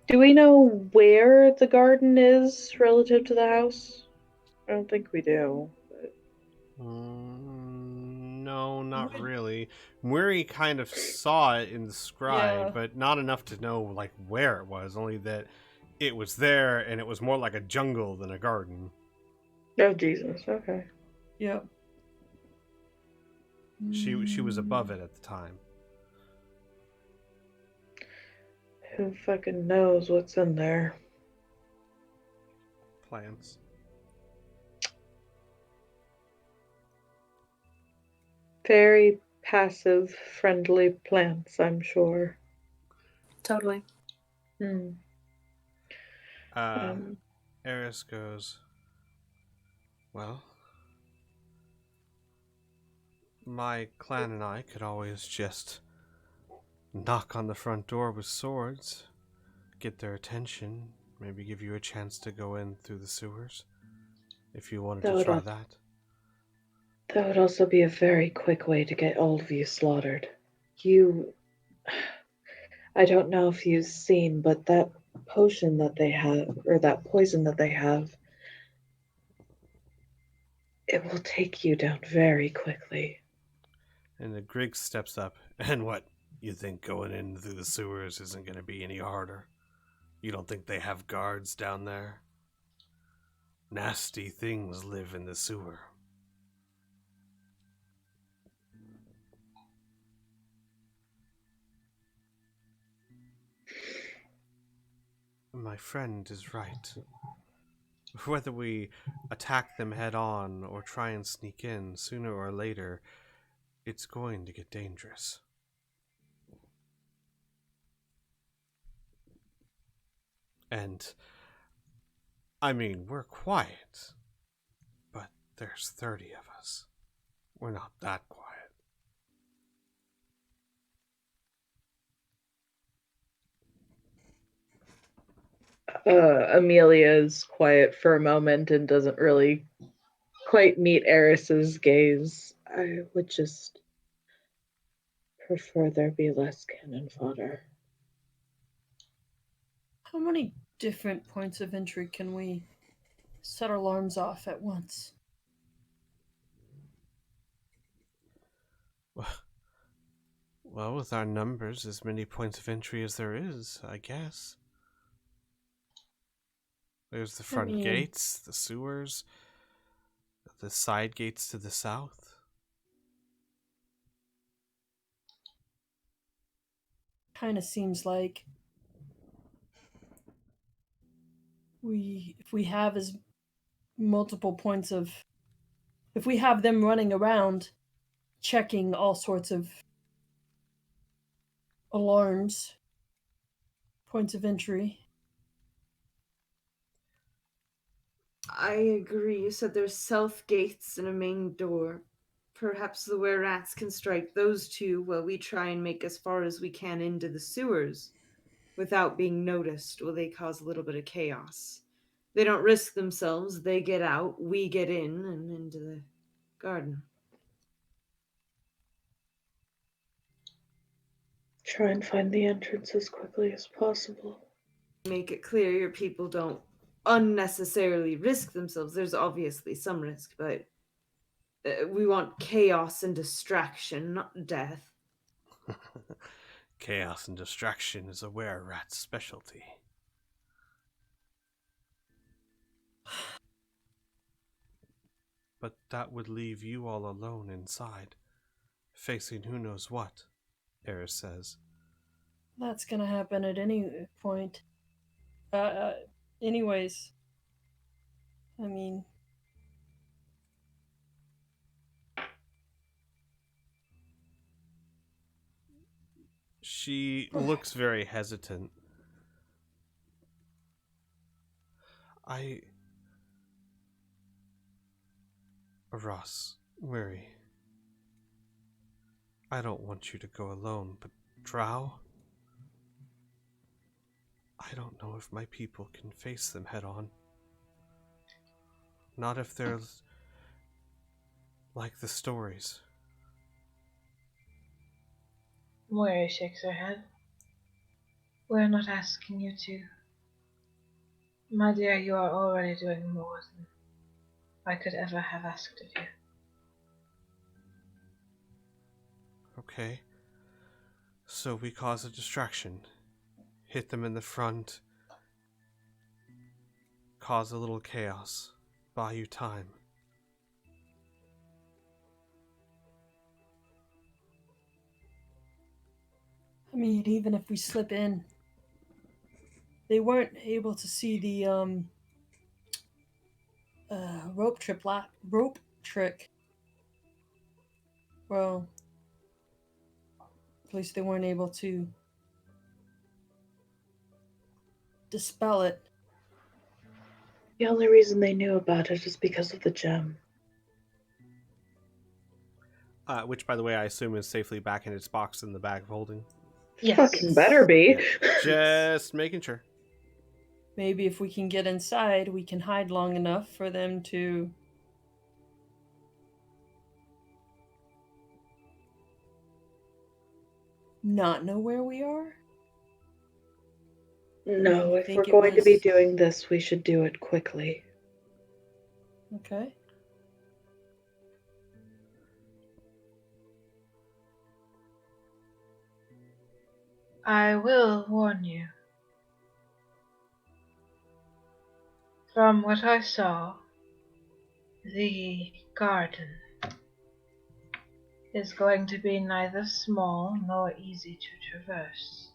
Do we know where the garden is relative to the house? I don't think we do. But... No, not really. Weary kind of saw it in the scry, Yeah. but not enough to know like where it was. Only that it was there, and it was more like a jungle than a garden. Oh Jesus! Okay. Yep. She was above it at the time. Who fucking knows what's in there? Plants. Very passive, friendly plants, I'm sure. Totally. Eris goes, well, my clan and I could always just knock on the front door with swords, get their attention, maybe give you a chance to go in through the sewers, if you wanted to try that. That would also be a very quick way to get all of you slaughtered. I don't know if you've seen, but that potion that they have, or that poison that they have, it will take you down very quickly. And the Griggs steps up, and what? You think going in through the sewers isn't going to be any harder? You don't think they have guards down there? Nasty things live in the sewer. My friend is right. Whether we attack them head on or try and sneak in, sooner or later, it's going to get dangerous. And, I mean, we're quiet, but there's 30 of us. We're not that quiet. Amelia is quiet for a moment and doesn't really quite meet Eris's gaze. I would just prefer there be less cannon fodder. How many different points of entry can we set alarms off at once? Well, with our numbers, as many points of entry as there is, I guess. There's the front gates, the sewers, the side gates to the south. Kind of seems like if we have as multiple points of, if we have them running around checking all sorts of alarms, points of entry. I agree. You said there's south gates and a main door. Perhaps the were-rats can strike those two while we try and make as far as we can into the sewers. Without being noticed, will they cause a little bit of chaos? They don't risk themselves, they get out, we get in and into the garden. Try and find the entrance as quickly as possible. Make it clear your people don't unnecessarily risk themselves. There's obviously some risk, but we want chaos and distraction, not death. Chaos and distraction is a were-rat's specialty. But that would leave you all alone inside, facing who knows what, Eris says. That's gonna happen at any point. Anyways, I mean, She looks very hesitant. Ross, Mary, I don't want you to go alone, but Drow? I don't know if my people can face them head on. Not if they're like the stories. Moira shakes her head. We're not asking you to. My dear, you are already doing more than I could ever have asked of you. Okay. So we cause a distraction. Hit them in the front. Cause a little chaos. Buy you time. I mean, even if we slip in, they weren't able to see the rope trick. Well, at least they weren't able to dispel it. The only reason they knew about it is because of the gem. Which, by the way, I assume is safely back in its box in the bag of holding. Yes. Fucking better be. Yeah. Just making sure. Maybe if we can get inside, we can hide long enough for them to not know where we are. No, I if think we're it going to be was- doing this, we should do it quickly. Okay. I will warn you. From what I saw, the garden is going to be neither small nor easy to traverse.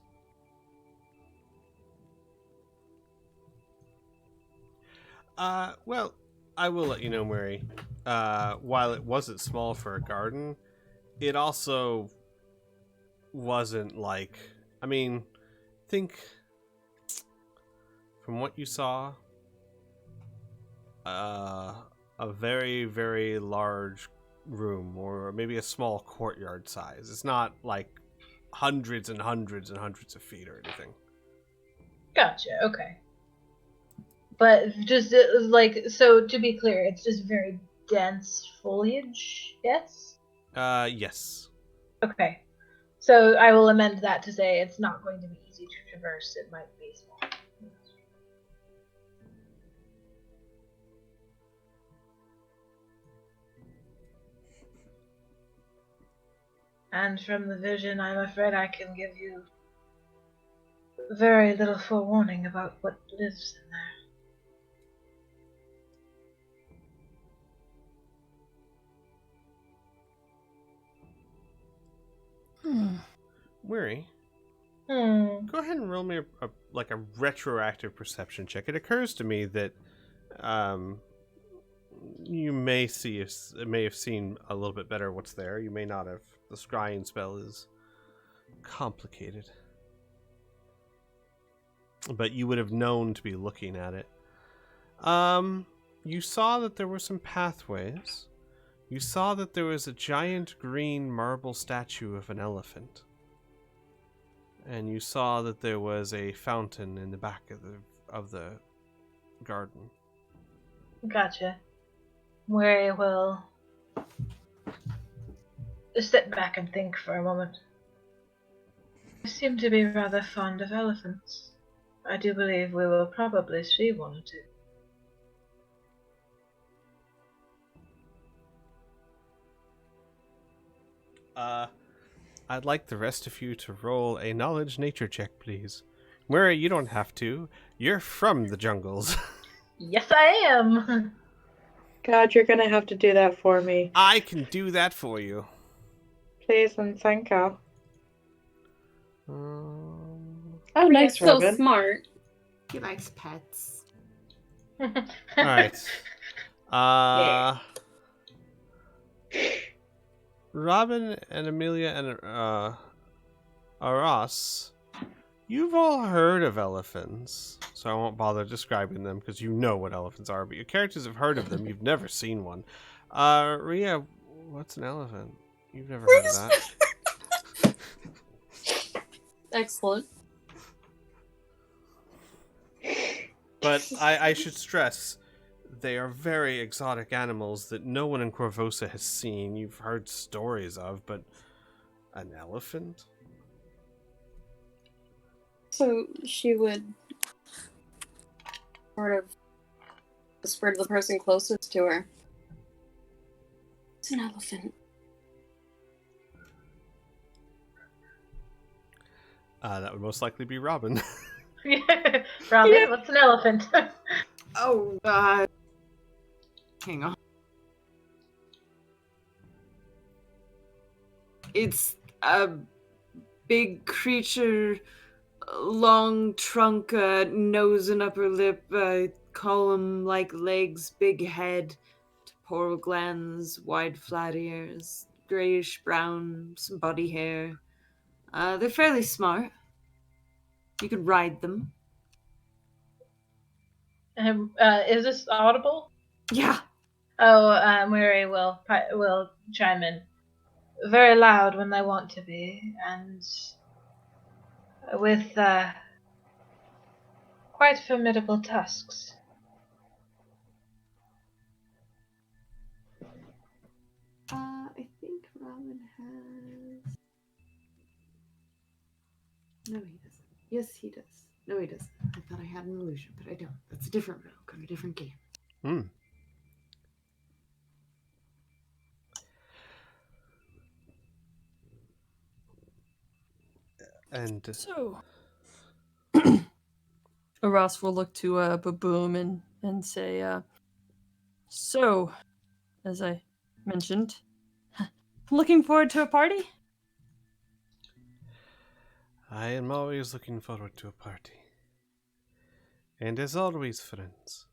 Well, I will let you know, Mary. While it wasn't small for a garden, it also wasn't like... I mean, think... From what you saw, a very, very large room, or maybe a small courtyard size. It's not like hundreds and hundreds and hundreds of feet or anything. Gotcha, okay. But just like, so to be clear, it's just very dense foliage, yes? Yes. Okay. So I will amend that to say it's not going to be easy to traverse, it might be small. And from the vision, I'm afraid I can give you very little forewarning about what lives in there. Weary, Hmm. go ahead and roll me a retroactive perception check. It occurs to me that you may have seen a little bit better what's there. You may not have. The scrying spell is complicated, but you would have known to be looking at it. You saw that there were some pathways. You saw that there was a giant green marble statue of an elephant. And you saw that there was a fountain in the back of the garden. Gotcha. We will sit back and think for a moment. I seem to be rather fond of elephants. I do believe we will probably see one or two. I'd like the rest of you to roll a knowledge nature check, please. Murray, you don't have to. You're from the jungles. Yes, I am! God, you're gonna have to do that for me. I can do that for you. Please and thank you. Um, Oh, nice, so Robin. smart. He likes pets. Alright. Robin and Amelia and Aras, you've all heard of elephants, so I won't bother describing them because you know what elephants are, but your characters have heard of them. You've never seen one. Ria, what's an elephant? You've never heard of that. Excellent. But I should stress, they are very exotic animals that no one in Corvosa has seen. You've heard stories of, but an elephant? So she would sort of whisper to the person closest to her. It's an elephant. That would most likely be Robin. Robin, what's an elephant? Oh, hang on. It's a big creature, long trunk, nose and upper lip, column-like legs, big head, temporal glands, wide flat ears, grayish brown, some body hair. They're fairly smart. You could ride them. Is this audible? Yeah. Oh, Mary will chime in. Very loud when they want to be, and with quite formidable tusks. I think Robin has... No, he doesn't. Yes, he does. No, he doesn't. I thought I had an illusion, but I don't. That's a different rogue on a different game. Hmm. And So, Aras will look to Baboom and say, so, as I mentioned, looking forward to a party? I am always looking forward to a party. And as always, friends,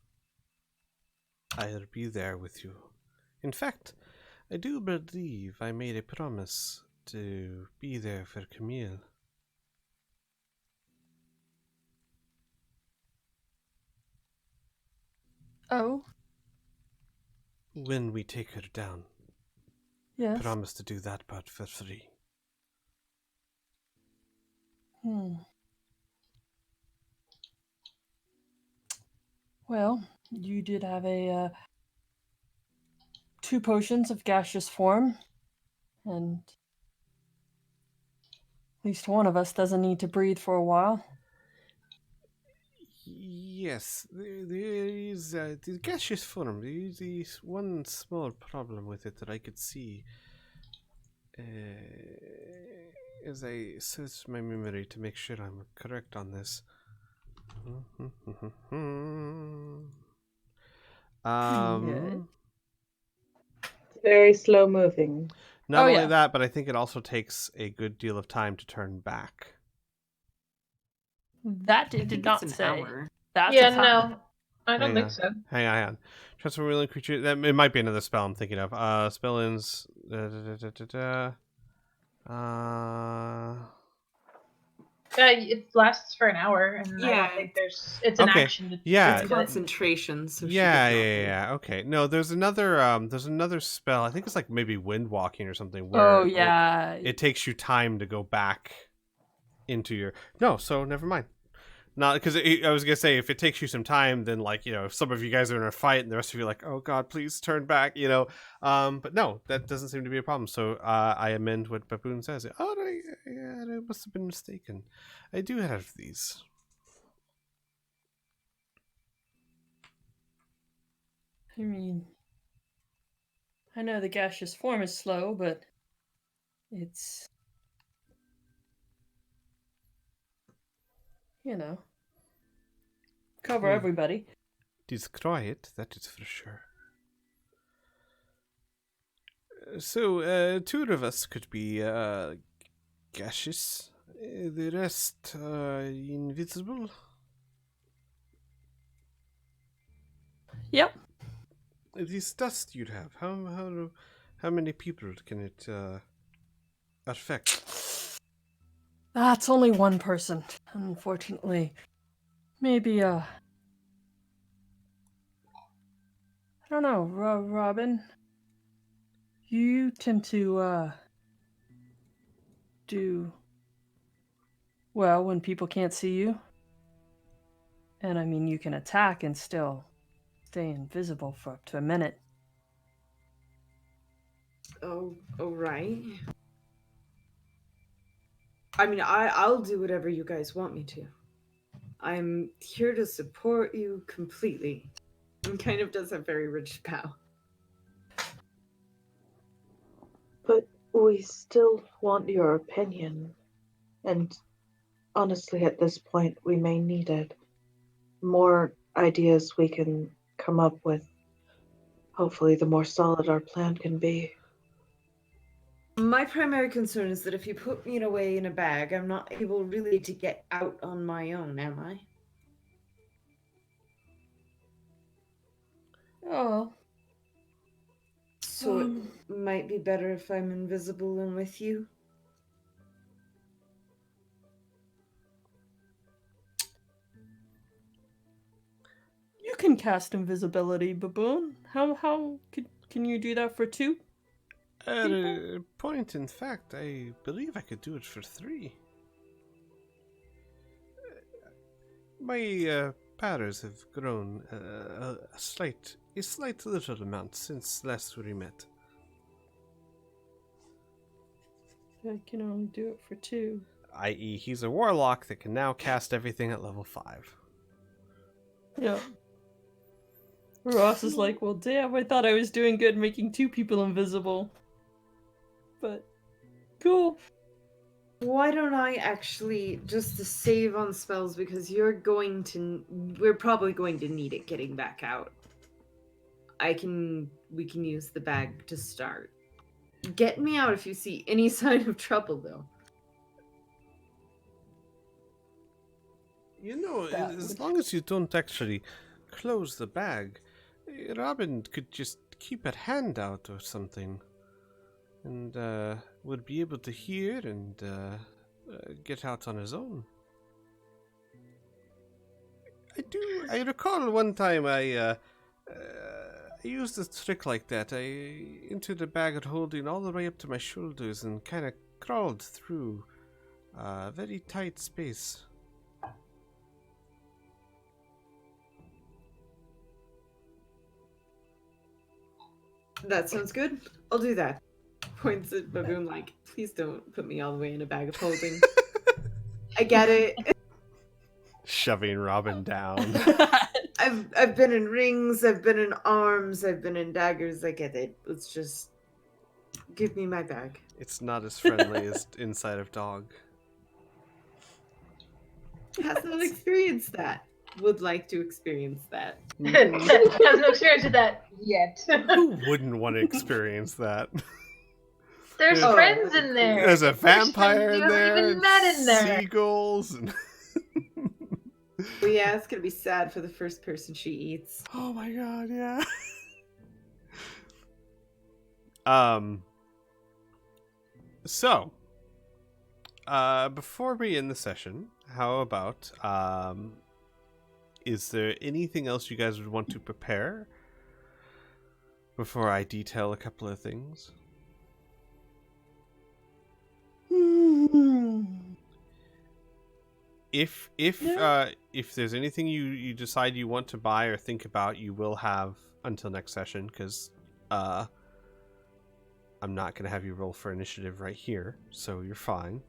I'll be there with you. In fact, I do believe I made a promise to be there for Camille. Oh, When we take her down, yes. promise to do that part for free. Well, you did have a 2 potions of gaseous form, and at least one of us doesn't need to breathe for a while. Yes, there is the gaseous form. There is one small problem with it that I could see as I search my memory to make sure I'm correct on this. Good. It's very slow moving. Not Oh, only yeah. that, but I think it also takes a good deal of time to turn back. That I it think did it's not an say. hour. That's Yeah, a time. no, I don't think so. Hang on. Transform wheeling creature. That it might be another spell I'm thinking of. Spell ends. It lasts for an hour, and I Yeah. don't think it's an Okay, action to yeah. to It's do it. concentration, so she Yeah. does not move. Okay. No, there's another spell. I think it's like maybe wind walking or something. Where Oh, yeah. it takes you time to go back into your. No, so never mind. Not because I was gonna say if it takes you some time, then like if some of you guys are in a fight and the rest of you are like, oh god, please turn back, But no, that doesn't seem to be a problem. So I amend what Baboon says. Oh, I must have been mistaken. I do have these. I mean, I know the gaseous form is slow, but it's, cover everybody. Destroy it, that is for sure. So, 2 of us could be gaseous. The rest invisible. Yep. This dust you'd have. How many people can it affect? That's only one person, unfortunately. Maybe, I don't know, Robin. You tend to, do well when people can't see you. And I mean, you can attack and still stay invisible for up to a minute. Oh, right. I mean, I'll do whatever you guys want me to. I'm here to support you completely. And kind of does a very rich bow. But we still want your opinion. And honestly, at this point, we may need it. More ideas we can come up with, hopefully, the more solid our plan can be. My primary concern is that if you put me away in a bag, I'm not able really to get out on my own, am I? Oh. So it might be better if I'm invisible and with you? You can cast invisibility, Baboon. How can you do that for 2? At a point, in fact, I believe I could do it for 3. My powers have grown a slight little amount since last we met. I can only do it for 2. I.e., he's a warlock that can now cast everything at level 5. Yeah. Ross is like, well, damn, I thought I was doing good making 2 people invisible. But, cool. Why don't I actually, just to save on spells, because we're probably going to need it getting back out. We can use the bag to start. Get me out if you see any sign of trouble, though. You know, as long as you don't actually close the bag, Robin could just keep a hand out or something. And would be able to hear and get out on his own. I recall one time I used a trick like that. I entered a bag holding all the way up to my shoulders and kind of crawled through a very tight space. That sounds good. I'll do that. Points at Baboon like, please don't put me all the way in a bag of holding. I get it. Shoving Robin down. I've been in rings, I've been in arms, I've been in daggers, I get it. Let's just give me my bag. It's not as friendly as Inside of Dog. Has not experienced that. Would like to experience that. Has no experience with that yet. Who wouldn't want to experience that? There's friends in there. There's a vampire in there. Even met in there. Seagulls. And Well, yeah, it's gonna be sad for the first person she eats. oh my god, yeah. So, before we end the session, how about is there anything else you guys would want to prepare before I detail a couple of things? If there's anything you decide you want to buy or think about, you will have until next session, because I'm not going to have you roll for initiative right here, so you're fine.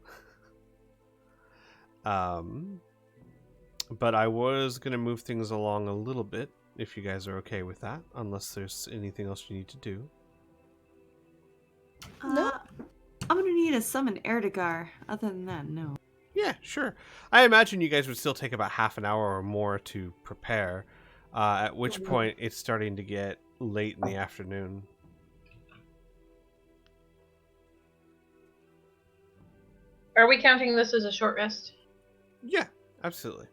But I was going to move things along a little bit, if you guys are okay with that, unless there's anything else you need to do. I'm gonna need a summon Erdegar. Other than that, no. Yeah, sure. I imagine you guys would still take about half an hour or more to prepare, at which point it's starting to get late in the afternoon. Are we counting this as a short rest? Yeah, absolutely.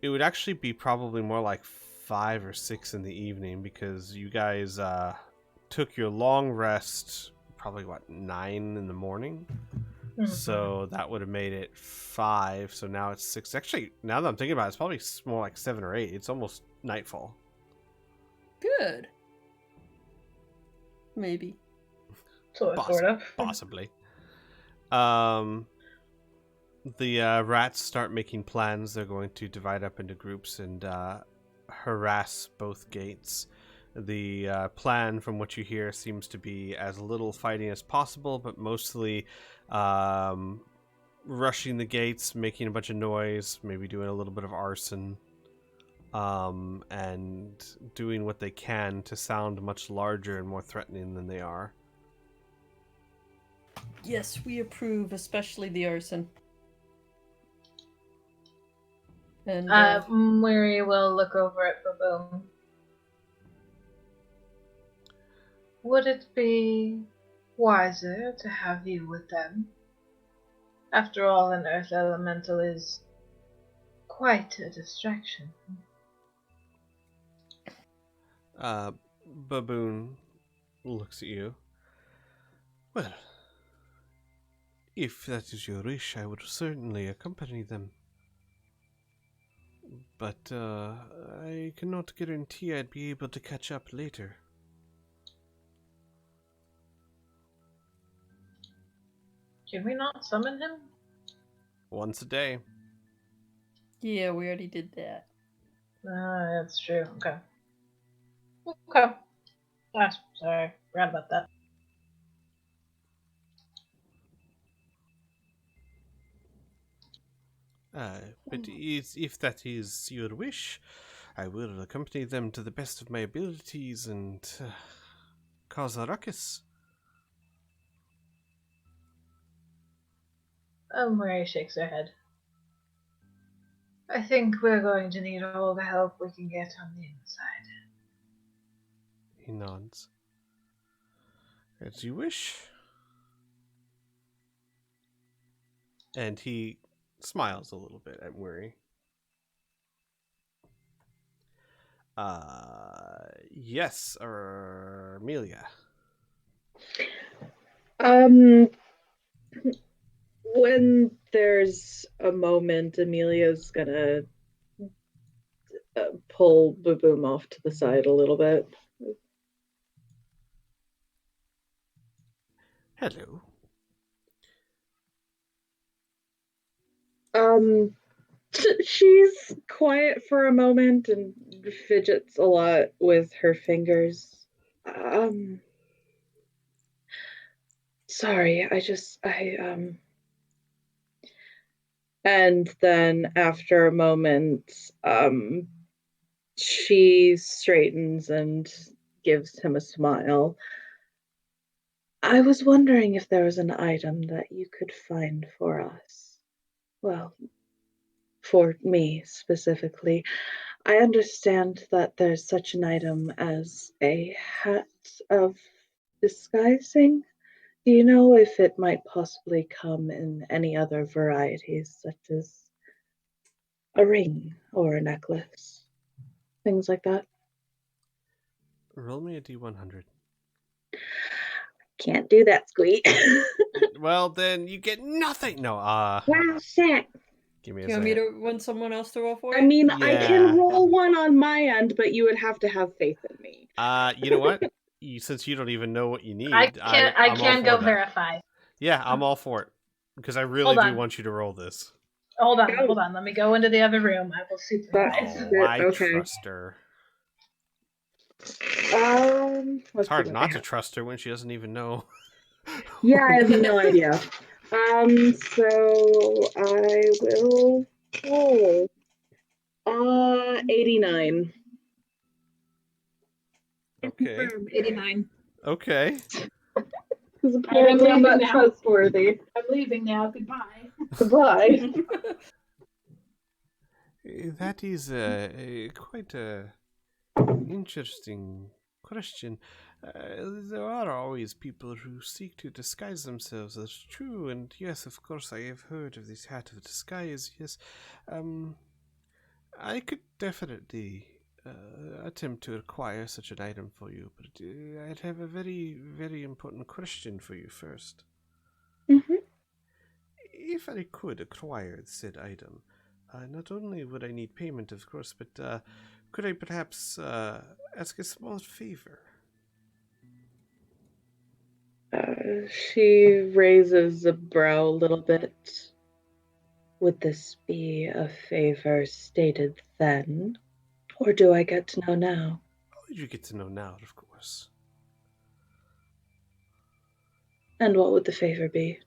It would actually be probably more like 5 or 6 in the evening, because you guys took your long rest probably 9 in the morning. So that would have made it 5. So now it's 6. Actually, now that I'm thinking about it, it's probably more like 7 or 8. It's almost nightfall. Good. Maybe. Sort of. Possibly. The rats start making plans. They're going to divide up into groups and harass both gates. The plan, from what you hear, seems to be as little fighting as possible, but mostly rushing the gates, making a bunch of noise, maybe doing a little bit of arson, and doing what they can to sound much larger and more threatening than they are. Yes, we approve, especially the arson. And Miri will look over at Baboom. Would it be wiser to have you with them? After all, an earth elemental is quite a distraction. Baboon looks at you. Well, if that is your wish, I would certainly accompany them. But I cannot guarantee I'd be able to catch up later. Can we not summon him? Once a day. yeah, we already did that. That's true. Okay. Okay. Ah, sorry. Forgot about that. But if that is your wish, I will accompany them to the best of my abilities and cause a ruckus. Miri shakes her head. I think we're going to need all the help we can get on the inside. He nods. As you wish. And he smiles a little bit at Murray. Yes, or Amelia. When there's a moment, Amelia's gonna pull Baboom off to the side a little bit. Hello. She's quiet for a moment and fidgets a lot with her fingers. Sorry, and then after a moment, she straightens and gives him a smile. I was wondering if there was an item that you could find for us. Well, for me specifically. I understand that there's such an item as a hat of disguising. Do you know if it might possibly come in any other varieties, such as a ring or a necklace? Things like that? Roll me a D100. Can't do that, Squee. Well, then you get nothing. No, Wow, shit. give me a Do you want me second. to want someone else to roll for you? I mean, I Yeah. can roll one on my end, but you would have to have faith in me. You know what? Since you don't even know what you need, I I'm can all go for that. verify. Yeah, I'm all for it. Because I really Hold do on. want you to roll this. Hold on. Let me go into the other room. I will supervise. Oh, I Okay. trust her. Let's It's hard see what not I to trust her when she doesn't even know. Yeah, I have no idea. So I will roll. 89. Okay. 89. Okay. Because apparently I'm not trustworthy. I'm leaving now. Goodbye. Goodbye. That is quite a interesting question. There are always people who seek to disguise themselves. That's true, and yes, of course, I have heard of this hat of disguise. Yes, I could definitely attempt to acquire such an item for you, but I'd have a very, very important question for you first. Mhm. if I could acquire said item, not only would I need payment, of course, but could I perhaps ask a small favor? She raises a brow a little bit. Would this be a favor stated then, or do I get to know now? Oh, you get to know now, of course. And what would the favor be?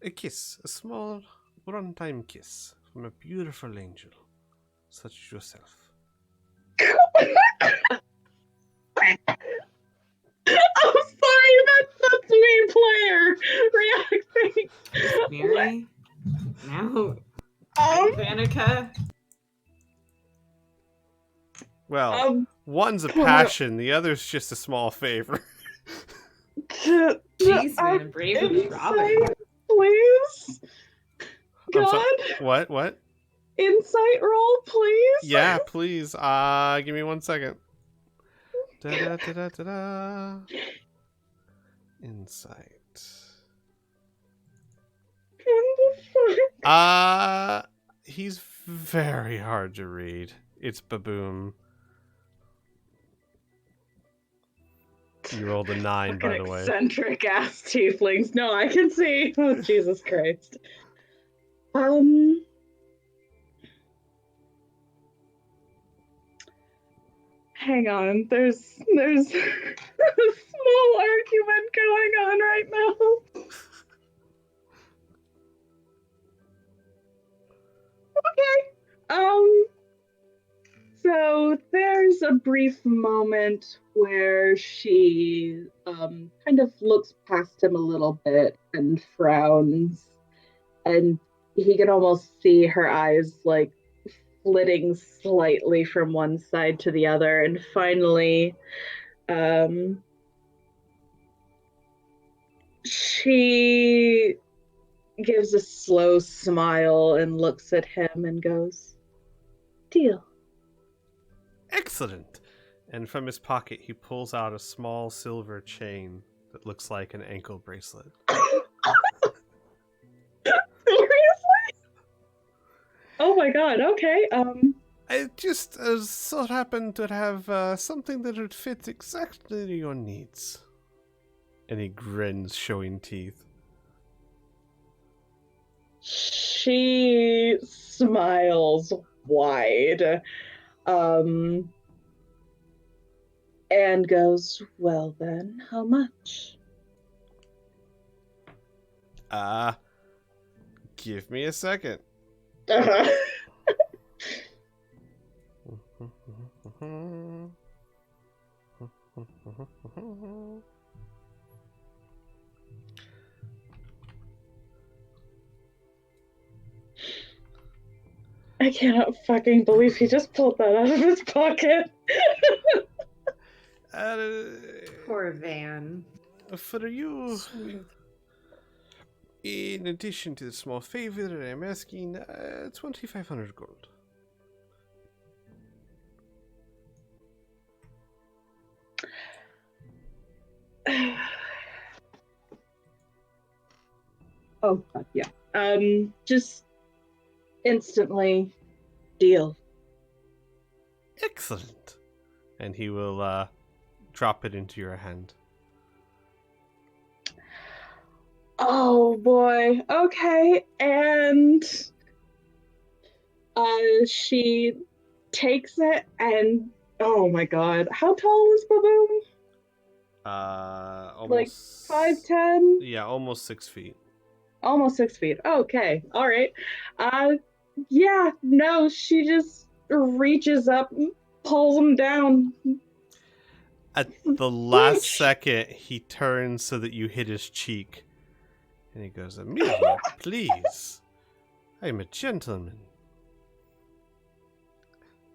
A kiss, a small one-time kiss from a beautiful angel, such as yourself. I'm sorry, that's me, player, reacting. Mary? Now, Vanica? Well, one's a passion, the other's just a small favor. Jeez, man, brave and Robin. Insight, please. I'm God. What? Insight roll, please. Yeah, please. Give me 1 second. Da-da-da-da-da-da. Insight. He's very hard to read. It's Baboom. You rolled a 9, by the way. Eccentric ass tieflings. No, I can see. Oh, Jesus Christ. Hang on. There's a small argument going on right now. Okay. So there's a brief moment where she kind of looks past him a little bit and frowns, and he can almost see her eyes like flitting slightly from one side to the other, and finally she gives a slow smile and looks at him and goes, "Deal." Excellent. And from his pocket, he pulls out a small silver chain that looks like an ankle bracelet. Seriously? Oh my god, okay. It just so happened to have something that would fit exactly to your needs. And he grins, showing teeth. She smiles wide. And goes, "Well then, how much?" Give me a second. I cannot fucking believe he just pulled that out of his pocket. Poor Van. For you, in addition to the small favor that I'm asking, 2,500 gold. Oh god, yeah. Just instantly deal. Excellent. And he will drop it into your hand. Oh boy. Okay. And she takes it and oh my god. How tall is Baboom? Almost Like 5'10"? Yeah, almost 6 feet. Almost 6 feet. Okay. All right. Yeah, no, she just reaches up and pulls him down. At the last second, he turns so that you hit his cheek. And he goes, "Amelia, please. I'm a gentleman."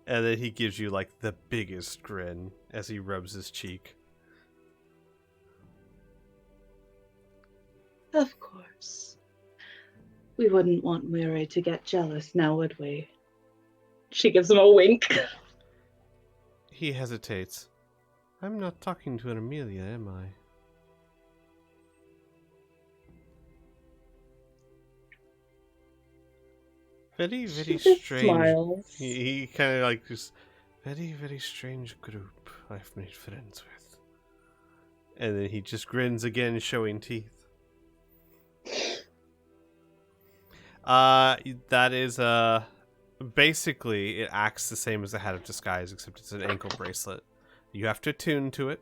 And then he gives you, like, the biggest grin as he rubs his cheek. Of course. We wouldn't want Mary to get jealous now, would we? She gives him a wink. He hesitates. I'm not talking to an Amelia, am I? Very, very She just strange. smiles. He kind of like just very, very strange group I've made friends with. And then he just grins again, showing teeth. That is basically it acts the same as the Hat of Disguise, except it's an ankle bracelet. You have to attune to it,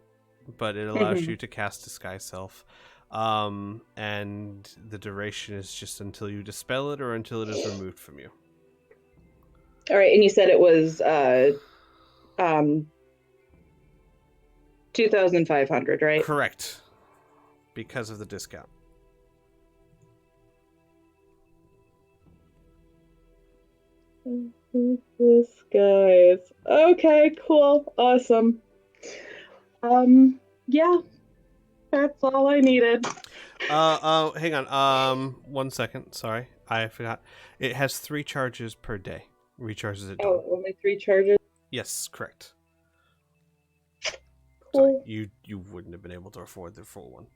but it allows you to cast Disguise Self. And the duration is just until you dispel it or until it is removed from you. All right, and you said it was 2,500, right? Correct. Because of the discount. Disguise. Okay, cool, awesome. Yeah, that's all I needed. Hang on. 1 second. Sorry, I forgot. It has 3 charges per day. Recharges at dawn. Oh, only 3 charges? Yes, correct. Cool. Sorry, you wouldn't have been able to afford the full one.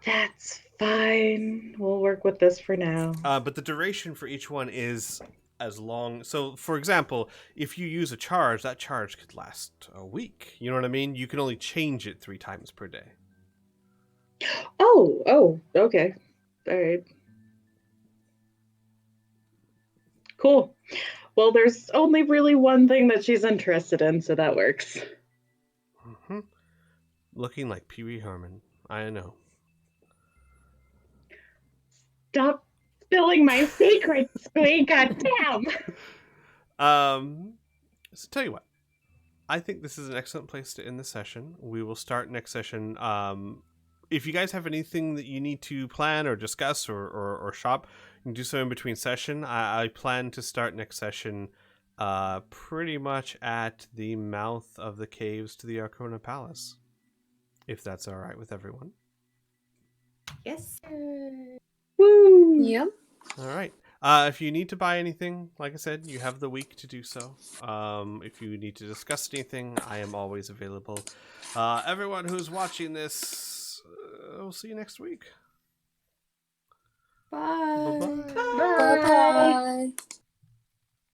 That's fine. We'll work with this for now. But the duration for each one is as long. So, for example, if you use a charge, that charge could last a week. You know what I mean? You can only change it 3 times per day. Oh, okay. All right. Cool. Well, there's only really one thing that she's interested in, so that works. Mm-hmm. Looking like Pee Wee Herman. I know. Stop spilling my secrets, Squee. Goddamn. So tell you what. I think this is an excellent place to end the session. We will start next session. If you guys have anything that you need to plan or discuss or shop, you can do so in between session. I plan to start next session pretty much at the mouth of the caves to the Arcona Palace. If that's all right with everyone. Yes. Woo. Yep. All right. If you need to buy anything, like I said, you have the week to do so. If you need to discuss anything, I am always available. Everyone who's watching this, we'll see you next week. Bye. Bye-bye. Bye. Bye.